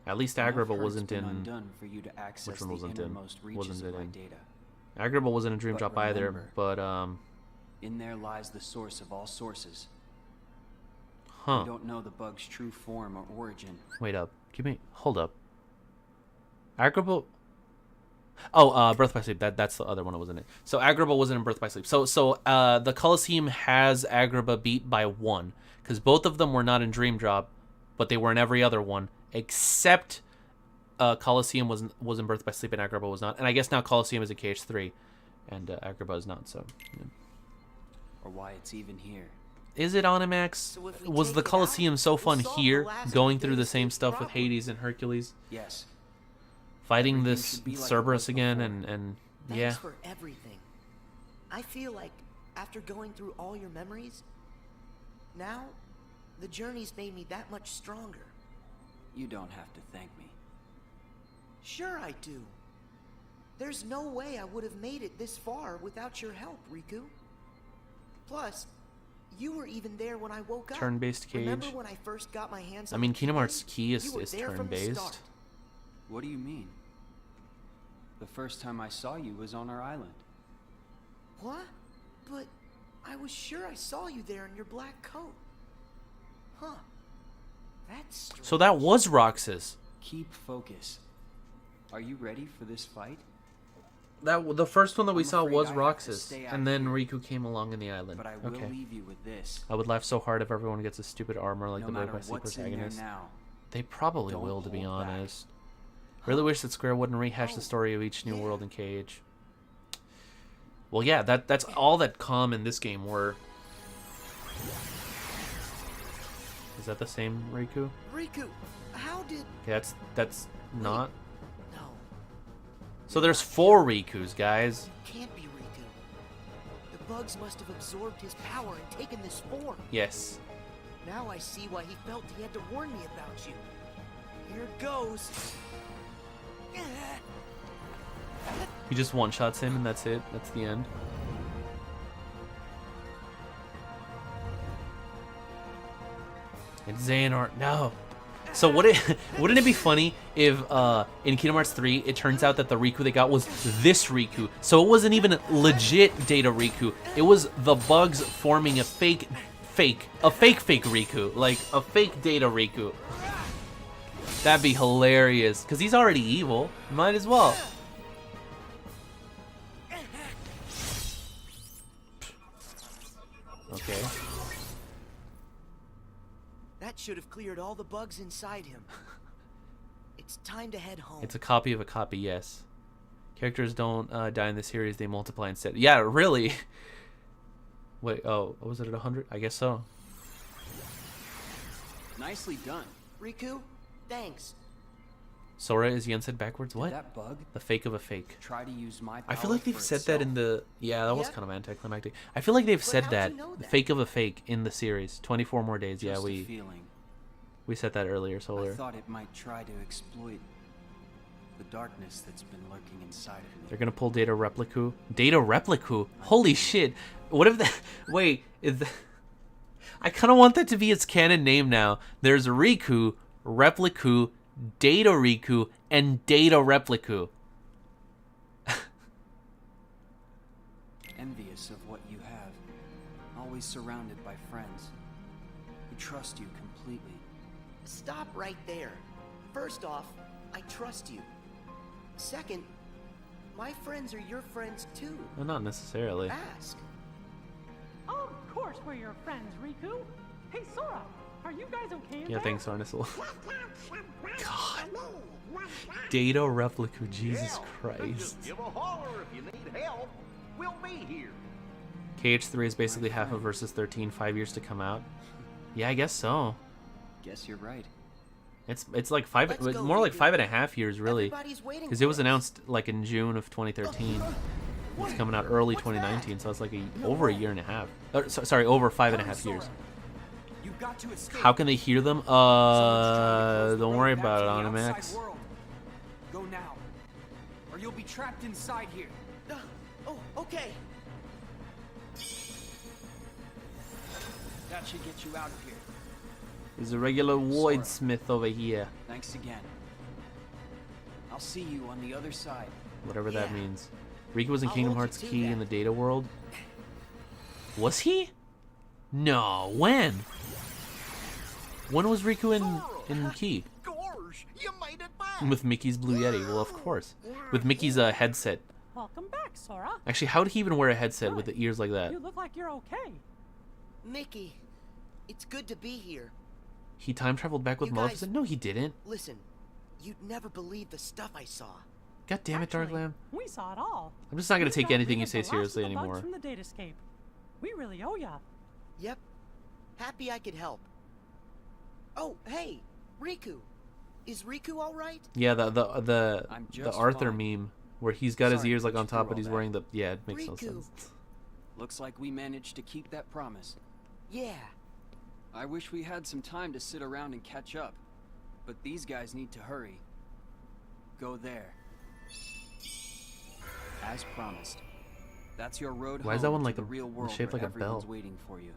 At least Enough Agrabah hurt's wasn't been in. undone for you to access Which one the wasn't in? innermost reaches Wasn't of it my in? data. Agrabah wasn't in Dream But Drop either, remember, but in there lies the source of all sources. huh. We don't know the bug's true form or origin. Wait up. Hold up. Agrabah. Oh, Birth by Sleep. That's the other one that was in it. So Agrabah wasn't in Birth by Sleep. So the Colosseum has Agrabah beat by 1 because both of them were not in Dream Drop, but they were in every other one except Colosseum was in Birth by Sleep and Agrabah was not. And I guess now Colosseum is in KH3, and Agrabah is not. So. Yeah. Or why it's even here. Is it Onimax? Was the Colosseum so fun here, going through the same stuff with Hades and Hercules? Yes. Fighting Everything this should be like it Cerberus was again, before. and Thanks yeah. for everything. I feel like after going through all your memories, now the journey's made me that much stronger. You don't have to thank me. Sure I do. There's no way I would have made it this far without your help, Riku. Plus, you were even there when I woke up. Turn-based cage. Remember when I first got my hands I on mean, the Kingdom Keyblade? Hearts Key is You were there from the turn-based. start. What do you mean? The first time I saw you was on our island. What? But I was sure I saw you there in your black coat. Huh. That's strange. So that was Roxas. Keep focus. Are you ready for this fight? The first one that we I'm saw afraid was I have to Roxas, stay out and then here. Riku came along in the island. But I will Okay. leave you with this. I would laugh so hard if everyone gets a stupid armor like No the Birth matter by Sleep what's in there protagonist. now, They probably don't will, to be hold back. honest. Really wish that Square wouldn't rehash the story of each new world in KH. Well, yeah, that's all that Calm in this game were. Is that the same Riku? Riku, how did... Okay, that's not. No. So there's 4 Rikus, guys. Can't be Riku. The bugs must have absorbed his power and taken this form. Yes. Now I see why he felt he had to warn me about you. Here goes. He just one-shots him, and that's it. That's the end. It's Xehanort. No. So wouldn't it be funny if in Kingdom Hearts 3 it turns out that the Riku they got was this Riku? So it wasn't even legit Data Riku. It was the bugs forming a fake Riku, like a fake Data Riku. That'd be hilarious, because he's already evil. Might as well. Okay. That should have cleared all the bugs inside him. It's time to head home. It's a copy of a copy, yes. Characters don't die in the series, they multiply instead. Yeah, really? Wait, oh, was it at 100? I guess so. Nicely done. Riku, thanks. Sora is Yen said backwards? What? Did that bug The fake of a fake. try to use my I feel power like they've for said that in itself? the... Yeah, that was Yeah. kind of anticlimactic. I feel like they've said how'd that. you know The that? fake of a fake in the series. 24 more days. Yeah, Just a we feeling. said that earlier, I Solar. thought it might try to exploit the darkness that's been lurking inside of me. They're gonna pull Data Repliku. Data Repliku? Holy shit. What if that... Wait, I kind of want that to be its canon name now. There's Riku, Repliku, Data Riku, and Data Repliku. Envious of what you have. Always surrounded by friends who trust you completely. Stop right there. First off, I trust you. Second, my friends are your friends too. Well, not necessarily. Ask. Of course we're your friends, Riku. Hey, Sora, Are you guys okay? Yeah, thanks, Arnisul. God. Data Replica, Jesus Christ. Just give a holler if you need help. We'll be here. KH3 is basically half of Versus 13, 5 years to come out. Yeah, I guess so. Guess you're right. It's like more like 5.5 years, really. Because it was announced like in June of 2013. It's coming out early 2019, so it's like over a year and a half. Sorry, over 5.5 years. How can they hear them? Don't worry about it, Onimax. Go now, or you'll be trapped inside here. Oh, okay. That should get you out of here. There's a regular Voidsmith over here. Thanks again. I'll see you on the other side. Whatever that means. Riku was in Kingdom Hearts Key in the data world. Was he? No, when? When was Riku in Key? Gorge, you made it back. With Mickey's Blue Yeti. Well, of course. With Mickey's headset. Welcome back, Sora. Actually, how did he even wear a headset with the ears like that? You look like you're okay. Mickey, it's good to be here. He time traveled back with Maleficent? No, he didn't. Listen, you'd never believe the stuff I saw. God damn it, Darklam. We saw it all. I'm just not gonna take anything you say The last of seriously the bugs anymore. From the datascape. We really owe ya. Yep. Happy I could help. Oh, hey, Riku. Is Riku all right? Yeah, the Arthur meme where he's got his Sorry ears to like put on you top, through but he's all wearing the it makes no Riku. sense. Looks like we managed to keep that promise. Yeah. I wish we had some time to sit around and catch up, but these guys need to hurry. Go there. As promised. That's your road Why is home that one to like the real world shaped where like a bell? everyone's waiting for you.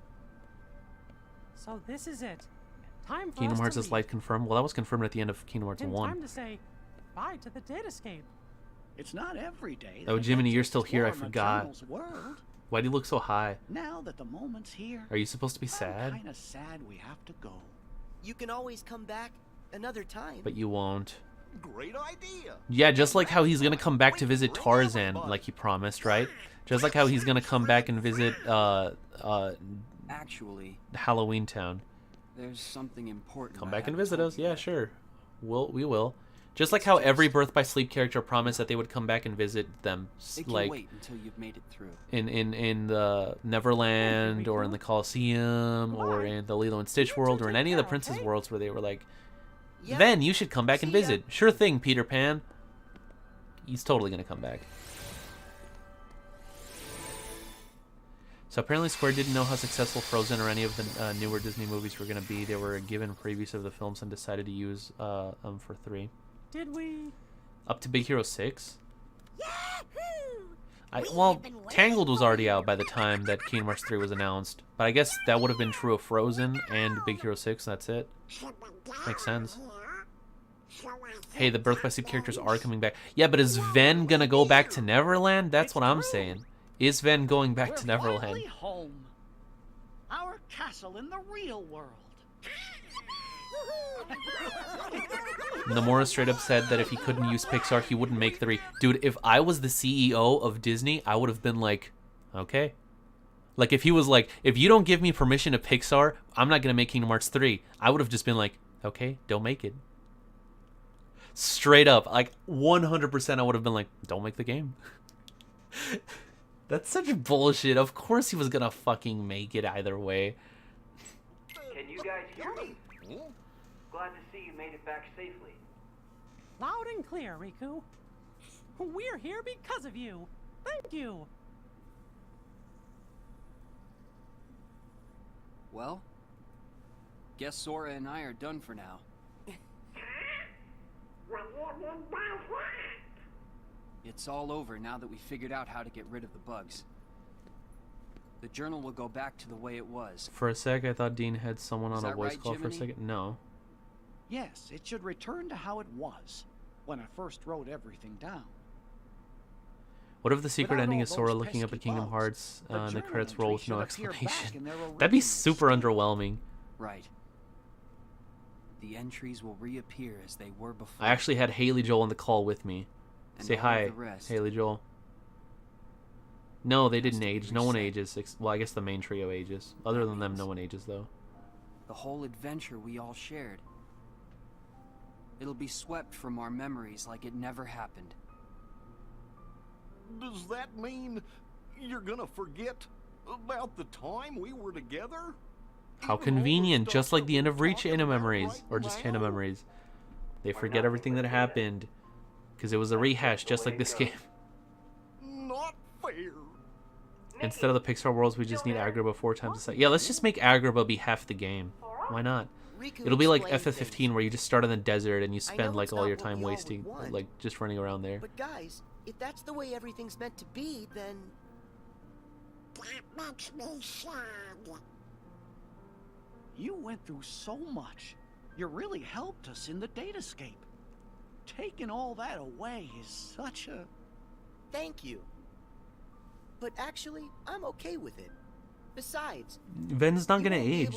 So this is it. Time for Kingdom us Hearts to is leave. light confirmed. Well, that was confirmed at the end of Kingdom Hearts And 1. time to say bye to the datascape. It's not every day. Oh, Jiminy, you're still here. I explore forgot. Maternal's world. Why do you look so high? Now that the moment's here, Are you supposed to be sad? kind of sad we have to go. You can always come back another time. But you won't. Great idea. Yeah, just like how he's gonna come back to visit Tarzan, like he promised, right? Just like how he's gonna come back and visit Actually, Halloween Town. there's something important. Come I back and haven't visit told us. you Yeah, yet. sure. We will. Just like how every Birth by Sleep character promised that they would come back and visit them, It can like wait until you've made it through. in the Neverland or in the Coliseum or in the Lilo and Stitch world or in any of the Princess worlds where they were like, then you should come back and visit. Sure thing, Peter Pan. He's totally gonna come back. So apparently Square didn't know how successful Frozen or any of the newer Disney movies were gonna be. They were given previews of the films and decided to use them for 3. Did we? Up to Big Hero 6. Well, Tangled was already out by the time that Kingdom Hearts 3 was announced, but I guess that would have been true of Frozen and Big Hero 6. That's it. Makes sense. Hey, the Birth by Sleep characters are coming back. Yeah, but is Ven gonna go back to Neverland? That's what I'm saying. Is Ven going back to Neverland? Finally home. Our castle in the real world. Nomura straight up said that if he couldn't use Pixar, he wouldn't make 3. Dude, if I was the CEO of Disney, I would have been like, okay. Like, if he was like, if you don't give me permission to Pixar, I'm not going to make Kingdom Hearts 3. I would have just been like, okay, don't make it. Straight up. Like, 100% I would have been like, don't make the game. That's such bullshit. Of course he was going to fucking make it either way. Can you guys hear me? Glad to see you made it back safely. Loud and clear, Riku. We're here because of you. Thank you. Well, guess Sora and I are done for now. It's all over now that we figured out how to get rid of the bugs. The journal will go back to the way it was. For a sec, I thought Dean had someone Is on a that voice right, call for a Jiminy? second. No. Yes, it should return to how it was when I first wrote everything down. What if the secret Without ending all is Sora those looking up at pesky Kingdom bugs, Hearts the and the journal credits roll with entry no should appear back in explanation? their That'd be original super state. underwhelming. Right. The entries will reappear as they were before. I actually had Haley Joel on the call with me. And Say all of hi, the rest. Haley Joel. No, they didn't age. No one ages. Well, I guess the main trio ages. Other than them, no one ages, though. the whole adventure we all shared. It'll be swept from our memories like it never happened. Does that mean you're gonna forget about the time we were together? How convenient, just like the end of Chain of Memories, or just Chain of Memories. They forget everything that happened, because it was a rehash, just like this game. Not fair. Instead of the Pixar worlds, we just need Agrabah 4 times a second. Yeah, let's just make Agrabah be half the game. Why not? It'll be like FF15, where you just start in the desert and you spend like all your time wasting, like just running around there. But guys, if that's the way everything's meant to be, then... That makes me sad. You went through so much. You really helped us in the datascape. Taking all that away is such a... Thank you. But actually, I'm okay with it. Besides, Ven's not gonna age.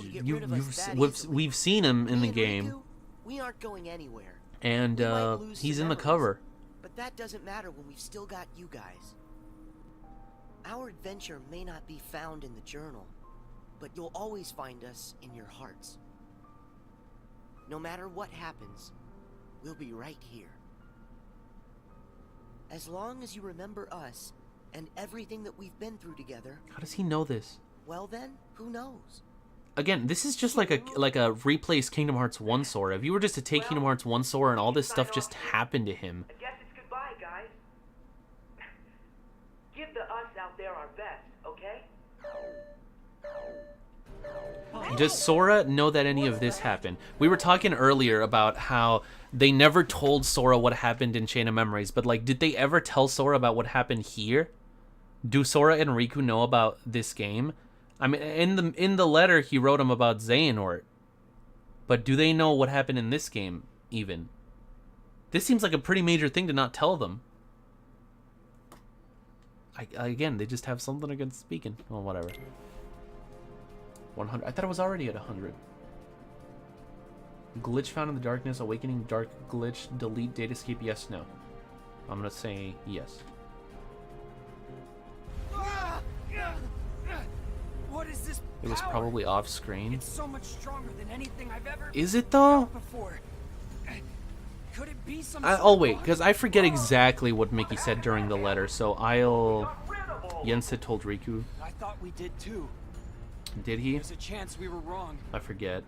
We've seen him in the game, we aren't going anywhere. and he's in the cover. But that doesn't matter when we've still got you guys. Our adventure may not be found in the journal, but you'll always find us in your hearts. No matter what happens, we'll be right here. As long as you remember us and everything that we've been through together. How does he know this? Well then, who knows? Again, this is just like a replace Kingdom Hearts 1 Sora. If you were just to take Kingdom Hearts 1 Sora and all this stuff just happened to him. I guess it's goodbye, guys. Give the us out there our best, okay? Does Sora know that any of this happened? We were talking earlier about how they never told Sora what happened in Chain of Memories, but like, did they ever tell Sora about what happened here? Do Sora and Riku know about this game? I mean, in the letter he wrote him about Xehanort, but do they know what happened in this game even? This seems like a pretty major thing to not tell them. Again, they just have something against speaking. Well, whatever. 100. I thought it was already at 100. Glitch found in the darkness. Awakening dark glitch. Delete datascape. Yes, no. I'm gonna say yes. What is this? It was probably off screen. It's so much stronger than anything I've ever Is it though? before. Could it be some I'll wait, because I forget exactly what Mickey said during the letter, so I'll... Yensid told Riku. I thought we did too. Did he? There's a chance we were wrong. I forget.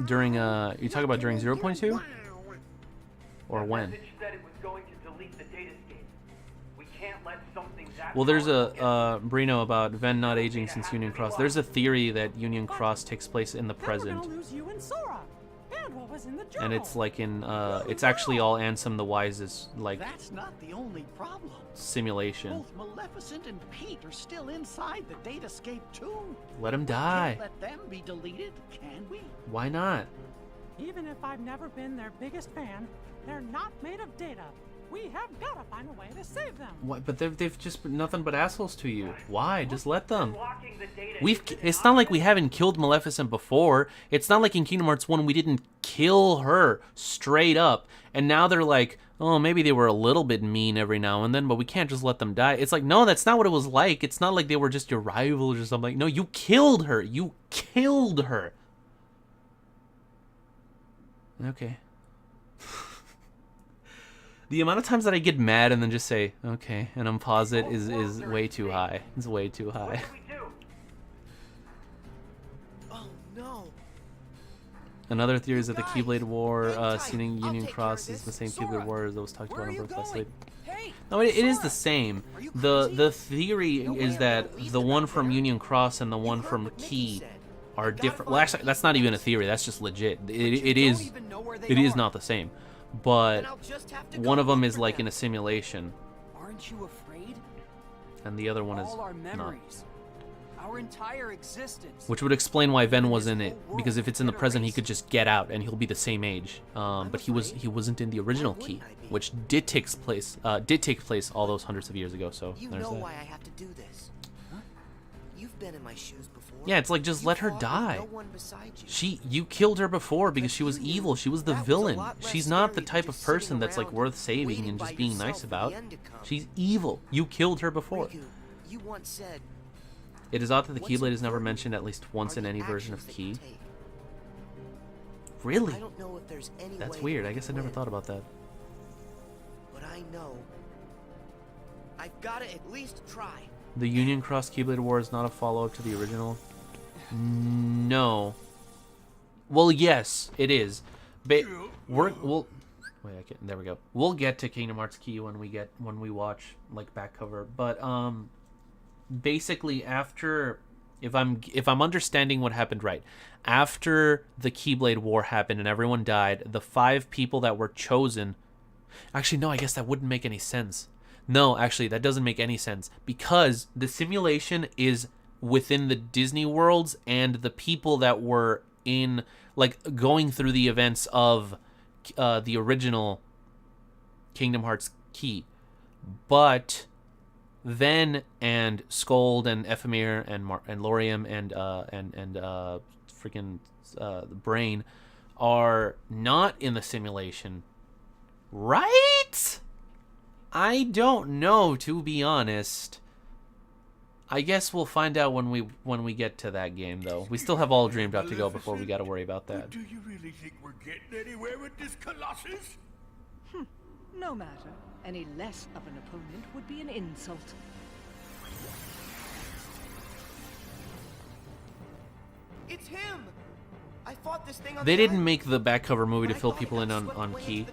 During, you talk about during 0.2? Or when? The message said it was going to delete the datascape. We can't let something that Well, there's a, Brino about Ven not aging since Union Cross. There's a theory that Union Cross takes place in the present. We're gonna lose you and Sora. And what was in the journal. And it's like in, it's actually all Ansem the Wise's, like, That's not the only problem. simulation. Both Maleficent and Pete are still inside the datascape too. Let him We die. can't let them be deleted, can we? Why not? Even if I've never been their biggest fan, they're not made of data. We have got to find a way to save them. What? But they've just been nothing but assholes to you. Why? Just let them. It's not like we haven't killed Maleficent before. It's not like in Kingdom Hearts 1 we didn't kill her straight up. And now they're like, oh, maybe they were a little bit mean every now and then, but we can't just let them die. It's like, no, that's not what it was like. It's not like they were just your rivals or something. No, you killed her. You killed her. Okay. The amount of times that I get mad and then just say, okay, and unpause it is way too high. It's way too high. Oh no. Another theory is that the Keyblade War seen in Union Cross is the same Keyblade War as those talked about in Birth by Sleep. No, it is the same. The theory is that the one from Union Cross and the one from Key are different. Well, actually, that's not even a theory. That's just legit. It is not the same. But one of them is like in a simulation, Aren't you afraid? and the other one is All our not. memories, our entire existence. Which would explain why Ven was in it, because if it's in the present, he could just get out and he'll be the same age. But he wasn't in the original Key, which did take place all those hundreds of years ago. So You there's know that. why I have to do this. You've been in my shoes before. Yeah, it's like just let her die. No one beside you. You killed her before because she was evil. She was the villain. She's not the type of person that's like worth saving and just being nice about. She's evil. You killed her before. You once said It is odd that the Keyblade is never mentioned at least once in any version of Key. Really? I don't know if there's any That's way weird. we I guess I can never win, thought about that. but I know I've got to at least try. The Union Cross Keyblade War is not a follow-up to the original. No. Well, yes, it is. We'll wait. I can't, there we go. We'll get to Kingdom Hearts Key when we watch like back cover. But basically after, if I'm understanding what happened right, after the Keyblade War happened and everyone died, the 5 people that were chosen. Actually, no. I guess that wouldn't make any sense. No, actually, that doesn't make any sense because the simulation is within the Disney worlds and the people that were in, like, going through the events of the original Kingdom Hearts Key. But Ven and Scold and Ephemera and Laurium and freaking the Brain are not in the simulation, right? I don't know, to be honest. I guess we'll find out when we get to that game, though. We still have all Dream Drop to go before we got to worry about that. Do you really think we're getting anywhere with this Colossus? No matter. Any less of an opponent would be an insult. It's him! I fought this thing on They the didn't island. make the back cover movie to fill people in on Key,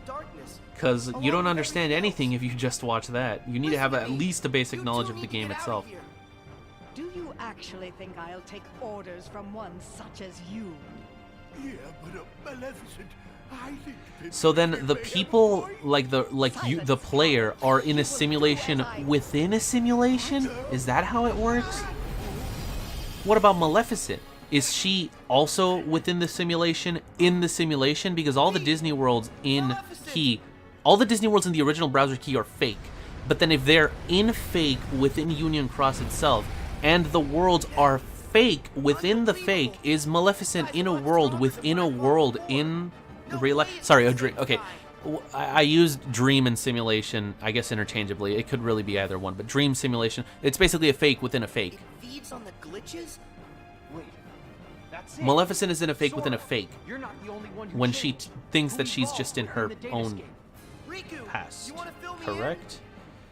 because you don't understand anything if you just watch that. You need to have at least a basic knowledge of the game itself. Do you actually think I'll take orders from one such as you? Yeah, but Maleficent, I think. So then the people, the player, are in a simulation within a simulation? Is that how it works? What about Maleficent? Is she also within the simulation, in the simulation? Because all the Disney worlds in Key, all the Disney worlds in the original browser Key are fake. But then if they're in fake within Union Cross itself, and the worlds are fake within the fake, is Maleficent in a world within a world in real life? Sorry, a dream. Okay, I used dream and simulation, I guess, interchangeably. It could really be either one, but dream simulation, it's basically a fake within a fake. It feeds on the glitches? Wait, that's it. Maleficent is in a fake within a fake. You're not the only one who When she changed. thinks Who that she's evolved just in within her the own Riku, past. you wanna fill me Correct?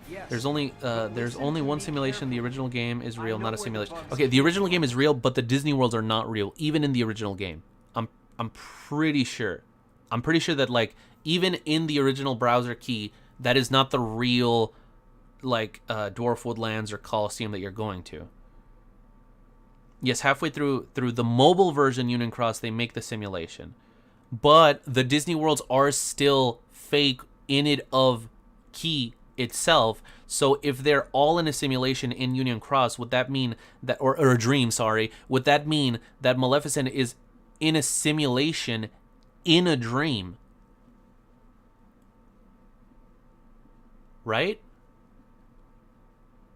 Yes. There's only one simulation. The original game is real, not a simulation. Okay, the original game is real, but the Disney worlds are not real, even in the original game. I'm pretty sure. I'm pretty sure that, like, even in the original browser Key, that is not the real, like, Dwarf Woodlands or Coliseum that you're going to. Yes, halfway through the mobile version Union Cross, they make the simulation, but the Disney worlds are still fake in it of Key itself. So if they're all in a simulation in Union Cross, would that mean that, or a dream, sorry, would that mean that Maleficent is in a simulation in a dream? Right?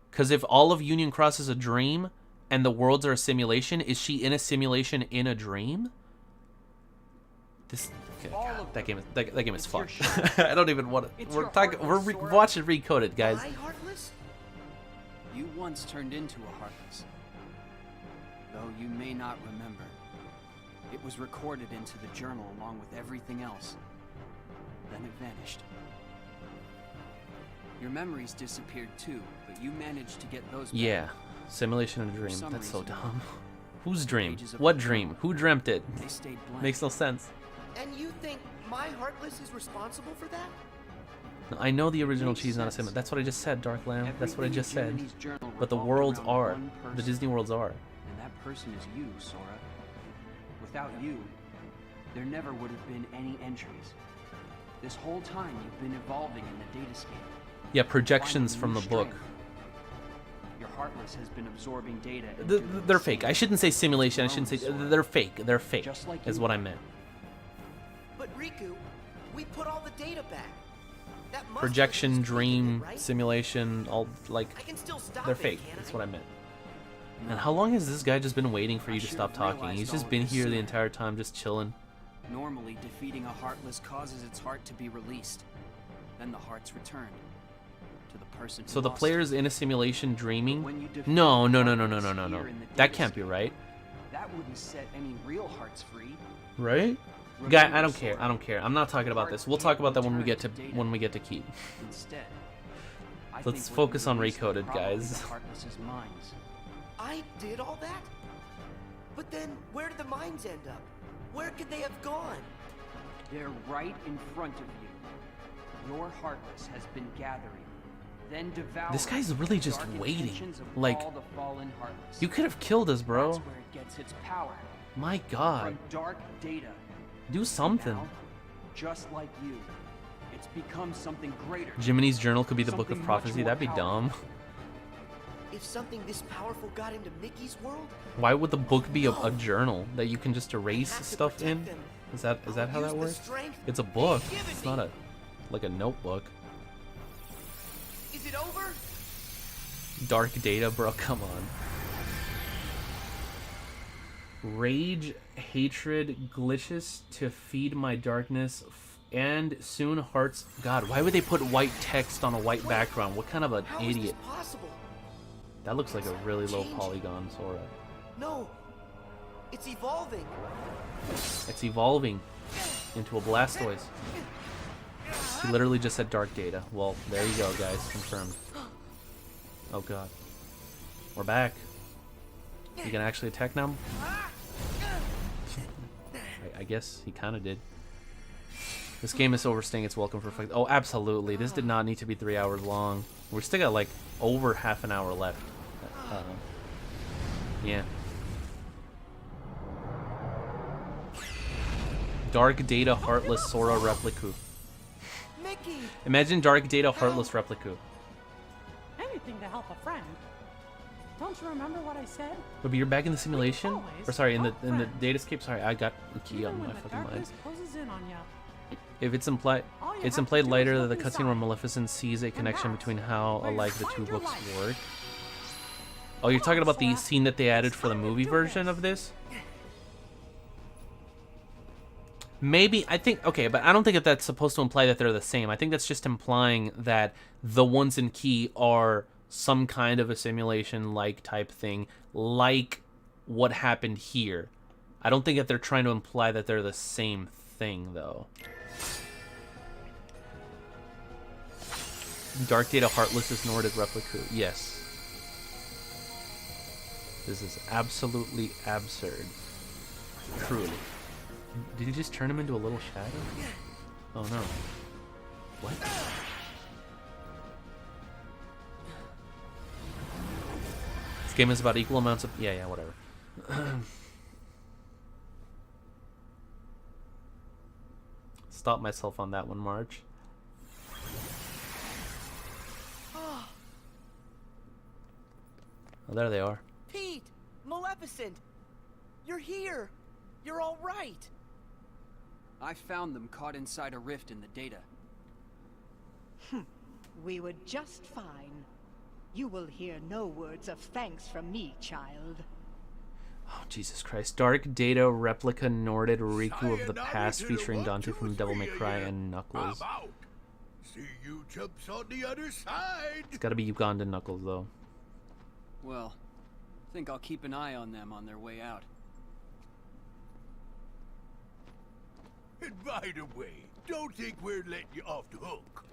Because if all of Union Cross is a dream and the worlds are a simulation, is she in a simulation in a dream? That game is fun. I don't even want to. We're watching Recoded, guys. Am I heartless? You once turned into a Heartless. Though you may not remember. It was recorded into the journal along with everything else. Then it vanished. Your memories disappeared too, but you managed to get those back. Yeah. Simulation and a dream. some That's so reason, dumb. Whose dream? pages of What the dream? Who dreamt it? They stayed blank. Makes no sense. And you think my Heartless is responsible for that? No, I know the original cheese is not a simulation. That's what I just said, Dark Lamb. That's what I just said. But the worlds are. The Disney worlds are. And that person is you, Sora. Without you, there never would have been any entries. This whole time you've been evolving in the datascape. Yeah, projections from the book. Your Heartless has been absorbing data. They're fake. I shouldn't say simulation. I shouldn't say they're fake. They're fake. Is what I meant. But Riku, we put all the data back. That must Projection, dream, simulation, all like I can still stop they're it, fake. can't That's what I meant. And how long has this guy just been waiting for you to stop talking? He's just been here the entire time, just chilling. Normally, defeating a Heartless causes its heart to be released. Then the heart's returned to the person who So the lost player's in a simulation dreaming? No. That can't be right. That wouldn't set any real hearts free. Right? Guy, I don't care. I don't care. I'm not talking about this. We'll talk about that when we get to Keep. Instead, Let's focus on Recoded, guys. I did all that? But then, where did the mines end up? Where could they have gone? They're right in front of you. Your Heartless has been gathering, then devouring. This guy's really just dark waiting. intentions of Like, all the fallen Heartless. you could have killed us, bro. That's where it gets its power. My God. From dark data. Do something. Now, just like you, it's become something greater. Jiminy's journal could be the Book of Something Prophecy. much more That'd be dumb. If something this powerful got into Mickey's world, Why would the book be a journal that you can just erase stuff in? Is that how that works? It's a book. It's not like a notebook. is it over? Dark data, bro. Come on. Rage, hatred, glitches to feed my darkness, and soon hearts. God, why would they put white text on a white background? What kind of an How is idiot? this possible? That looks like a really low polygon, Sora. No, it's evolving. It's evolving into a Blastoise. He literally just said dark data. Well, there you go, guys. Confirmed. Oh god. We're back. You can actually attack now? I guess he kind of did. This game is overstaying its welcome for Oh, absolutely. This did not need to be 3 hours long. We still got like over half an hour left. Yeah. Dark Data Heartless Sora Repliku. Mickey! Imagine Dark Data Heartless Repliku. Anything to help a friend. Don't you remember what I said? But you're back in the simulation? Or sorry, in the datascape? Sorry, I got the key on my fucking mind. Closes in on you. If it's implied later that the cutscene where Maleficent sees a connection between how alike the two books work. Oh, you're talking about the scene that they added for the movie version of this? Maybe, I think, okay, but I don't think that that's supposed to imply that they're the same. I think that's just implying that the ones in Key are some kind of a simulation-like type thing, like what happened here. I don't think that they're trying to imply that they're the same thing, though. Dark Data Heartless is Norded Repliku. Yes. This is absolutely absurd. Truly. Did he just turn him into a little shadow? Oh no. What? This game is about equal amounts of... Yeah, whatever. Stop myself on that one, Marge. Oh, there they are. Pete! Maleficent! You're here! You're all right! I found them caught inside a rift in the data. We were just fine. You will hear no words of thanks from me, child. Oh, Jesus Christ. Dark Data Replica Norded Riku of the Past featuring Dante from Devil May Cry and Knuckles. See you chumps on the other side. It's gotta be Ugandan Knuckles, though. Well, I think I'll keep an eye on them on their way out. And by the way, don't think we're letting you off the hook.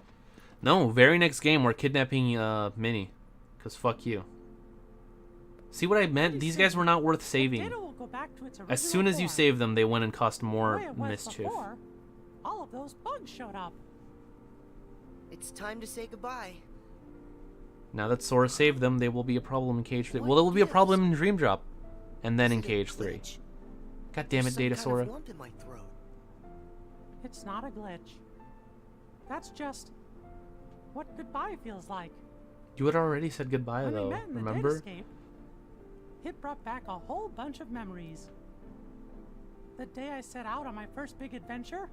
No, very next game we're kidnapping Minnie. Cause fuck you. See what I meant? These guys were not worth saving. As soon as you save them, they went and caused more mischief. Before, all of those bugs showed up. It's time to say goodbye. Now that Sora saved them, they will be a problem in Cage 3. Well, they will be a problem in Dream Drop. And then in Cage 3. God damn it, Data Sora. It's not a glitch. That's just what goodbye feels like. You had already said goodbye, When though. we met in the Remember? datascape, it brought back a whole bunch of memories. The day I set out on my first big adventure.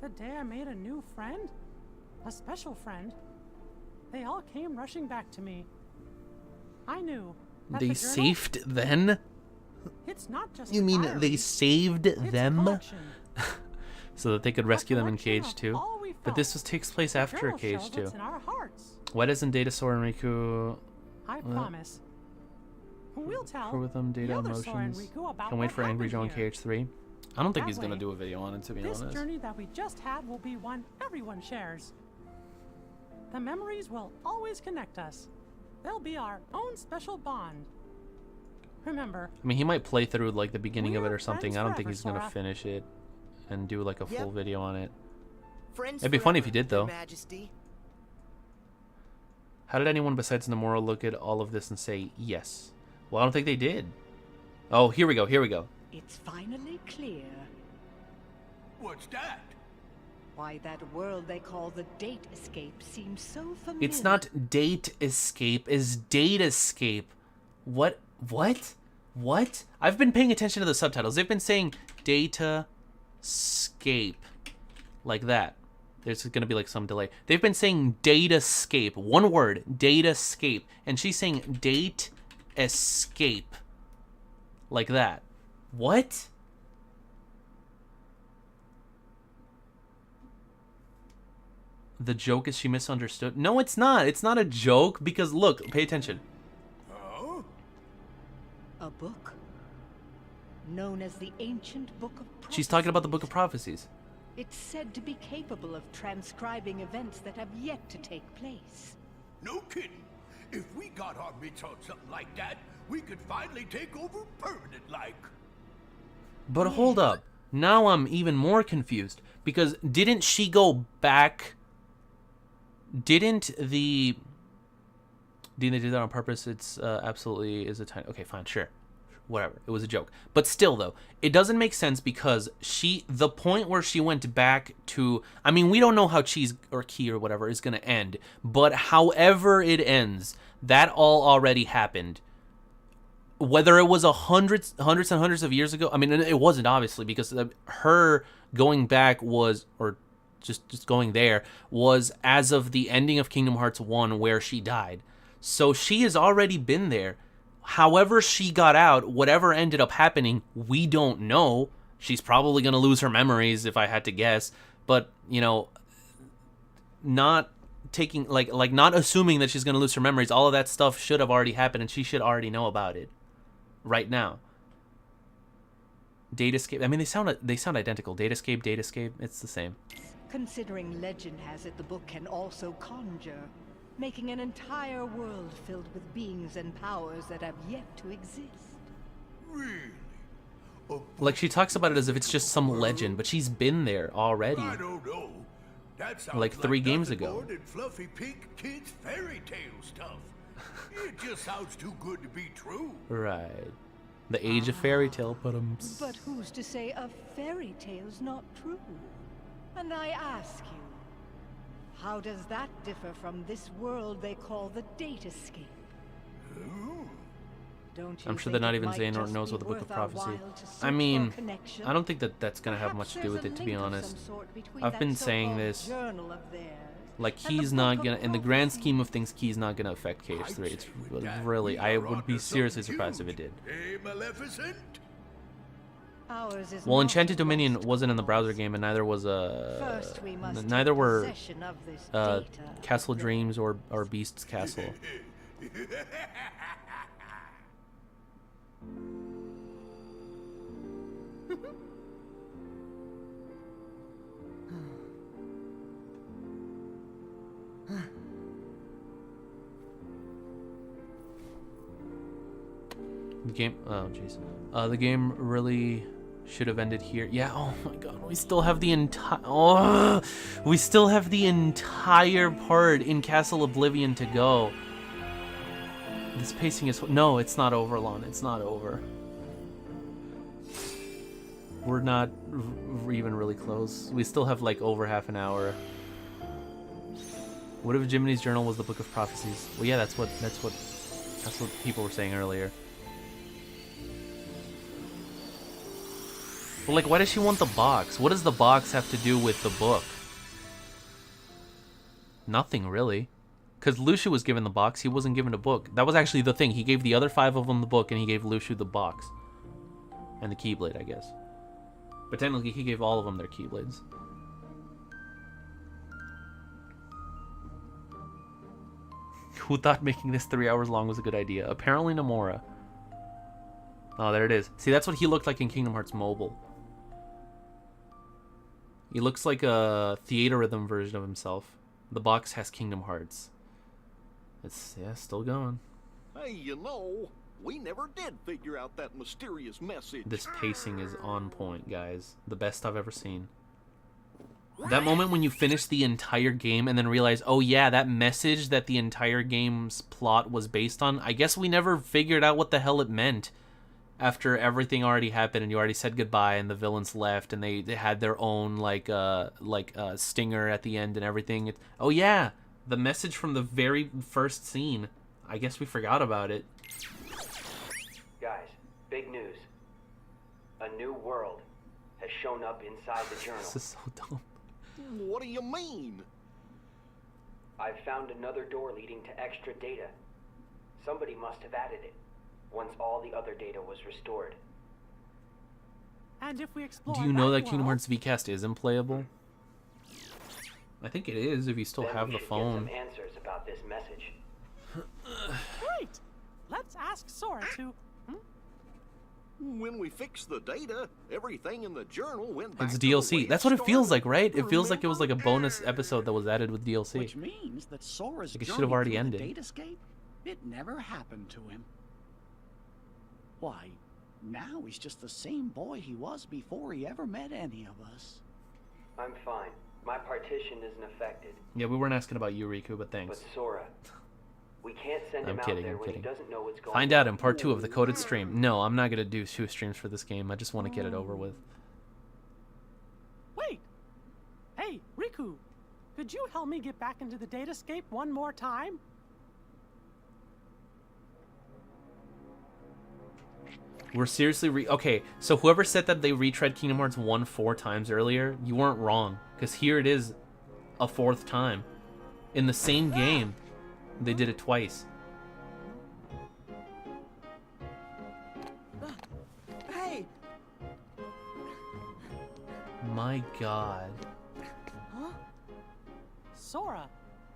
The day I made a new friend. A special friend. They all came rushing back to me. I knew that They the journal, saved then? it's not just You a mean diary. they saved It's a them? collection. So that they could rescue them in Cage 2? all we But this takes place The after journal Cage shows 2. what's in our hearts. Why doesn't Data, Sora, and Riku... I promise. We'll tell with them, Data the other Sora and emotions. Riku about Can wait what for Angry happened Joe in here. Cage 3. I don't think That he's gonna way, do a video on it, to be this honest. journey that we just had will be one everyone shares. The memories will always connect us. They'll be our own special bond. Remember, I mean, he might play through like the beginning of it we're or something. friends I don't think forever, he's gonna Sora. finish it and do like a full Yep. video on it. Friends It'd be funny if forever, he did, Your though. Majesty. How did anyone besides Nomura look at all of this and say yes? Well, I don't think they did. Oh, here we go. Here we go. It's finally clear What's that? why that world they call the Date Escape seems so familiar. It's not date escape, it's date escape. What? What? What? I've been paying attention to the subtitles. They've been saying data scape. Like that. There's gonna be like some delay. They've been saying data escape. One word, data escape. And she's saying date escape. Like that. What? The joke is she misunderstood? No, it's not. It's not a joke because look, pay attention. A book known as the Ancient Book of Prophecy. She's talking about the Book of Prophecies. It's said to be capable of transcribing events that have yet to take place. No kidding. If we got our mitts on something like that, we could finally take over permanent like. But hold up. Now I'm even more confused because didn't she go back? Didn't they do that on purpose? It's absolutely is a tiny. Okay, fine, sure, whatever. It was a joke, but still though, it doesn't make sense because the point where she went back to. I mean, we don't know how Cheese or Key or whatever is gonna end, but however it ends, that all already happened. Whether it was hundreds and hundreds of years ago, I mean, it wasn't obviously because her going back was, or just going there was as of the ending of Kingdom Hearts 1 where she died. So she has already been there. However she got out, whatever ended up happening, we don't know. She's probably going to lose her memories if I had to guess, but you know, not taking like not assuming that she's going to lose her memories. All of that stuff should have already happened and she should already know about it right now. Data escape. I mean, they sound identical. Data escape, it's the same. Considering legend has it the book can also conjure, making an entire world filled with beings and powers that have yet to exist. Really? Like she talks about it as if it's just some legend, but she's been there already. I don't know. That sounds like 3 games nothing ago. more than fluffy pink kids fairy tale stuff. It just sounds too good to be true. Right. The age of fairy tale, But who's to say a fairy tale's not true? And I ask you, how does that differ from this world they call the Date Escape? Don't you I'm sure think they're not it even might saying or just knows be what the Book of worth our Prophecy. while to search I for mean, a connection? I don't think that's gonna have much to do with it, to be honest. I've been saying this. Like Key's not gonna, in the grand scheme of things, Key's not gonna affect KH3. It's really, I would be seriously surprised if it did. Hey, Maleficent? Well, Enchanted Dominion wasn't in the browser game, and neither was neither were Castle Dreams or Beast's Castle. The game, oh jeez, the game really should have ended here. Yeah. Oh my God, we still have the entire. We still have the entire part in Castle Oblivion to go. This pacing is no, it's not over, Lon. It's not over. We're not even really close. We still have like over half an hour. What if Jiminy's Journal was the Book of Prophecies? Well, yeah, that's what people were saying earlier. But like, why does she want the box? What does the box have to do with the book? Nothing really. Because Luciu was given the box, he wasn't given a book. That was actually the thing. He gave the other 5 of them the book, and he gave Luciu the box. And the Keyblade, I guess. But technically, he gave all of them their Keyblades. Who thought making this 3 hours long was a good idea? Apparently Nomura. Oh, there it is. See, that's what he looked like in Kingdom Hearts Mobile. He looks like a theater rhythm version of himself. The box has Kingdom Hearts. It's, yeah, still going. Hey, you know, we never did figure out that mysterious message. This pacing is on point, guys. The best I've ever seen. That moment when you finish the entire game and then realize, oh yeah, that message that the entire game's plot was based on, I guess we never figured out what the hell it meant after everything already happened and you already said goodbye and the villains left and they had their own stinger at the end and everything. Oh yeah, the message from the very first scene. I guess we forgot about it. Guys, big news. A new world has shown up inside the journal. This is so dumb. What do you mean? I've found another door leading to extra data. Somebody must have added it once all the other data was restored. And if we explore Do you know that world, Kingdom Hearts VCast isn't playable? I think it is if you still have the phone. Get some answers about this message. Great! Let's ask Sora to... When we fixed the data, everything in the journal went back It's to the way DLC. That's what it feels like, right? It feels like it was like a bonus episode that was added with DLC. Which means that Sora's Like it should journey have already through ended. the datascape, it never happened to him. Why, now he's just the same boy he was before he ever met any of us. I'm fine. My partition isn't affected. Yeah, we weren't asking about you, Riku, but thanks. But Sora, we can't send him I'm out kidding, there I'm when kidding. he doesn't know what's going Find on. out in part 2 of the coded stream. No, I'm not going to do 2 streams for this game. I just want to get it over with. Wait! Hey, Riku! Could you help me get back into the datascape one more time? We're seriously okay, so whoever said that they retread Kingdom Hearts 1 4 times earlier, you weren't wrong. Because here it is a 4th time. In the same game, they did it twice. Hey! My god. Huh? Sora,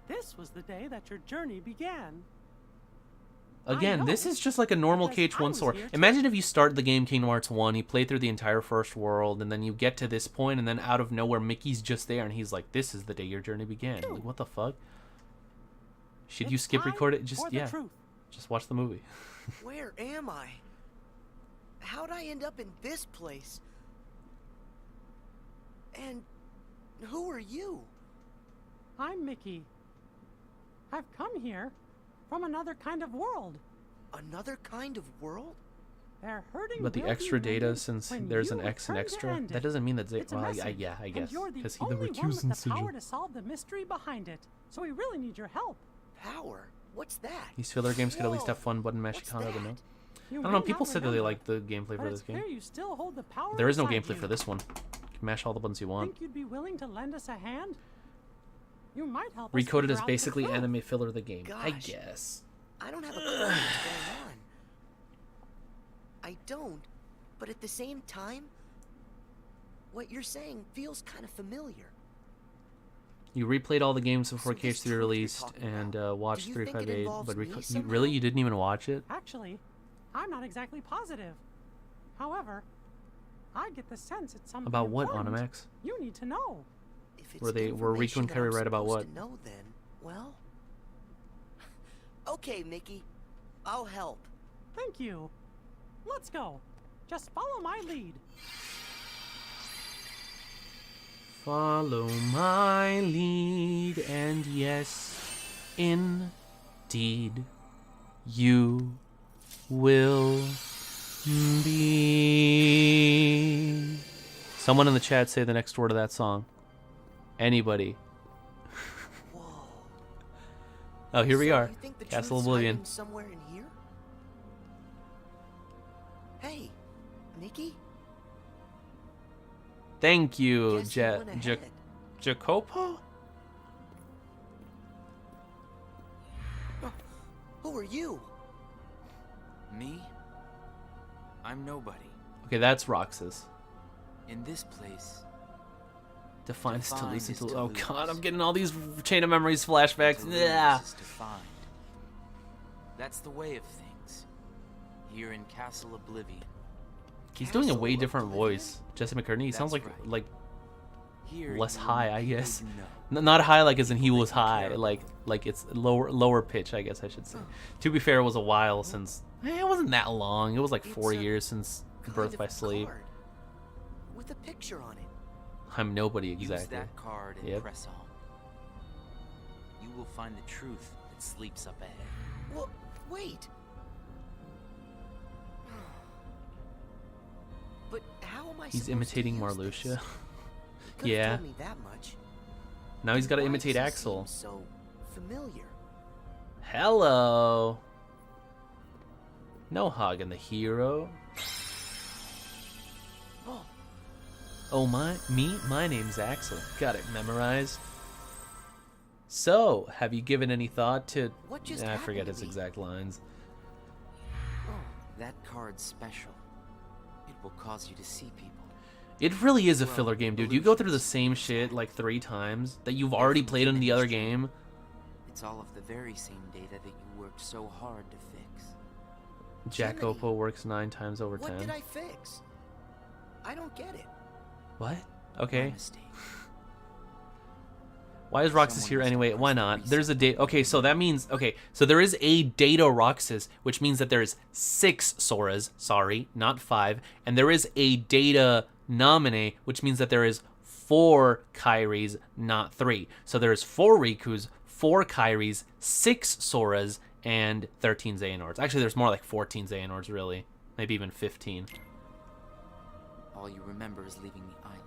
this was the day that your journey began. Again, this is just like a normal KH1 Sora. Imagine if you start the game Kingdom Hearts 1, you play through the entire first world, and then you get to this point, and then out of nowhere, Mickey's just there, and he's like, this is the day your journey began. Like, what the fuck? Should you skip record it? Just, yeah. Just watch the movie. Where am I? How'd I end up in this place? And who are you? I'm Mickey. I've come here from another kind of world. Another kind of world? They're hurting. But the extra data, since there's an X and extra, that doesn't mean that it's a well, message, yeah, I guess. Because he the only one recusant with the power sigil. to solve the mystery behind it. So we really need your help. Power? What's that? These filler games could at least have fun button mashing combat, but no. You I don't know, may people not said that they remember, like the gameplay but for it's this game. clear you still hold the power There is no inside gameplay you. for this one. You can mash all the buttons you want. Think you'd be willing to lend us a hand? You might help us Recoded figure as out the basically clue. anime filler of the game. I Gosh. guess. I don't have a clue what's going on. I don't, but at the same time, what you're saying feels kind of familiar. You replayed all the games before So this KH3 truth you're released talking and about, watched do you think it 358, involves but me you, somehow? really you didn't even watch it? Actually, I'm not exactly positive. However, I get the sense it's something About what, important. Onyx? You need to know. If it's Were Riku and information Carrie that I'm right about what? supposed to know, then, well, okay, Mickey, I'll help. Thank you. Let's go. Just follow my lead. Follow my lead, and yes, indeed, you will be. Someone in the chat say the next word of that song. Anybody. Oh, here we So are. you think the Castle truth's Oblivion. hiding somewhere in here? Hey, Mickey? Thank you, Guess you went ahead. Jacopo? Who are you? Me? I'm nobody. Okay, that's Roxas. In this place, Defined is to Defined listen is to. to Oh lose. god, I'm getting all these chain of memories flashbacks. to lose Yeah. is to find. That's the way of things. Here in Castle Oblivion. He's doing a way different voice. Jesse McCurney. He sounds That's like right. like less high, I guess. Not high like as in he was high, like it's lower pitch, I guess I should say. To be fair, it was a while since. It wasn't that long. It was like 4 years since Birth by Sleep. With a picture on it. I'm nobody exactly. Use that card and press on. You will find the truth that sleeps up ahead. Well, wait. But how am I He's supposed imitating to use Marluxia. this? He Yeah. told me that much. Now he's got to Why imitate does it Axel. seem so familiar. Hello. No Hagen the hero. Oh my name's Axel. Got it memorized. So, have you given any thought to? What just I forget happened his to me? exact lines. That card's special. It will cause you to see people. It really is a filler game, dude. You go through the same shit like 3 times that you've already played in the other game. It's all of the very same data that you worked so hard to fix. Jacopo works 9 times over 10. What did I fix? I don't get it. What? Okay. Why is Roxas here anyway? Why not? There's a data. Okay, so that means so there is a data Roxas, which means that there is 6 Soras. Sorry, not 5, and there is a data Naminé, which means that there is 4 Kairis, not 3. So there's 4 Rikus, 4 Kairis, 6 Soras, and 13 Xehanorts. Actually, there's more like 14 Xehanorts, really. Maybe even 15. All you remember is leaving the island.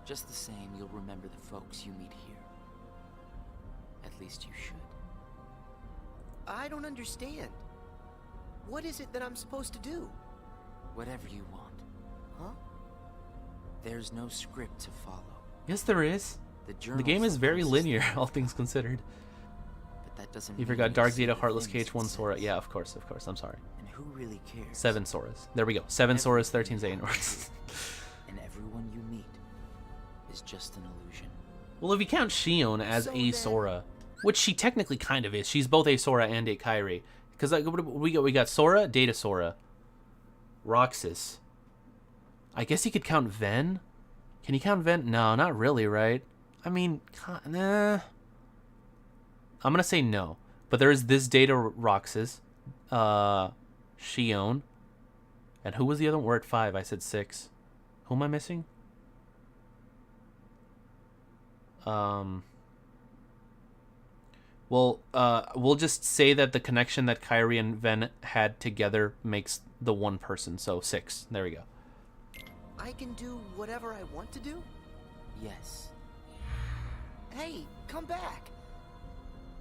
Just the same, you'll remember the folks you meet here. At least you should. I don't understand. What is it that I'm supposed to do? Whatever you want. Huh? There's no script to follow. Yes, there is. The game is very linear, all things considered. But that doesn't You mean forgot you'll Dark see Data, the Heartless things Cage, it 1 Sora. says. Yeah, of course, I'm sorry. And who really cares? 7 Soras. There we go. 7 Soras, 13 Xehanorts. And everyone you meet is just an illusion. Well, if you count Shion as a Sora, which she technically kind of is, she's both a Sora and a Kairi. Because we got Sora, Data Sora, Roxas. I guess you could count Ven. Can you count Ven? No, not really, right? I mean, nah. I'm gonna say no. But there is this Data Roxas, Shion, and who was the other one? We're at 5. I said 6. Who am I missing? Well, we'll just say that the connection that Kairi and Ven had together makes the one person, so 6. There we go. I can do whatever I want to do? Yes. Hey, come back.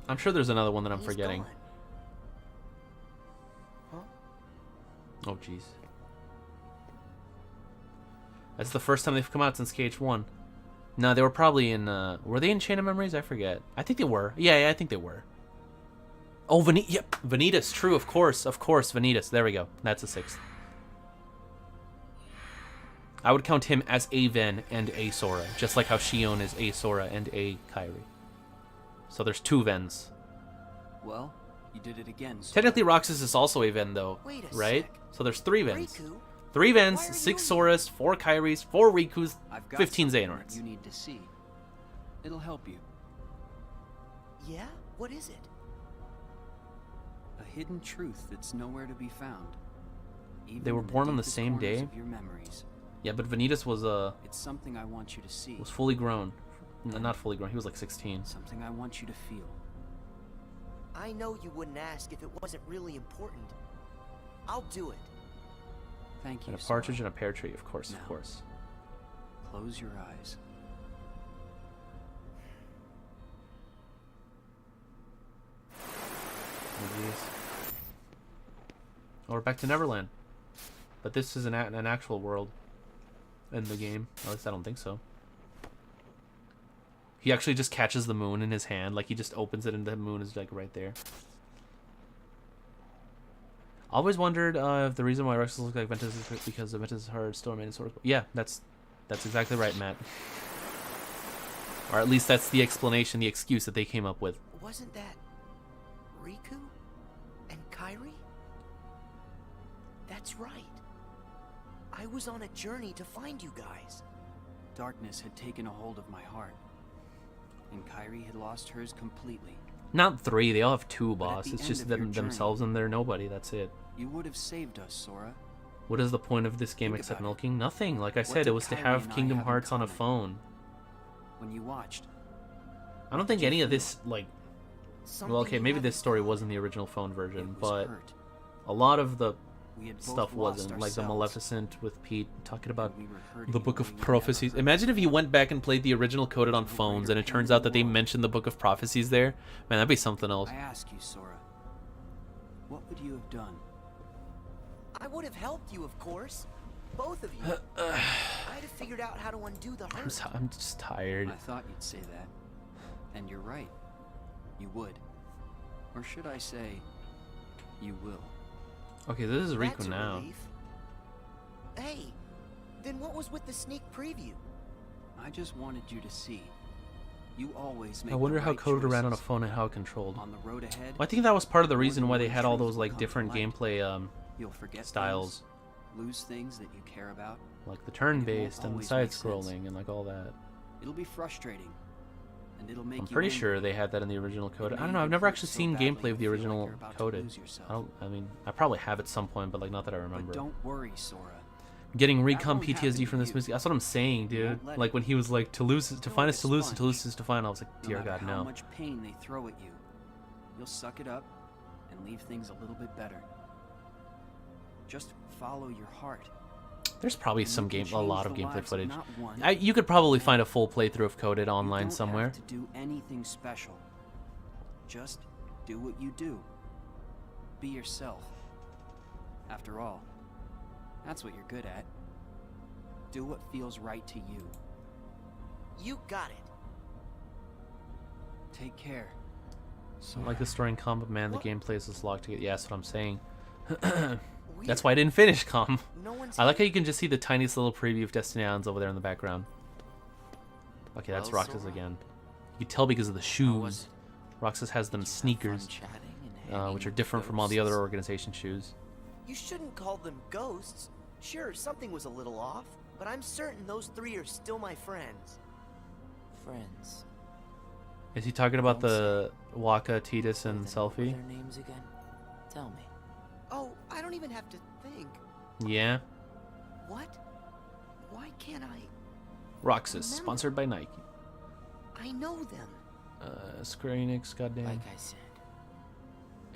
I'm sure there's another one that I'm He's forgetting. gone. Huh? Oh, jeez. That's the first time they've come out since KH1. No, they were probably in, were they in Chain of Memories? I forget. I think they were. Yeah, I think they were. Oh, yep, Vanitas, true, of course, Vanitas. There we go. That's a 6th. I would count him as a Ven and a Sora, just like how Shion is a Sora and a Kairi. So there's 2 Vens. Well, you did it again. Sora. Technically, Roxas is also a Ven, though, Wait a right? sec. So there's 3 Vens. Riku? 3 Vens, Why are 6 you- Soras, 4 Kairis, 4 Rikus, I've got 15 something that Xehanorts. you need to see. It'll help you. Yeah? What is it? A hidden truth that's nowhere to be found. Even They were in born on the deepest same corners day? of your memories. Yeah, but Vanitas was It's something I want you to see. fully grown. No, not fully grown. He was like 16. Something I want you to feel. I know you wouldn't ask if it wasn't really important. I'll do it. Thank you. And a partridge and a pear tree, of course, Now. of course. Close your eyes. Oh, jeez. Oh, we're back to Neverland. But this is an actual world in the game. At least I don't think so. He actually just catches the moon in his hand. Like, he just opens it and the moon is, like, right there. Always wondered if the reason why Rexus looks like Ventus is because of Ventus' hard storm and source. Yeah, that's exactly right, Matt. Or at least that's the explanation, the excuse that they came up with. Wasn't that Riku and Kairi? That's right. I was on a journey to find you guys. Darkness had taken a hold of my heart, and Kyrie had lost hers completely. Not 3, they all have 2, But at boss. the It's end just of your them journey, themselves and they're nobody, that's it. You would have saved us, Sora. What is the point of this game Think except about it. milking? Nothing. Like I What said, it did was to Kyrie have and I Kingdom have in Hearts on a common? phone. When you watched, I don't think you any of feel? this, like... Something Well, okay, you maybe haven't this story was in the original phone version, was but hurt. a lot of the We had both stuff lost wasn't. Like the ourselves. Maleficent with Pete talking about We were hurting the in Book a way of we never Prophecies. hurt Imagine if you went back and played the original coded on To a phones greater and it turns pain out that they war. mentioned the Book of Prophecies there. Man, that'd be something else. I ask you, Sora, what would you have done? I would have helped you, of course. Both of you. I'd have figured out how to undo the hurt. I'm just tired. I thought you'd say that. And you're right. You would. Or should I say, you will. Okay, this is Riku That's a now. relief. Hey, then what was with the sneak preview? I just wanted you to see. You always make I wonder the how right coded ran on a choices. phone and how it controlled. On the road ahead, Well, I think that was part of the more reason than why they one had all truth those will like come to different light. gameplay You'll forget styles, things, lose things that you care about. like the turn-based and always make side-scrolling and like all that. It'll be frustrating, and it'll make I'm you pretty angry. sure they had that in the original coded. I may don't know. I've even never hurt actually so seen badly gameplay of the you feel like original you're about to coded. lose yourself. I mean, I probably have at some point, but like not that I remember. But don't worry, Sora. Getting That recon won't happen PTSD to from this you. music. That's what I'm saying, dude. won't let Like it. when he was like, Toulouse is to find us a Toulouse and sponge. Toulouse is to find. I was like, dear No matter God, how no. much pain they throw at you, you'll suck it up and leave things a little bit better. Just follow your heart. There's probably And some you can a lot change of the gameplay lives of footage. not one, You could probably find a full playthrough of coded online you don't somewhere. have to do anything special. Just do what you do. Be yourself. After all, that's what you're good at. Do what feels right to you. You got it. Take care. Like the story in Combat Man, the gameplay is just locked together. Yeah, that's what I'm saying. Weird. That's why I didn't finish Com. No one's I like how you can just see the tiniest little preview of Destiny Islands over there in the background. Okay, that's Well, Roxas Sora, again. You can tell because of the how was shoes. Roxas has them sneakers, chatting and hanging which are with different from all the other ghosts? organization shoes. You shouldn't call them ghosts. Sure, something was a little off, but I'm certain those 3 are still my friends. Friends. Is he talking about Don't the Waka, Tidus, and Then what were Selfie? their names again? Tell me. Oh, I don't even have to think. Yeah. What? Why can't I? Roxas, Remember. sponsored by Nike. I know them. Square Enix, goddamn. Like I said,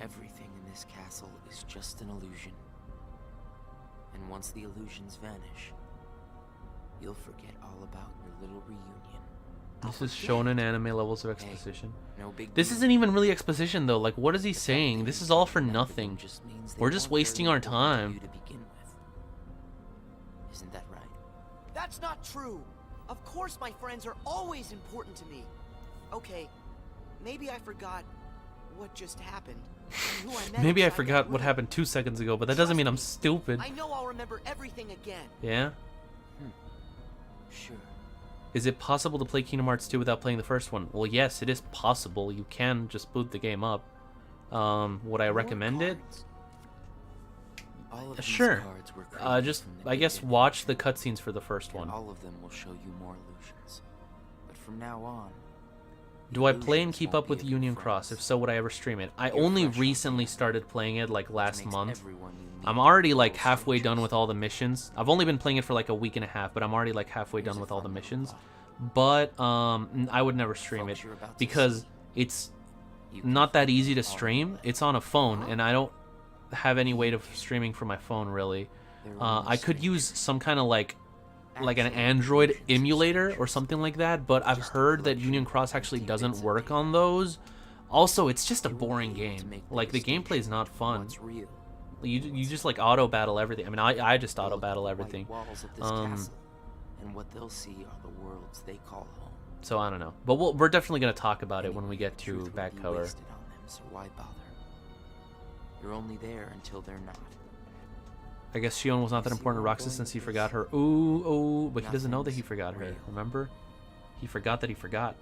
everything in this castle is just an illusion. And once the illusions vanish, you'll forget all about your little reunion. This is shonen anime levels of exposition. No big This deal. isn't even really exposition though. Like, what is he saying? This is all for nothing. Just means they We're just weren't wasting very our important to time. you to begin with. Isn't that right? That's not true. Of course my friends are always important to me. Okay, maybe I forgot what just happened. and who I met Maybe I inside that forgot what room. happened 2 seconds ago, but that doesn't mean I'm stupid. I know I'll remember everything again. Yeah? Sure. Is it possible to play Kingdom Hearts 2 without playing the first one? Well, yes, it is possible. You can just boot the game up. Would I recommend it? All of these Sure. cards were created Just, from the I guess, beginning, watch the cutscenes for the first and one. all of them will show you more illusions. But from now on, Do I play and illusions keep won't up be with a good Union friend. Cross? If so, would I ever stream it? I You're only fresh off recently started playing it, like, last makes month. everyone you meet I'm already, like, little halfway done strangers. with all the missions. I've only been playing it for, like, a week and a half, but I'm already, like, halfway Here's done a with all the fun little missions. thought. But, I would never stream it Folks you're about to because see, it's you can not that find easy to all stream. of It's on a phone, and I don't have any way of streaming from my phone, really. I could use some kind of, like an Android emulator or something like that, but I've heard that Union Cross actually doesn't work on those. Also, it's just a boring game. Like, the gameplay is not fun. what's real. You just, like, auto battle everything. I mean, I just auto battle Build the everything. white walls of this castle, and what they'll see are the worlds they call home. So I don't know, but we're definitely gonna talk about it when we get The to truth will back be cover. wasted on them, so why bother? You're only there until they're not. I guess Shion was not that See important to where I'm Roxas going since he with forgot this? her. Ooh, but he doesn't know that he Nothing's forgot her. real. Remember? He forgot that he forgot.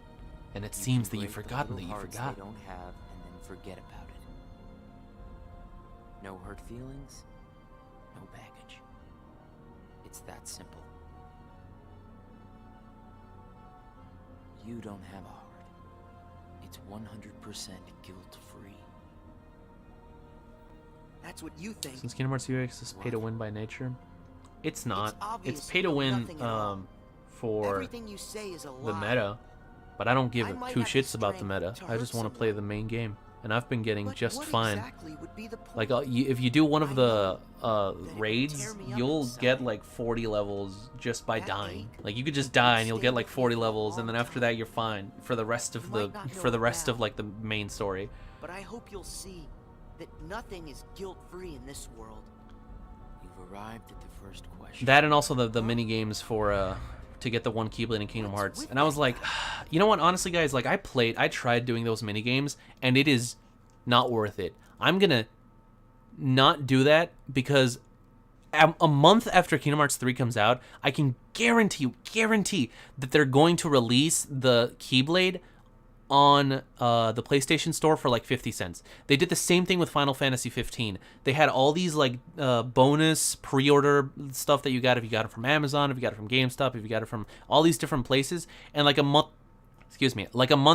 And it You seems can that you've break the forgotten that little you hearts forgot. They don't have, and then forget about it. No hurt feelings, no baggage. It's that simple. You don't have a heart. It's 100% guilt-free. That's what you think. Since Kingdom Hearts UX is pay to win by nature, it's not. obvious It's pay you to know win nothing at all. for Everything you say is a the lie. meta, but I don't give I might two have the shits about the strength meta. to I hurt just want to play the main game, and I've been getting just what fine. exactly would be the point? Like if you do one of the tear raids, me up you'll inside. get like 40 levels just by That dying. ache Like you could just die and you'll stay get like with me 40 for a levels, and then long after that you're fine for the rest of the might not know for the it rest now. of like the main story. But I hope you'll see that nothing is guilt-free in this world. You've arrived at the first question. That and also the mini games for to get the one Keyblade in Kingdom Hearts. And I was like, you know what? Honestly, guys, like I tried doing those mini games, and it is not worth it. I'm gonna not do that because a month after Kingdom Hearts 3 comes out, I can guarantee that they're going to release the Keyblade on the PlayStation Store for like 50 cents. They did the same thing with Final Fantasy 15. They had all these like bonus pre-order stuff that you got if you got it from Amazon, if you got it from GameStop, if you got it from all these different places. And like a month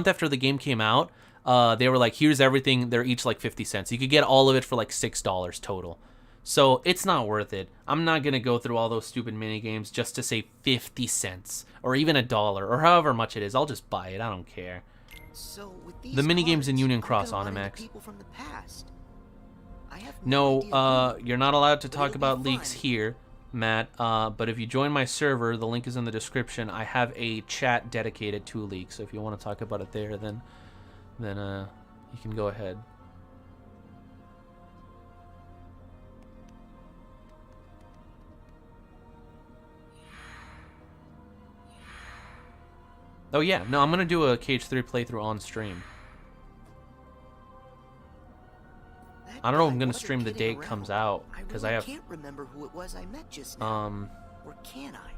after the game came out, they were like, here's everything. They're each like 50 cents. You could get all of it for like $6 total. So it's not worth it. I'm not going to go through all those stupid mini games just to save 50 cents or even $1 or however much it is. I'll just buy it. I don't care. So with these The mini games in cards, Union I'm Cross gonna run into Onimax. people from the past. I have No, you're not allowed to talk it'll be about leaks fun. here, Matt. But if you join my server, the link is in the description. I have a chat dedicated to leaks. So if you want to talk about it there, then you can go ahead. Oh yeah, no, I'm gonna do a KH3 playthrough on stream. I don't know if I'm gonna stream the day it comes out because I can't remember who it was I met just now. Or can I?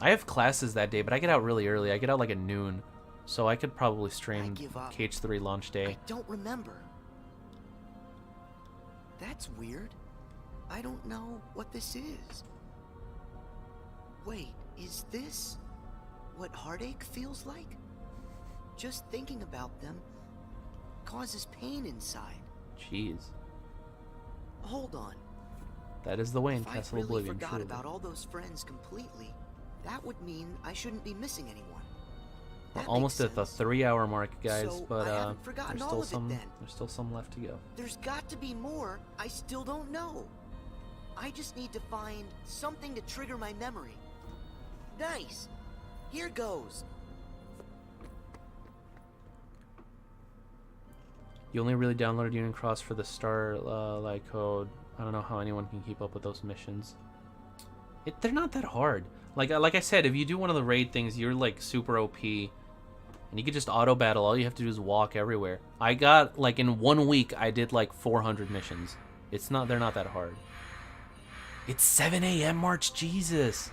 I have classes that day, but I get out really early. I get out like at noon, so I could probably stream give up. KH3 launch day. I don't remember. That's weird. I don't know what this is. Wait, is this what heartache feels like? Just thinking about them causes pain inside. Jeez, Hold on. that is the way in If I Castle really Oblivion. forgot Truly. about all those friends completely, that would mean I shouldn't be missing anyone. We're That almost makes at the sense. 3-hour mark, guys, So, but I haven't forgotten there's all still of it some. then. There's still some left to go. There's got to be more I still don't know. I just need to find something to trigger my memory. Nice. Here goes. You only really downloaded Union Cross for the Starlight code. I don't know how anyone can keep up with those missions. They're not that hard. Like I said, if you do one of the raid things, you're like super OP, and you can just auto battle. All you have to do is walk everywhere. I got like in 1 week, I did like 400 missions. They're not that hard. It's 7 a.m. March, Jesus.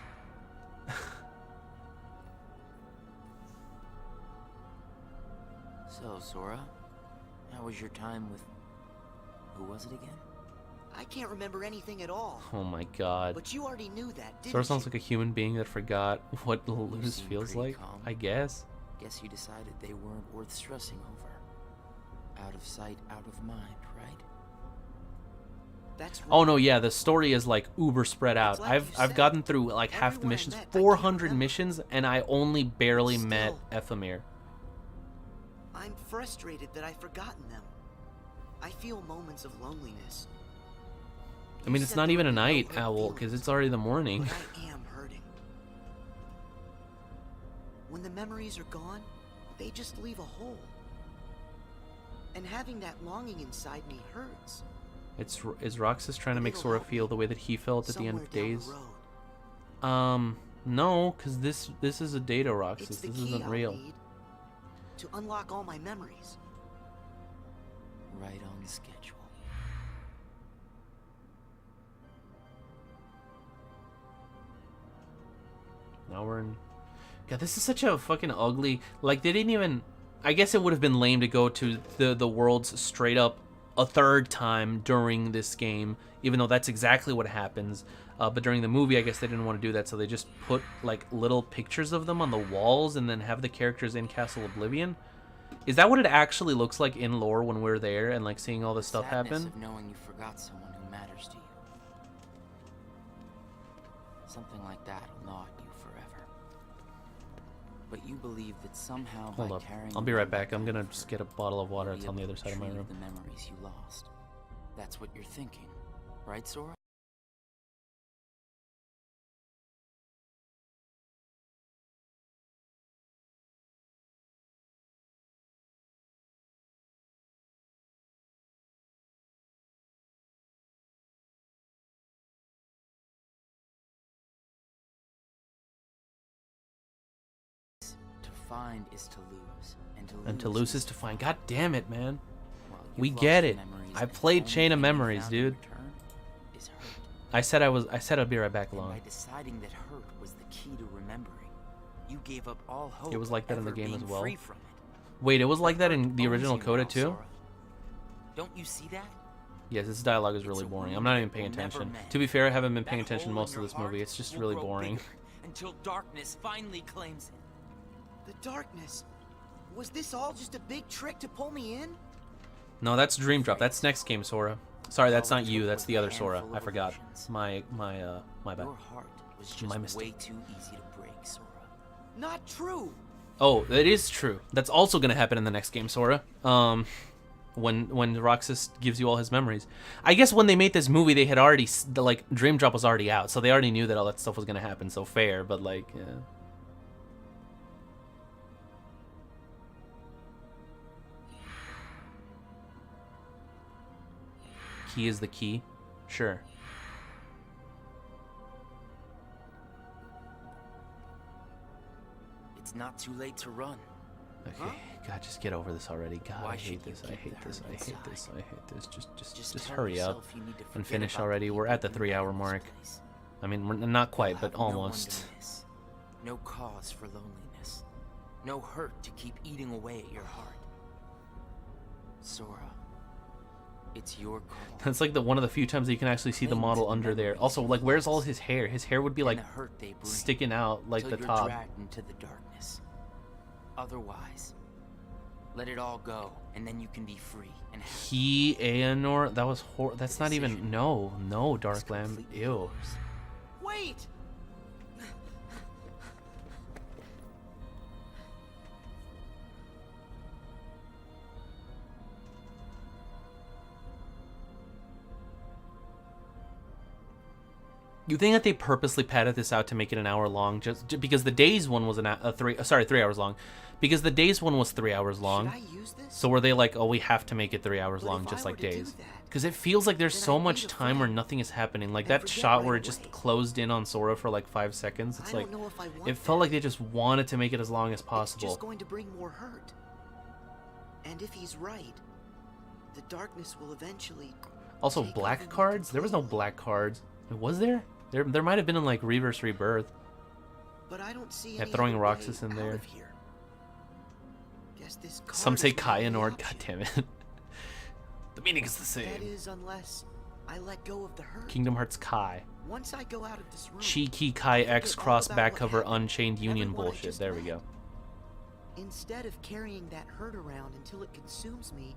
So, Sora, how was your time with... who was it again? I can't remember anything at all. Oh my God. But you already knew that, didn't Sora you? sounds like a human being that forgot what lose seem feels pretty like. calm. I guess. Guess you decided they weren't worth stressing over. Out of sight, out of mind, right? That's Oh no, yeah, the story is like uber spread out. like you I've said, gotten through like half the everyone I missions, met, I can't 400 remember. missions, and I only barely met Still. Ephemer. I'm frustrated that I've forgotten them. I feel moments of loneliness. I mean, You it's said not there even would a be no night hurt owl feelings, because it's already the morning. but I am hurting. When the memories are gone, they just leave a hole. And having that longing inside me hurts. Is Roxas trying to make It'll Sora help feel the way that he felt at the end somewhere of down the Days? road. No, because this is a data Roxas. It's the This key isn't I'll real. need to unlock all my memories. Right on the schedule. Now we're in. God, this is such a fucking ugly. Like they didn't even. I guess it would have been lame to go to the world's straight up a third time during this game, even though that's exactly what happens. But during the movie, I guess they didn't want to do that, so they just put like little pictures of them on the walls and then have the characters in Castle Oblivion. Is that what it actually looks like in lore when we're there and like seeing all this stuff Sadness happen? of knowing you forgot someone who matters to you. Something like that will gnaw at you forever. But you believe that somehow Hold by up. carrying I'll be right back. I'm them gonna just get a bottle of water. you'll It's be on the able other to side of my retrieve room. the memories you lost. That's what you're thinking, right, Sora? To find is to lose, And to lose is to find. God damn it, man. you've We lost get it. memories, I and played the Chain of only thing you Memories, found in dude. return is hurt. I said I'd be right back And along. by deciding that hurt was the key to remembering, you gave up all hope. It was like that in the of game ever as well. being free from it. Wait, it was like that in the Owns original you Coda now, too? Sora. Don't you see that? Yes, this dialogue is really boring. I'm not even paying attention. To be fair, I haven't been paying attention most of this movie. It's just really boring. Until darkness finally claims it. The darkness. Was this all just a big trick to pull me in? No, that's Dream Drop. That's next game, Sora. Sorry, that's not you. That's the other Sora. I forgot. My bad. Your heart was just My way mistake. too easy to break, Sora. Not true. Oh, that is true. That's also gonna happen in the next game, Sora. When Roxas gives you all his memories. I guess when they made this movie, they had already like Dream Drop was already out, so they already knew that all that stuff was gonna happen. So fair, but like, yeah. Key is the key. Sure. It's not too late to run. Okay. God, just get over this already. God, Why I hate should you this. I keep hate the this. hurt I hate inside? this. I hate this. Just tell hurry up yourself you need to and forget finish about the already. We're at the people who 3-hour live in this mark. place. I mean, we're not quite, You'll but have no one to almost. miss. No cause for loneliness. No hurt to keep eating away at your heart. Sora, it's your call. That's like one of the few times that you can actually see the model under there. Also, like, where's all his hair? His hair would be like And the hurt they bring, sticking out like till the you're top. dragged into the darkness. Otherwise, let it all go, and then you can be free and happy. Aeonor, that was that's not even no Dark Lamb. Ew. Wait! You think that they purposely padded this out to make it an hour long, just because the Days one was 3 hours long, because the Days one was 3 hours long. Should I use this? So were they like, oh, we have to make it 3 hours But long, if just I like were to do Days? that, Because it feels like there's then so I'd much need a time where friend nothing is happening. Like and that forget shot right where it just away. closed in on Sora for like 5 seconds. It's I like don't know if I want it felt like they just wanted to make it as long as It's possible. just going to bring more hurt. And if he's right, the darkness will eventually. Also, take black over me cards? There was no black cards. Was there? There might have been in like Reverse Rebirth. But I don't see Yeah, any throwing other Roxas way in out there. of here. Guess this Some card say is my only Kayanord. option. God damn it. The meaning is the That same. is, unless I let go of the hurt. Kingdom Hearts Kai. Once I go out of this room, Cheeky Kai X forget all cross about back what cover happened, Unchained Union everyone I bullshit. just There we met. go. Instead of carrying that hurt around until it consumes me,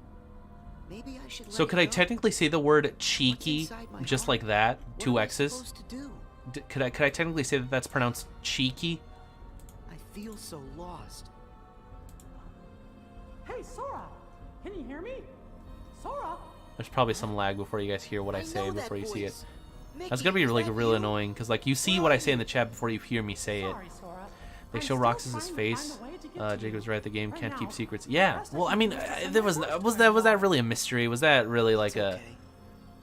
maybe I should let So it could I go. technically say the word cheeky inside my just heart? like that? What 2 am I X's? supposed to do? Could I technically say that that's pronounced cheeky? I feel so lost. Hey, Sora! Can you hear me? Sora? There's probably some lag before you guys hear what I say know that before you see it. voice. That's Mickey, gonna be is like that real you? annoying because like you see what I say in the chat before you hear me say it. Sorry, Sora. They I'm show still Roxas's trying to face. find a way to get to Jacob's you. right. The game Right can't keep now, secrets. the Yeah. rest Well, of I you mean, can just there send was me that really a mystery? Was that really like It's a okay.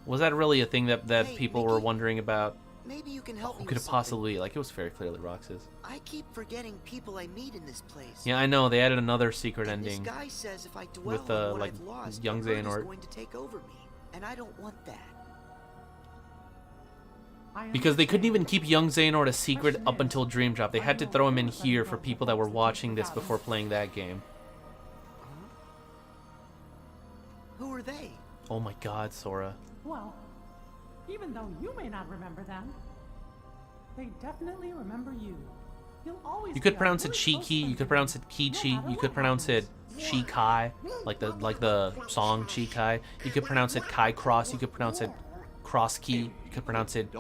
was that really a thing that Hey, people were Mickey, wondering about? Maybe you can help Who me could with it possibly be? Like it was very clearly Roxas. something. I keep forgetting people I meet in this place. Yeah, I know they added another secret And ending. this guy says if I dwell with, on what like, I've lost, young the hurt is Xehanort. going to take over me, and I don't want that. Because they couldn't even keep young Xehanort a secret up until Dream Drop. They had to throw him in here for people that were watching this before playing that game. Who are they? Oh my god, Sora. Well, even though you may not remember them, they definitely remember you. You'll always You could be a pronounce it really close Cheeky, friend you to could me, pronounce it no Kichi, matter you what could pronounce it Chi-Kai, like the song Chi-Kai. You could pronounce it Kai Cross, you could pronounce it Cross Key, you could pronounce it Chi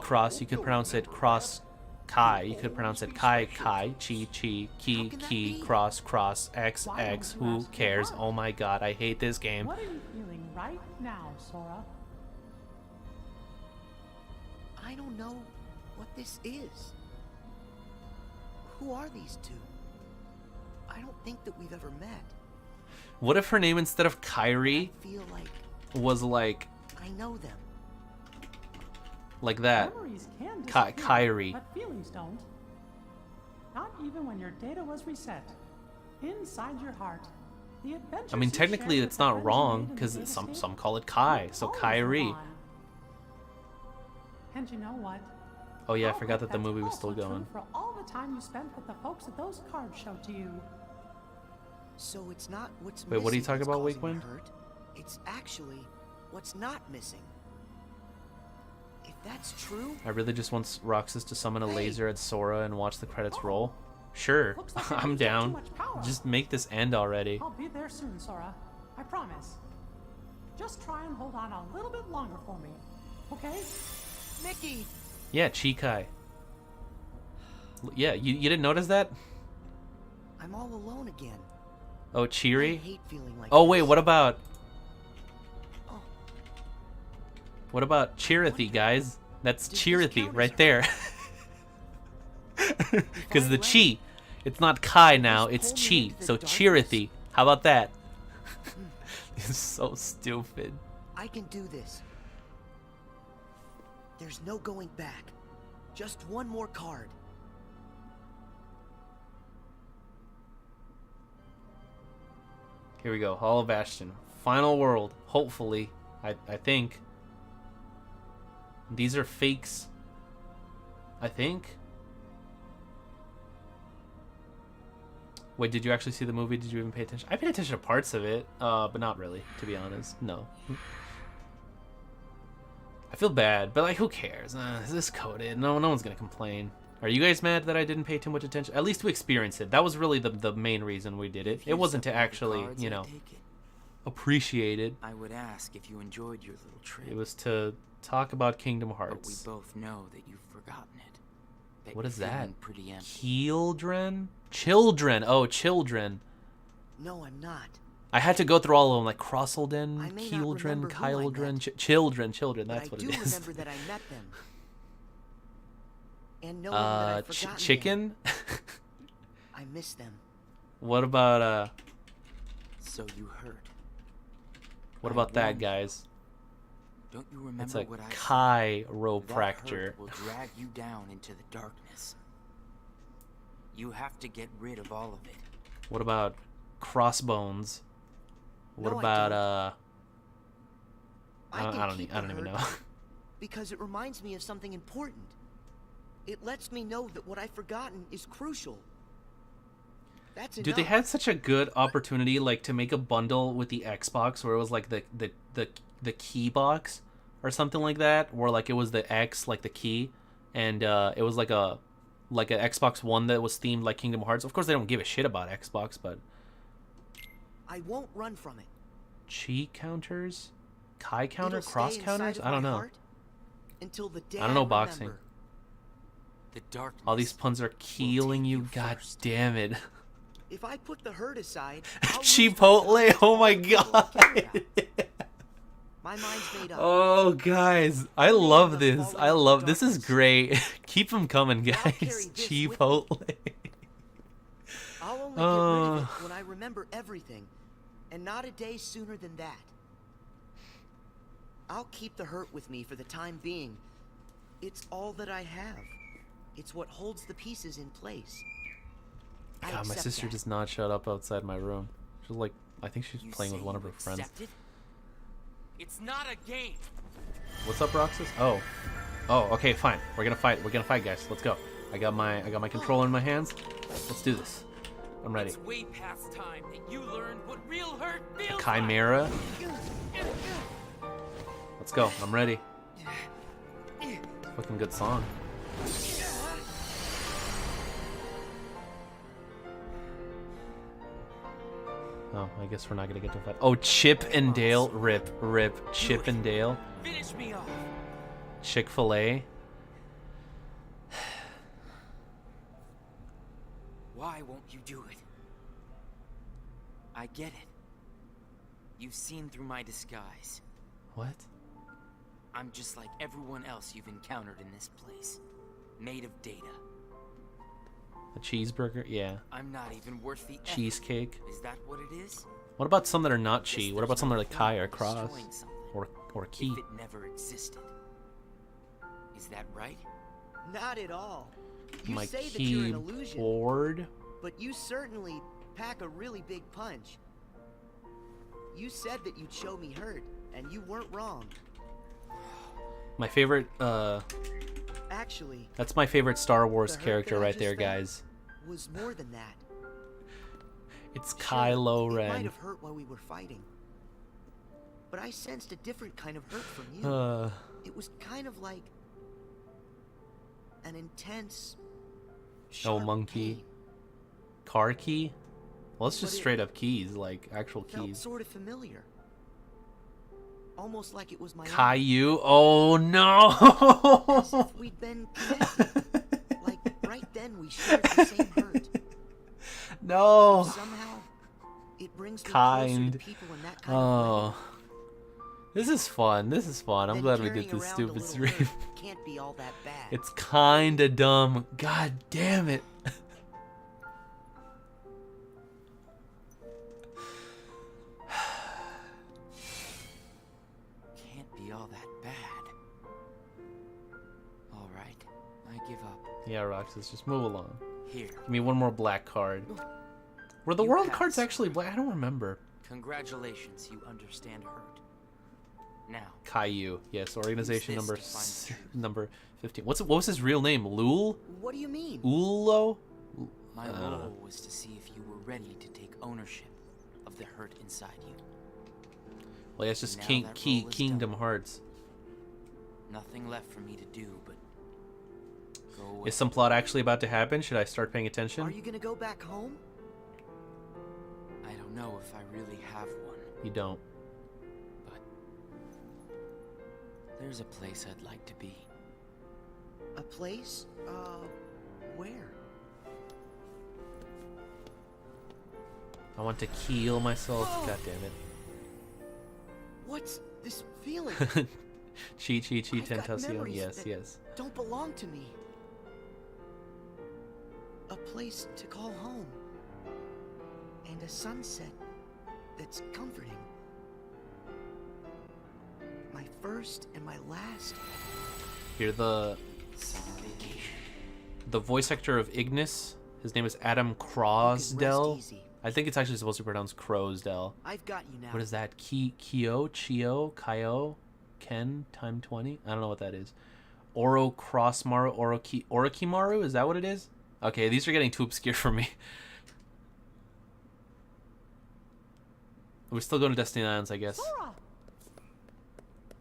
Cross, you could pronounce it Cross Kai, you could pronounce it Kai Kai, Chi Chi, Ki Ki, Cross Cross, X X, who cares? Oh my god, I hate this game. What are you feeling right now, Sora? I don't know what this is. Who are these two? I don't think that we've ever met. What if her name instead of Kyrie I feel like was like I know them. that? Memories can disappear, Kyrie. but feelings don't. Not even when your data was reset. Inside your heart, the adventures I mean, you technically shared it's with the not friends you wrong made in the because data some state call it Kai, will so always Kyrie. live on. And you know what? Oh yeah, I I'll forgot bet that the that's movie was still also true going. For all the time you spent with the folks at those card showed to you. So it's not what's Wait, what are you missing talking that's about, causing the Wakewind? hurt. It's actually what's not missing. If that's true, I really just want Roxas to summon a Hey. laser at Sora and watch the credits roll. Sure, Looks like I I'm used up too down. much power. Just make this end already. I'll be there soon, Sora. I promise. Just try and hold on a little bit longer for me, okay? Mickey. Yeah, Chi-Kai. Yeah, you didn't notice that? I'm all alone again. Oh, I Cheery? hate feeling like Oh this. wait, what about Oh. what about Cheerithy, guys? That's Cheerithy right there. Because the Chi, it's not Kai now, it's Chi. So Cheerithy. How about that? It's so stupid. I can do this. There's no going back. Just one more card. Here we go, Hall of Bastion. Final world, hopefully. I think. These are fakes. I think. Wait, did you actually see the movie? Did you even pay attention? I paid attention to parts of it, but not really, to be honest. No. I feel bad, but like, who cares? Is this coded? No one's gonna complain. Are you guys mad that I didn't pay too much attention? At least we experienced it. That was really the main reason we did it. It wasn't to actually, you know, appreciate it. I would ask if you enjoyed your little trip. It was to talk about Kingdom But we Hearts. both know that you've forgotten it. That What you're is that? feeling pretty empty. Children? Children. Oh, children. No, I'm not. I had to go through all of them, like I Crosselden, may not Children, remember who I Children, met, children. That's but what I it do is. remember that I met them. And knowing that I've forgotten them, chicken? I miss them. What about So you heard. what I about that, warned you. guys? Don't you remember It's a what I chiropractor. That hurt will drag you down into the darkness. You have to get rid of all of it. What about crossbones? What No, I about I can I don't keep even the know. hurt because it reminds me of something important. It lets me know that what I've forgotten is crucial. That's Dude, enough. they had such a good opportunity, like, to make a bundle with the Xbox where it was like the key box or something like that, where like it was the X, like the key, and it was like an Xbox One that was themed like Kingdom Hearts. Of course, they don't give a shit about Xbox, but I won't run from it. chi counters, Kai counter, It'll stay cross inside counters. of I don't my know. heart until the day I don't know remember. boxing. The darkness. All these puns are killing you. God damn it. If I put the hurt aside, I'll lose Chipotle. Oh my god. my mind's made up. Oh, guys, I love this. I love this. Is great. Keep them coming, guys. Chipotle. I'll only get rid of it when I remember everything, and not a day sooner than that. I'll keep the hurt with me for the time being. It's all that I have. It's what holds the pieces in place. I God, my accept sister that. does not shut up outside my room. She's like, I think she's playing with one of her friends. It's not a game. What's up, Roxas? Oh, okay, fine. We're gonna fight. We're gonna fight, guys. Let's go. I got my controller in my hands. Let's do this. I'm ready. It's way past time that you learned what real hurt feels Chimera. Let's go. I'm ready. Fucking good song. Oh, I guess we're not gonna get to fight. Oh, Chip and Dale. Rip. Chip and Dale. Finish me off. Chick-fil-A. Why won't you do it? I get it. You've seen through my disguise. What? I'm just like everyone else you've encountered in this place. Made of data. A cheeseburger? Yeah. I'm not even worth the Cheesecake. effort. Is that what it is? What about some that are not chi? What about some that are like Kai or Cross? Or Key? If it never existed. Is that right? Not at all. You My say that you're an illusion, keyboard? but you certainly pack a really big punch. You said that you'd show me hurt, and you weren't wrong. My favorite, Actually, that's my favorite Star Wars the hurt character that I right just there, felt guys. was more than that. It's Sure, Kylo It might Ren. have hurt while we were fighting, but I sensed a different kind of hurt from you. It was kind of like an intense. Oh, monkey. Car key? Well, it's just But it straight up keys, like actual felt keys. sort of familiar. Almost like it was my own. Caillou? Oh no! As if we'd been connected. Like right then we shared the same hurt. No. Somehow it brings me closer Kind. to people in that kind of way. Oh. This is fun. This is fun. I'm Then glad we carrying did this around a stupid little stream. hurt can't be all that bad. It's kinda dumb. God damn it. Can't be all that bad. Alright, I give up. Yeah, Roxas, just move along. Here. Give me one more black card. Were the You world pass. cards actually black? I don't remember. Congratulations, you understand hurt. Now, Caillou. Yes, organization Use number this to find number 15. What was his real name? Lul? What do you mean? Ulo? my I don't know. role was to see if you were ready to take ownership of the hurt inside you. Well, yeah, it's just Now King, that Key, role is Kingdom done. Hearts. Nothing left for me to do but go away. Is some plot actually about to happen? Should I start paying Are attention? you gonna go back home? I don't know if I really have one. You don't. There's a place I'd like to be. A place? Where? I want to kill myself. Oh. God damn it. What's this feeling? Chi, I've got Tentacion. memories Yes, that yes. don't belong to me. A place to call home. And a sunset that's comforting. My first and my last. You're the voice actor of Ignis. His name is Adam Crosdell. easy. I think it's actually supposed to be pronounced Crosdell. I've got you now. What is that? Chio, Ken, time 20? I don't know what that is. Oro Crossmaru, Orochimaru? Is that what it is? Okay, these are getting too obscure for me. We're still going to Destiny Islands, I guess. Sora!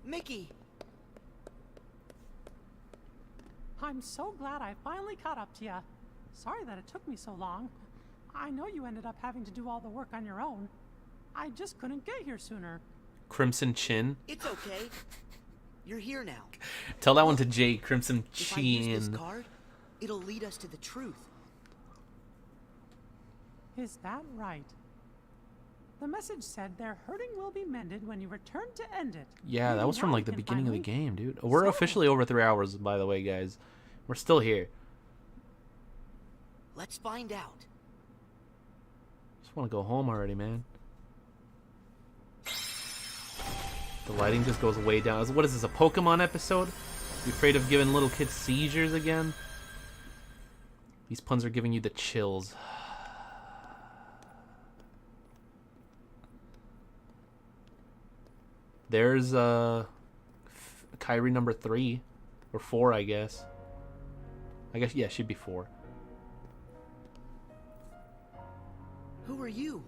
Mickey! I'm so glad I finally caught up to you. Sorry that it took me so long. I know you ended up having to do all the work on your own. I just couldn't get here sooner. Crimson Chin. It's okay. You're here now. Tell that one to Jay. Crimson If I use Chin. this card, it'll lead us to the truth. Is that right? The message said their hurting will be mended when you return to end it. Yeah, that Maybe was from now like we the can beginning of the finally- game, dude. We're So- officially over 3 hours, by the way, guys. We're still here. Let's find out. Just want to go home already, man. The lighting just goes way down. What is this, a Pokemon episode? You afraid of giving little kids seizures again? These puns are giving you the chills. There's Kyrie number 3 or 4, I guess. Yeah, it should be 4. Who are you?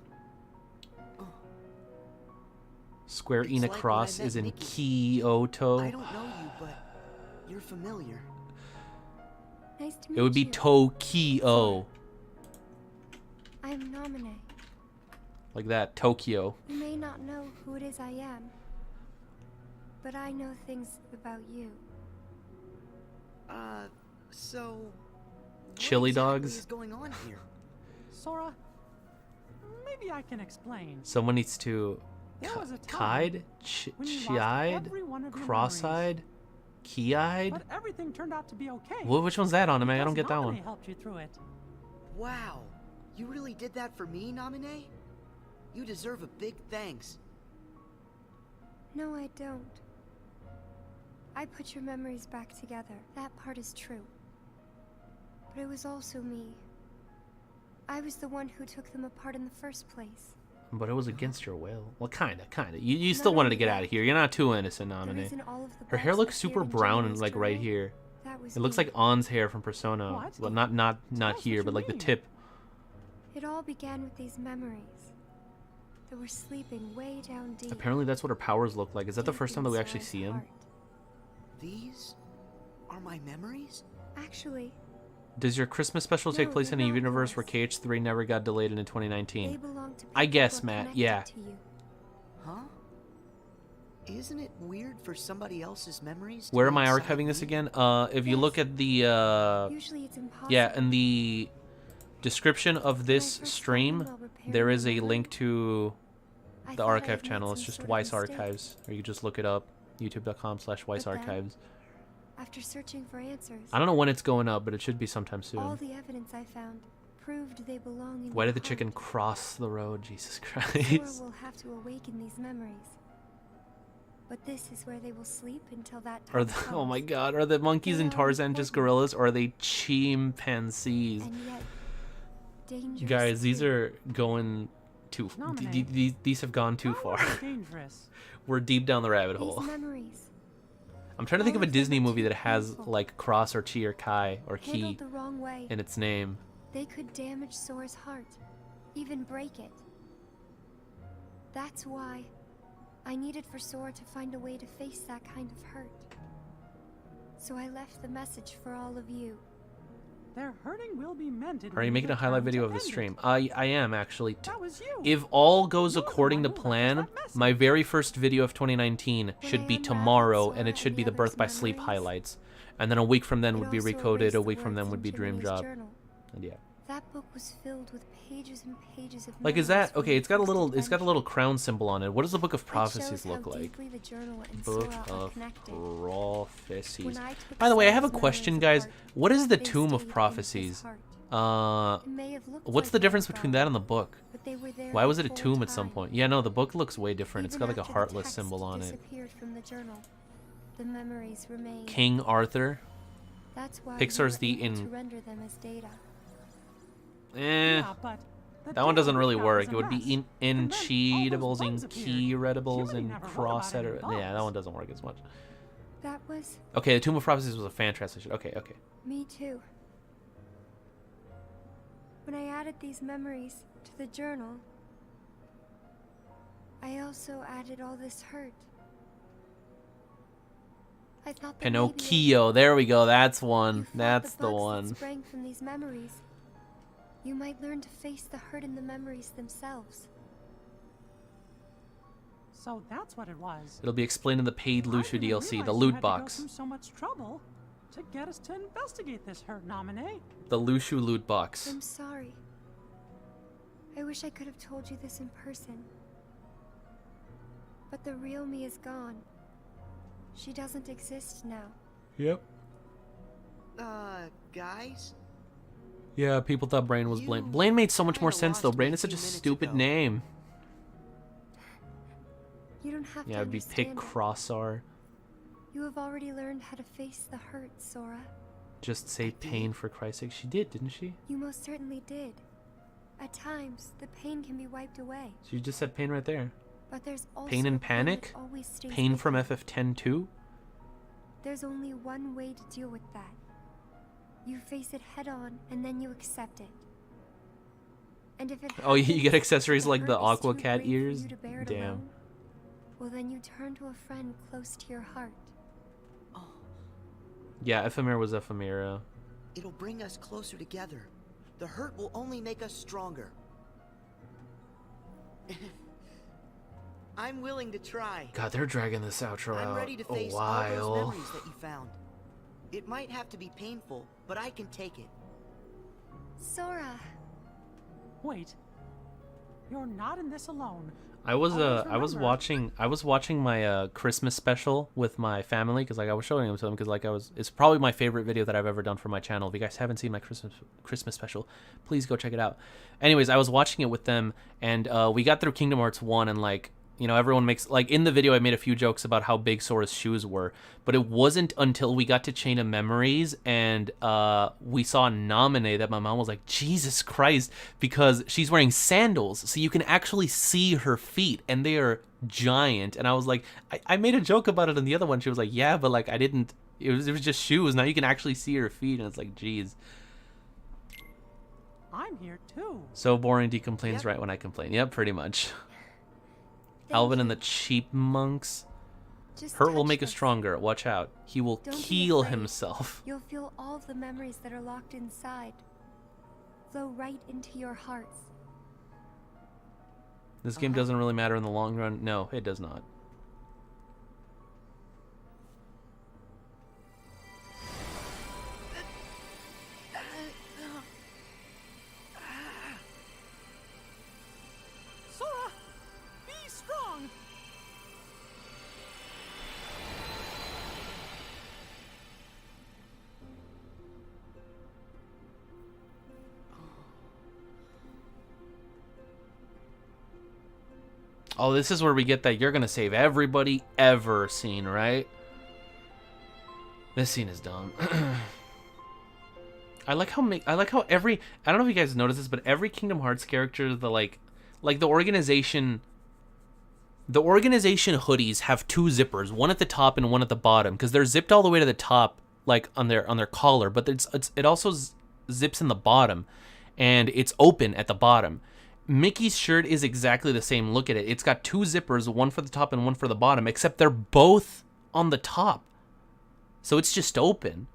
Square It's Enix like when I Cross met is in Mickey. Kyoto. I don't know you, but you're familiar. Nice to meet It would be you. Tokyo. I'm Namine. Like that, Tokyo. You may not know who it is I am, but I know things about you. So... Chili what exactly dogs. is going on here? Sora, maybe I can explain. Someone needs to There was a Kide, time when you lost Chi-eyed, every one of your Cross-eyed, Key-eyed. But everything turned out to be okay. Which one's that on, man? I don't get that Namine one. helped you through it. Wow. You really did that for me, Namine? You deserve a big thanks. No, I don't. I put your memories back together. That part is true. But it was also me. I was the one who took them apart in the first place. But it was against your will. Well, kinda. You still wanted to get out of here. You're not too innocent, The Namine. reason all of the Her hair bugs looks super appeared in brown and Jimmy's like right journal, here. that was It looks me. like On's hair from Persona. What? Well, not here, but like the tip. It all began with these memories that were sleeping way down deep. Apparently that's what her powers look like. Is that the deep first time that we in actually Sora's see him? heart. These are my memories? Actually, Does your Christmas special take No, place in they're a not universe where yours. KH3 never got delayed into they 2019? belong to I people guess, who are Matt. connected Yeah. to you. Huh? Isn't it weird for somebody else's memories to Where be am I inside archiving this me? again? If you look at the Usually it's impossible. yeah, in the description of this stream, there is a link to I the thought I archive had made channel. It's some just sort of Weiss mistake. Archives, or you can just look it up, youtube.com/Weiss But then, Archives. After searching for answers, I don't know when it's going up, but it should be sometime all soon. the evidence I found proved they belong in Why your did the chicken heart. cross the road? Jesus Sora Christ. will have to awaken these memories. But this is where they will sleep until that Are time the, comes. oh my god, are the monkeys They in are Tarzan just important. gorillas, or are they chimpanzees? And yet, dangerous Guys, these too. are going too... Nominate. These have gone too far. Dangerous. We're deep down the rabbit These hole. memories I'm trying to think of a all of them Disney are movie too that has painful. like Cross or Chi or Kai or Ki handled the wrong way. in its name. They could damage Sora's heart, even break it. That's why I needed for Sora to find a way to face that kind of hurt. So I left the message for all of you. Their hurting will be mended. Are you when making a highlight return video to of the end it. stream? I am actually. That was you. If all goes You're the according to one who left us plan, that message. my very first video of 2019 should be tomorrow, and it Sora should and be the the Birth others' by Sleep memories, highlights. And then a week from then it would be also recoded, erased a the week from words then in would be Dream Jiminy's Job. journal. And yeah. That book was filled with pages and pages of Like, is memories that from okay? the It's got a first little. It's got a adventure. little crown symbol on it. What does the Book of It Prophecies shows look how like? deeply the journal and Book Sora are of connected. Prophecies. When I took By the way, I have a Sora's question, memories guys. apart, What is the they Tomb stayed of in his Prophecies? heart. It may have looked What's like the that difference at between first, that and the book? but they were there Why was it a the tomb whole at some time. point? Yeah, no, the book looks way different. It's Even got like a after the heartless text symbol on it. disappeared from the journal, the memories remained. King Arthur. That's why Pixar's we the were able to in. render them as data. Yeah, but the That one data doesn't we really got work. was It a would be mess. in And then all cheatables those and bugs appeared. key readables Jiminy and never wrote cross about any edit. Yeah, that bugs. one doesn't work as much. That was Okay, the Tomb of Prophecies was a fan translation. Okay. me too. When I added these memories to the journal, I also added all this hurt. I thought that Pinocchio. There we go. That's one. maybe That's the the bugs one. that sprang from these memories, you might learn to face the hurt in the memories themselves. So that's what it was. It'll be explained in the paid I Lucio didn't DLC, realize the you loot had to go box. through so much trouble to get us to investigate this hurt, Nominee. The Lucio loot box. I'm sorry. I wish I could have told you this in person. But the real me is gone. She doesn't exist now. Yep. Guys? Yeah, people thought Brain was Blaine. Blaine made so much more sense though. Brain is such a stupid name. You don't have Yeah, to it'd be understand Pick it. Crossar. You have already learned how to face the hurt, Sora. Just say pain for Christ's sake. She did, didn't she? You most certainly did. At times, the pain can be wiped away. She just said pain right there. But there's also Pain and a pain that Panic? always stays Pain with from you. FF10 2? There's only one way to deal with that. You face it head on, and then you accept it. And if it Oh, you happens get accessories that like the hurt is aqua too cat great for ears? you to bear it Damn. alone, well, then you turn to a friend close to your heart. Yeah, Ephemera was Ephemera. It'll bring us closer together. The hurt will only make us stronger. I'm willing to try. God, they're dragging this outro I'm out ready to a face all while. those memories that you found. It might have to be painful, but I can take it. Sora. Wait. You're not in this alone. I was remember. watching my Christmas special with my family because like I was showing them to them because it's probably my favorite video that I've ever done for my channel. If you guys haven't seen my Christmas special, please go check it out. Anyways, I was watching it with them and we got through Kingdom Hearts 1 and like, you know, everyone makes like in the video I made a few jokes about how big Sora's shoes were, but it wasn't until we got to Chain of Memories and we saw Naminé that my mom was like, Jesus Christ, because she's wearing sandals, so you can actually see her feet and they are giant. And I was like, I made a joke about it in the other one. She was like, yeah, but like I didn't. It was just shoes. Now you can actually see her feet, and it's like, geez. I'm here too. So boring. D complains right when I complain. Yep, pretty much. Alvin and the Chipmunks. Hurt will make us stronger. Watch out. He will heal himself. You'll feel all of the memories that are locked inside flow right into your hearts. This game doesn't really matter in the long run. No, it does not. Sora, be strong. Oh, this is where we get that "you're gonna save everybody ever" scene, right? This scene is dumb. I like how every, I don't know if you guys noticed this, but every Kingdom Hearts character, the like the organization hoodies have two zippers, one at the top and one at the bottom, because they're zipped all the way to the top, like on their collar, but it also zips in the bottom, and it's open at the bottom. Mickey's shirt is exactly the same. Look at it. It's got two zippers, one for the top and one for the bottom, except they're both on the top. So it's just open.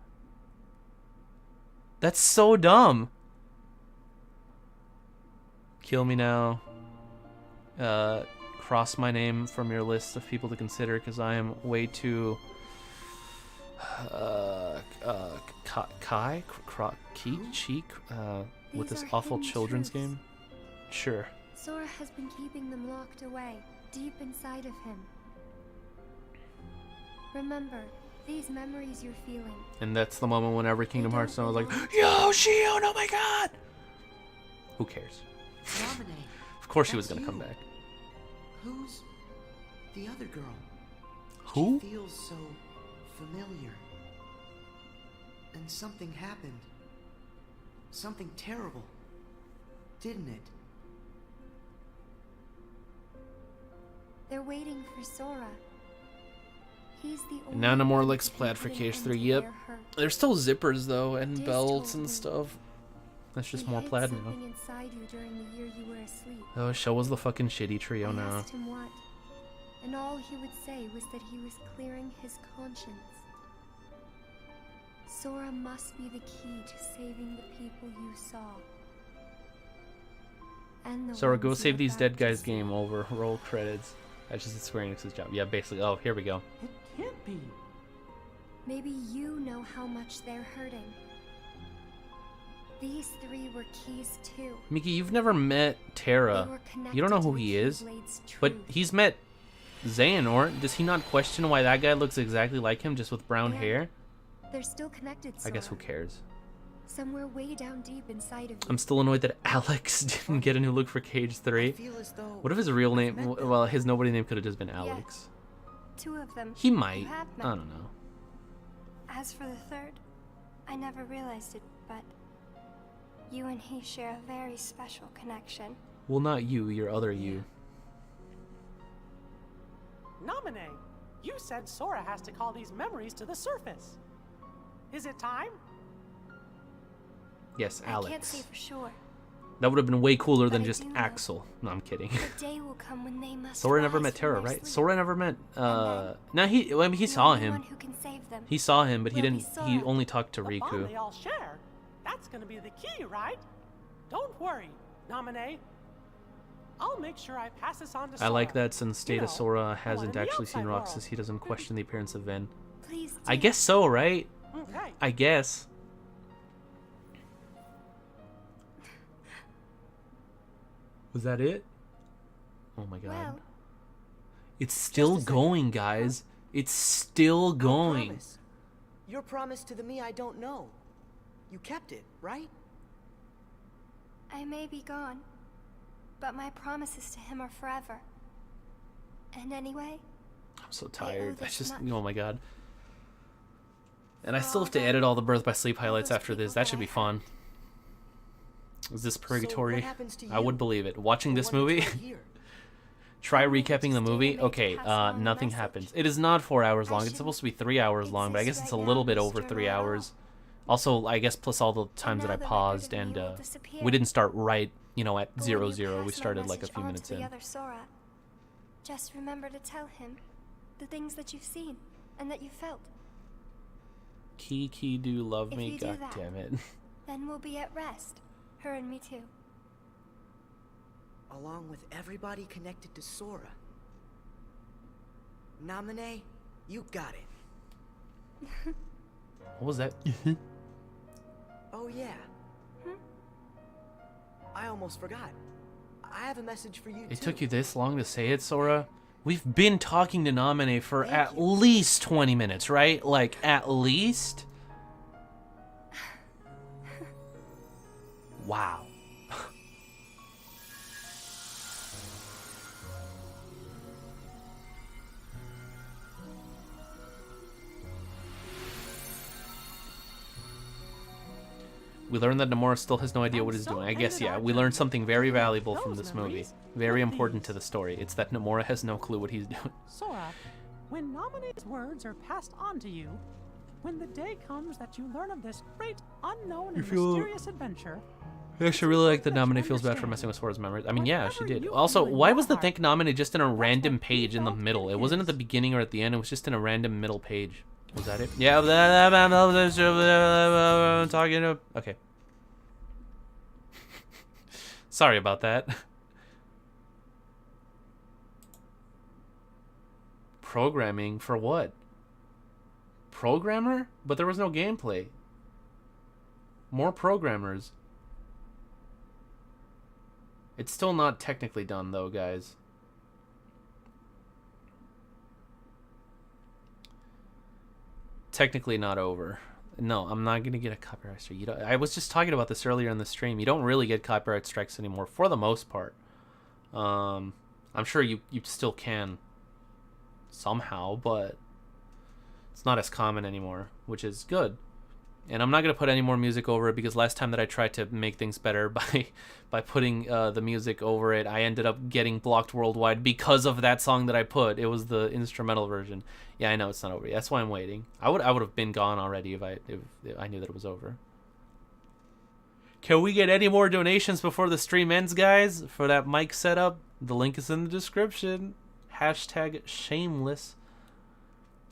That's so dumb. Kill me now. Cross my name from your list of people to consider because I am way too... with this awful children's game? Sure. Sora has been keeping them locked away, deep inside of him. Remember, these memories you're feeling. And that's the moment when every Kingdom Hearts song was like, Yo, Shion, oh my god! Who cares? Of course she was gonna come back. Who's the other girl? Who? She feels so familiar. And something happened. Something terrible. Didn't it? They're waiting for Sora. He's the only Now no more one licks who plaid can for put an end KH3. to Yep. their hurt. There's still zippers though, and Diz belts told and me stuff. That's just he more hid plaid now. something inside you during the year you were asleep. Oh, show us the fucking shitty trio I now. asked him what, and all he would say was that he was clearing his conscience. Sora must be the key to saving the people you saw. And the Sora, ones go you're save these about dead to guys see. game over. Roll credits. That's just Square Enix's job. Yeah, basically. Oh, here we go. It can't be. Maybe you know how much they're hurting. These three were keys too. Mickey, you've never met Terra. They were connected You don't know to who the he is. Keyblade's But truth. he's met Xehanort. Does he not question why that guy looks exactly like him, just with brown And hair? They're still connected, I guess who Sora. cares? Somewhere way down deep inside of you. I'm still annoyed that Alex didn't get a new look for Cage 3. feel as though What if his real name... Well, his nobody name could have just been Alex. Two of them. He you might. have I met. don't know. As for the third, I never realized it, but you and he share a very special connection. Well, not you. Your other you. Naminé, you said Sora has to call these memories to the surface. Is it time? Yes, I can't Alex. say for sure, That would have been way cooler than But I just do know Axel. No, I'm kidding. The day will come when they must Sora never rise met from Terra, their right? sleep. Sora never met. No, he saw The only him. one who can save them He saw him, but he will be didn't. He Sora. only talked to The bond Riku. they all share. That's gonna be the key, right? Don't worry, Nominee. I'll make sure I pass this on to I Sora. like that since You Data know, Sora the one hasn't in the actually seen outside Roxas, world. he doesn't question the appearance of Ven. Please do. I guess so, right? Okay. I guess. Was that it? Oh my god. Well, It's still going, guys. It's still going. Promise. Your promise to the me I don't know. You kept it, right? I may be gone, but my promises to him are forever. And anyway, I'm so tired. this That's just, much. oh my god. And I still have to edit all the Birth by Sleep highlights after this. That should be fun. Is this purgatory? happens to I would you? believe it. Watching The this one that's movie? right here. Try recapping the movie. made to Okay, pass along the nothing message. happens. It is not 4 hours I long. It's shouldn't supposed to be 3 hours long, but I guess exist it's a right little now bit in over this 3 journal at all. hours. Also, I guess plus all the times that now I the record paused of me and will disappear. we didn't start right, you know, at But 0, when you 0. We pass my started like a message few on minutes to the in. other Sora, just remember to tell him the things that you've seen and that you felt. Kiki do love If me, you do god that, damn it. Then we'll be at rest. Her and me too. Along with everybody connected to Sora. Nominee, you got it. What was that? Oh yeah. I almost forgot. I have a message for you It too. took you this long to say it, Sora? We've been talking to Naminé for at least 20 minutes, right? Like, at least? Wow. We learned that Nomura still has no idea what he's doing. I guess, yeah, we learned something very valuable from this movie. Very important to the story. It's that Nomura has no clue what he's doing. Sora, when Nominee's words are passed on to you, when the day comes that you learn of this great, unknown, and mysterious adventure, I actually really like that Naminé feels bad for messing with Sora's memories. I mean, yeah, she did. Also, why was the Thank Naminé just in a random page in the middle? It wasn't at the beginning or at the end. It was just in a random middle page. Was that it? Yeah, I'm talking to... Okay. Sorry about that. Programming for what? Programmer? But there was no gameplay. More programmers. It's still not technically done though, guys. Technically not over. No, I'm not gonna get a copyright strike. You don't, I was just talking about this earlier in the stream. You don't really get copyright strikes anymore, for the most part. I'm sure you still can somehow, but it's not as common anymore, which is good. And I'm not gonna put any more music over it because last time that I tried to make things better by putting the music over it, I ended up getting blocked worldwide because of that song that I put. It was the instrumental version. Yeah, I know it's not over yet. That's why I'm waiting. I would have been gone already if I knew that it was over. Can we get any more donations before the stream ends, guys? For that mic setup, the link is in the description. Hashtag shameless.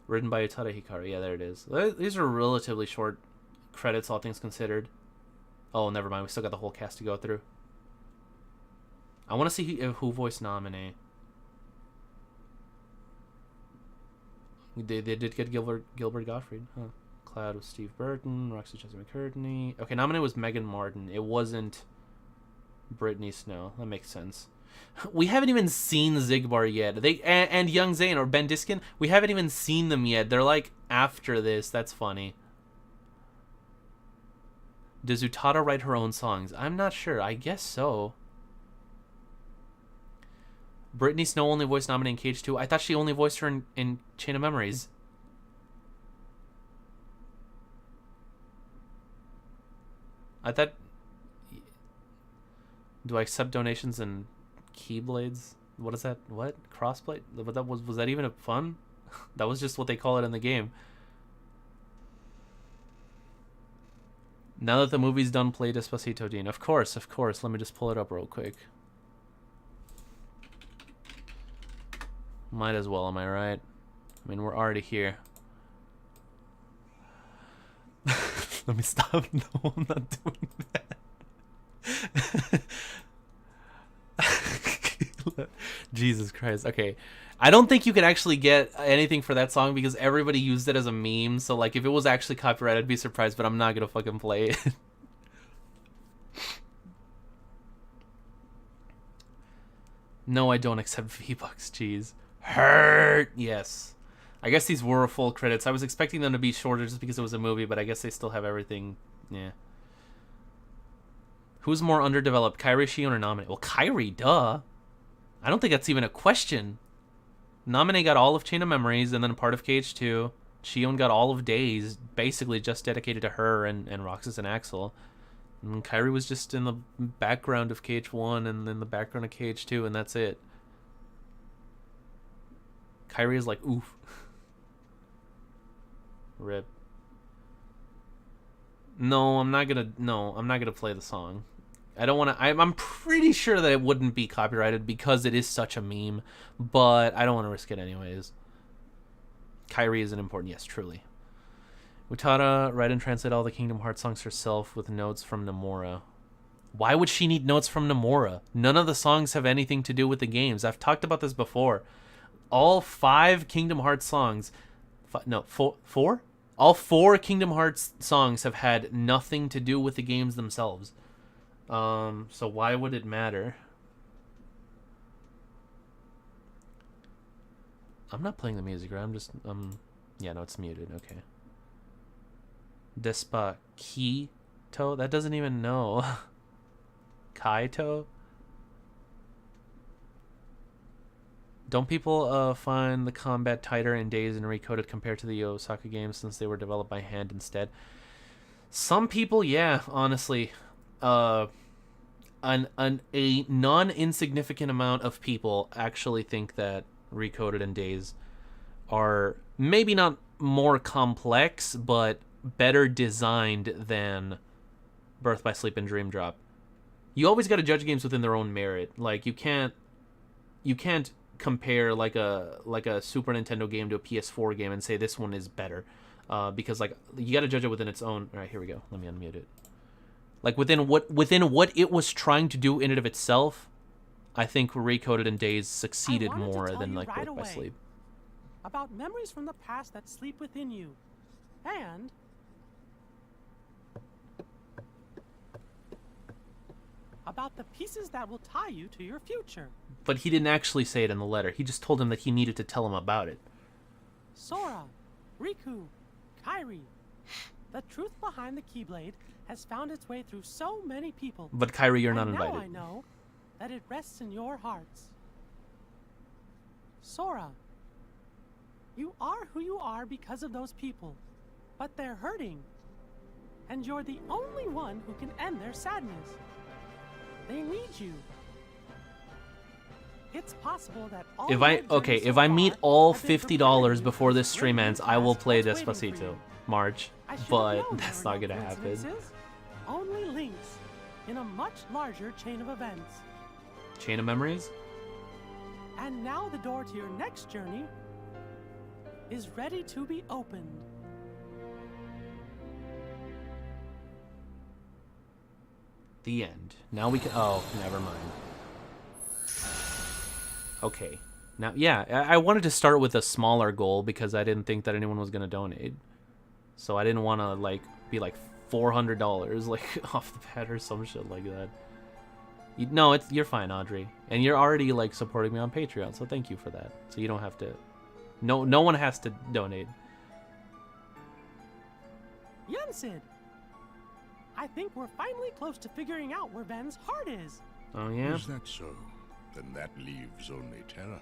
Written by Utada Hikaru. Yeah, there it is. These are relatively short credits, all things considered. Oh, never mind. We still got the whole cast to go through. I want to see who voiced Naminé. They did get Gilbert Gottfried. Huh. Cloud was Steve Burton. Roxy Chester McCurdy. Okay, Naminé was Megan Martin. It wasn't Brittany Snow. That makes sense. We haven't even seen Zigbar yet. And Young Zane or Ben Diskin. We haven't even seen them yet. They're like after this. That's funny. Does Utada write her own songs? I'm not sure. I guess so. Brittany Snow only voiced Naminé in Cage 2. I thought she only voiced her in Chain of Memories. I thought... Do I accept donations in Keyblades? What is that? What? Crossblade? Was that even a fun? That was just what they call it in the game. Now that the movie's done, play Despacito, Dean. Of course, of course. Let me just pull it up real quick. Might as well, am I right? I mean, we're already here. Let me stop. No, I'm not doing that. Jesus Christ. Okay. I don't think you could actually get anything for that song because everybody used it as a meme. So, like, if it was actually copyrighted, I'd be surprised, but I'm not gonna fucking play it. No, I don't accept V-Bucks, jeez. Hurt! Yes. I guess these were full credits. I was expecting them to be shorter just because it was a movie, but I guess they still have everything. Yeah. Who's more underdeveloped, Kairi, Shion, or Naminé? Well, Kairi, duh. I don't think that's even a question. Naminé got all of Chain of Memories and then part of KH2. Shion got all of Days, basically just dedicated to her and Roxas and Axel. And Kairi was just in the background of KH1 and then the background of KH2, and that's it. Kairi is like, oof. Rip. No, I'm not gonna play the song. I don't want to. I'm pretty sure that it wouldn't be copyrighted because it is such a meme, but I don't want to risk it anyways. Kairi isn't important. Yes, truly. Utada write and translate all the Kingdom Hearts songs herself with notes from Nomura. Why would she need notes from Nomura? None of the songs have anything to do with the games. I've talked about this before. All 5 Kingdom Hearts songs... four? All 4 Kingdom Hearts songs have had nothing to do with the games themselves. So why would it matter? I'm not playing the music, right? I'm just, yeah, no, it's muted. Okay. Despacito? That doesn't even know. Kaito? Don't people find the combat tighter in Days and Recoded compared to the Osaka games since they were developed by hand instead? Some people, yeah, honestly. A non-insignificant amount of people actually think that Recoded and Days are maybe not more complex, but better designed than Birth by Sleep and Dream Drop. You always got to judge games within their own merit. Like you can't compare like a Super Nintendo game to a PS4 game and say this one is better, because like you got to judge it within its own. All right, here we go. Let me unmute it. Like within what it was trying to do in and of itself, I think Recoded and Days succeeded more than like Birth by Sleep. About memories from the past that sleep within you, and about the pieces that will tie you to your future. But he didn't actually say it in the letter. He just told him that he needed to tell him about it. Sora, Riku, Kairi. The truth behind the Keyblade has found its way through so many people. But Kairi, you're not invited. Now I know that it rests in your hearts. Sora, you are who you are because of those people, but they're hurting. And you're the only one who can end their sadness. They need you. It's possible that all if I meet all $50 before this stream ends, I will play Despacito, March. But that's not gonna happen. Only links in a much larger chain of events. Chain of Memories? And now the door to your next journey is ready to be opened. The end. Now we can... Oh, never mind. Okay. Now, yeah, I wanted to start with a smaller goal because I didn't think that anyone was going to donate. So I didn't want to, like, be like $400, like, off the bat or some shit like that. No, you're fine, Audrey. And you're already, like, supporting me on Patreon, so thank you for that. So you don't have to... No one has to donate. Yensid! I think we're finally close to figuring out where Ven's heart is. Oh, yeah? Is that so? Then that leaves only Terra.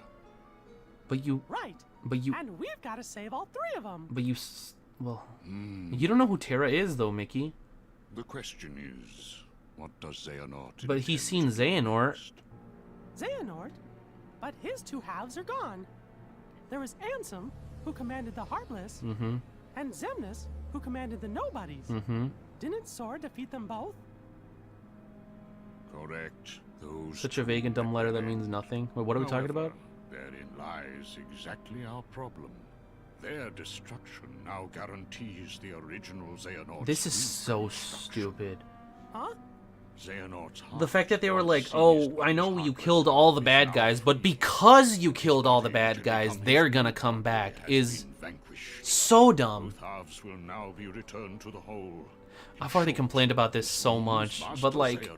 But you... Right. But you... And we've got to save all 3 of them. But you... Well... You don't know who Terra is, though, Mickey. The question is, what does Xehanort... But he's seen Xehanort. Xehanort? But his 2 halves are gone. There was Ansem, who commanded the Heartless, and Xemnas, who commanded the Nobodies. Didn't Sora defeat them both? Correct. Those Such a vague and dumb letter that means nothing. Wait, what are we talking about? Therein lies exactly our problem. Their destruction now guarantees the original Xehanort. This is so stupid. Huh? Xehanort's The fact that they were like, oh, I know you killed all the bad guys, but because you killed all the bad guys, they're gonna come back is so dumb. Both halves will now be returned to the whole. I've already complained about this so much, but like,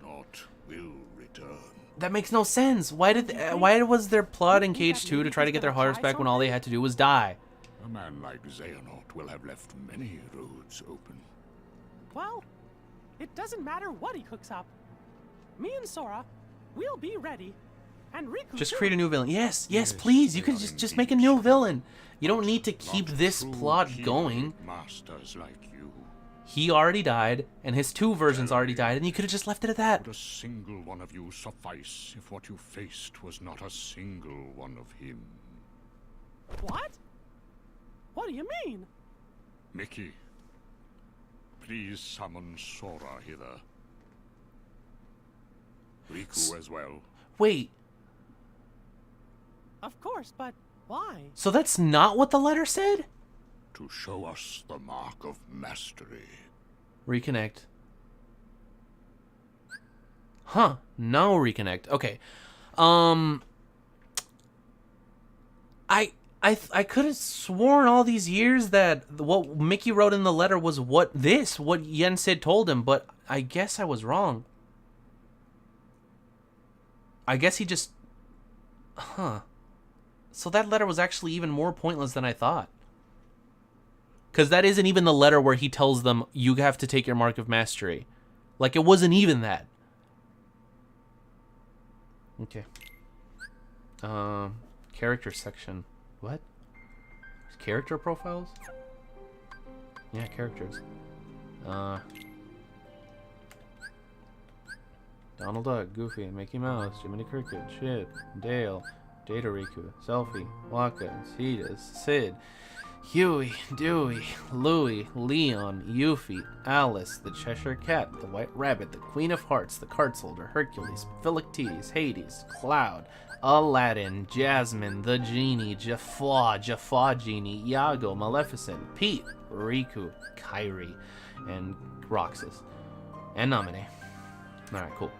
that makes no sense. Why was their plot in Cage 2 to try to get their hearts back when all they had to do was die? A man like Xehanort will have left many roads open. Well, it doesn't matter what he cooks up. Me and Sora, we'll be ready. And Riku Just too. create a new villain. Yes, please. You can just make a new villain. You don't need to keep this plot going. Masters like you. He already died, and his 2 versions already died, and you could have just left it at that. Would a single one of you suffice if what you faced was not a single one of him? What? What do you mean? Mickey, please summon Sora hither. Riku as well. Wait, Of course, but why? so that's not what the letter said? To show us the mark of mastery. Reconnect. Huh, now reconnect. Okay. I could have sworn all these years that what Mickey wrote in the letter was what Yen Sid told him, but I guess I was wrong. I guess he just... Huh. So that letter was actually even more pointless than I thought. Because that isn't even the letter where he tells them, you have to take your mark of mastery. Like, it wasn't even that. Okay. Character section. What? Character profiles? Yeah, characters. Donald Duck, Goofy, Mickey Mouse, Jiminy Cricket, Chip, Dale, Data Riku, Selfie, Waka, Cetus, Sid, Huey, Dewey, Louie, Leon, Yuffie, Alice, the Cheshire Cat, the White Rabbit, the Queen of Hearts, the Card Soldier, Hercules, Philoctetes, Hades, Cloud, Aladdin, Jasmine, the Genie, Jaffa Genie, Iago, Maleficent, Pete, Riku, Kairi, and Roxas, and Naminé. Alright, cool.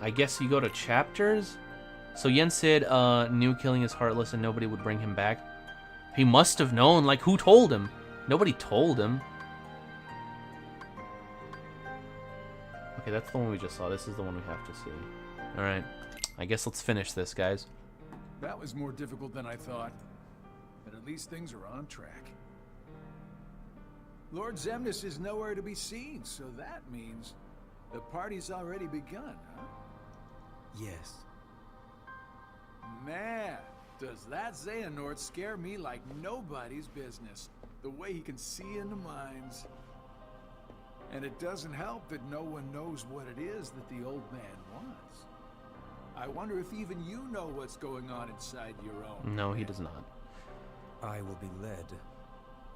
I guess you go to chapters? So Yen Sid knew killing is heartless and nobody would bring him back. He must have known. Like, who told him? Nobody told him. Okay, that's the one we just saw. This is the one we have to see. Alright. I guess let's finish this, guys. That was more difficult than I thought. But at least things are on track. Lord Xemnas is nowhere to be seen, so that means the party's already begun, huh? Yes. Man, does that Xehanort scare me like nobody's business. The way he can see into minds. And it doesn't help that no one knows what it is that the old man wants. I wonder if even you know what's going on inside your own. No, he does not. I will be led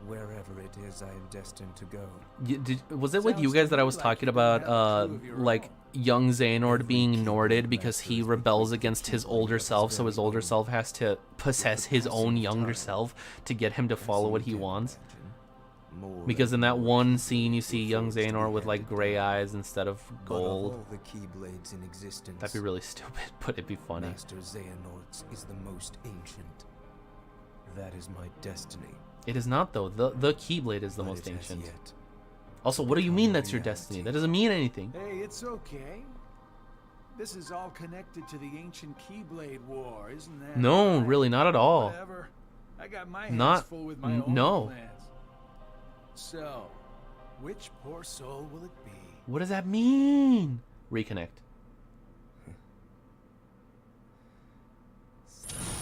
wherever it is I am destined to go. Was it with you guys that I was talking about, like, young Xehanort being Norded because he rebels against his older self, so his older self has to possess his own younger self to get him to follow what he wants? Because in that one scene, you see young Xehanort with, like, gray eyes instead of gold. All the Keyblades in existence, That'd be really stupid, but it'd be funny. Master Xehanort's is the most ancient. That is my destiny. It is not, though. The Keyblade is the most ancient. Also, what do you mean that's your destiny? That doesn't mean anything. Hey, it's okay. This is all connected to the ancient Keyblade War, isn't that? No, really, not at all. Whatever. I got my hands full with my own plans. So, which poor soul will it be? What does that mean? Reconnect.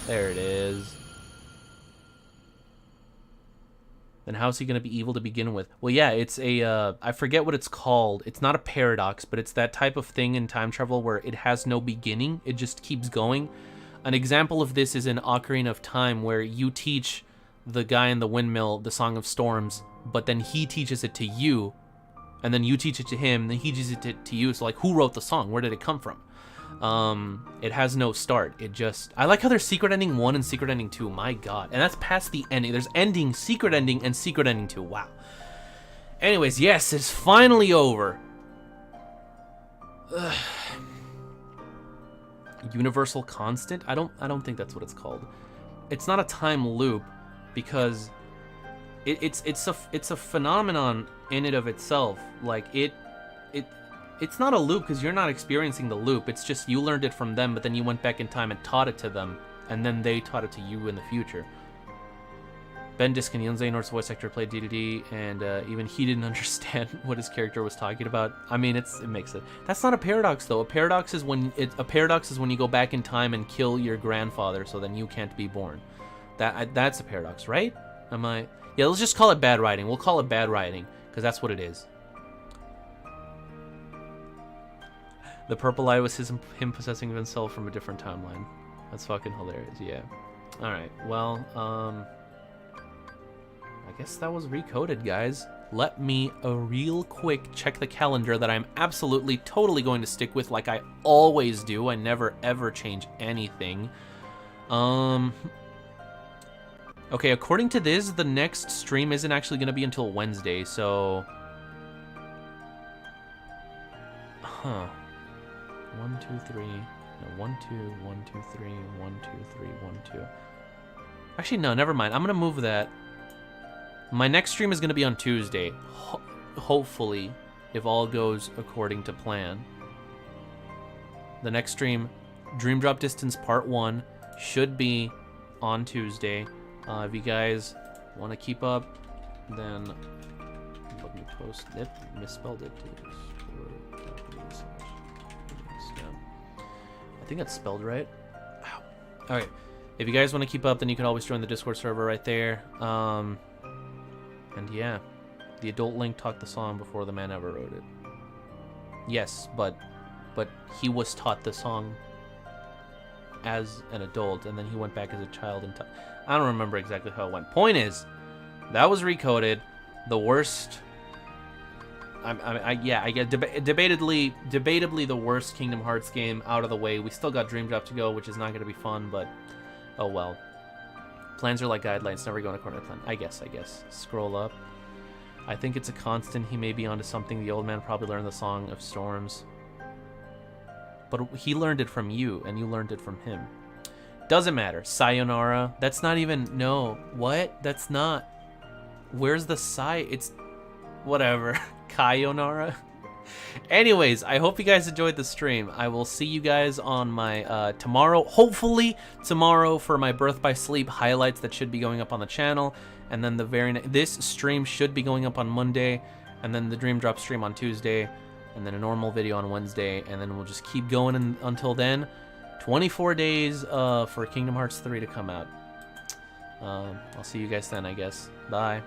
There it is. Then how's he going to be evil to begin with? Well, yeah, it's a, I forget what it's called. It's not a paradox, but it's that type of thing in time travel where it has no beginning. It just keeps going. An example of this is in Ocarina of Time, where you teach the guy in the windmill the Song of Storms, but then he teaches it to you, and then you teach it to him, then he teaches it to you. So like, who wrote the song? Where did it come from? It has no start. It just, I like how there's secret ending 1 and secret ending 2. My god. And that's past the ending. There's ending, secret ending, and secret ending 2. Wow. Anyways, yes, it's finally over. Ugh. Universal constant? I don't think that's what it's called. It's not a time loop because it's a phenomenon in and of itself. Like it's not a loop because you're not experiencing the loop. It's just you learned it from them, but then you went back in time and taught it to them, and then they taught it to you in the future. Ben Diskin, Young Xehanort's voice actor, played DDD, and even he didn't understand what his character was talking about. I mean, it makes it. That's not a paradox, though. A paradox is when you go back in time and kill your grandfather, so then you can't be born. That's a paradox, right? Am I? Yeah, let's just call it bad writing. We'll call it bad writing because that's what it is. The purple eye was him possessing himself from a different timeline. That's fucking hilarious. Yeah. All right. Well, I guess that was recoded, guys. Let me real quick check the calendar that I'm absolutely totally going to stick with like I always do. I never ever change anything. Okay, according to this, the next stream isn't actually going to be until Wednesday, so... Huh. 1, 2, 3... No, 1, 2, 1, 2, 3, 1, 2, 3, 1, 2... Actually, no, never mind. I'm going to move that. My next stream is going to be on Tuesday. Hopefully, if all goes according to plan. The next stream, Dream Drop Distance Part 1, should be on Tuesday. If you guys want to keep up, then let me post it. Misspelled it. I think that's spelled right. Wow. All right. If you guys want to keep up, then you can always join the Discord server right there. And yeah, the adult Link taught the song before the man ever wrote it. Yes, but he was taught the song as an adult, and then he went back as a child and I don't remember exactly how it went. Point is, that was recoded. The worst. I get debatably the worst Kingdom Hearts game out of the way. We still got Dream Drop to go, which is not going to be fun, but oh well. Plans are like guidelines, never go in according to plan. I guess. Scroll up. I think it's a constant. He may be onto something. The old man probably learned the Song of Storms. But he learned it from you, and you learned it from him. Doesn't matter. Sayonara. That's not even... No. What? That's not... Where's the Sai? It's... Whatever. Kayonara? Anyways, I hope you guys enjoyed the stream. I will see you guys on my tomorrow. Hopefully tomorrow for my Birth by Sleep highlights that should be going up on the channel. And then this stream should be going up on Monday. And then the Dream Drop stream on Tuesday. And then a normal video on Wednesday. And then we'll just keep going until then. 24 days for Kingdom Hearts 3 to come out. I'll see you guys then, I guess. Bye.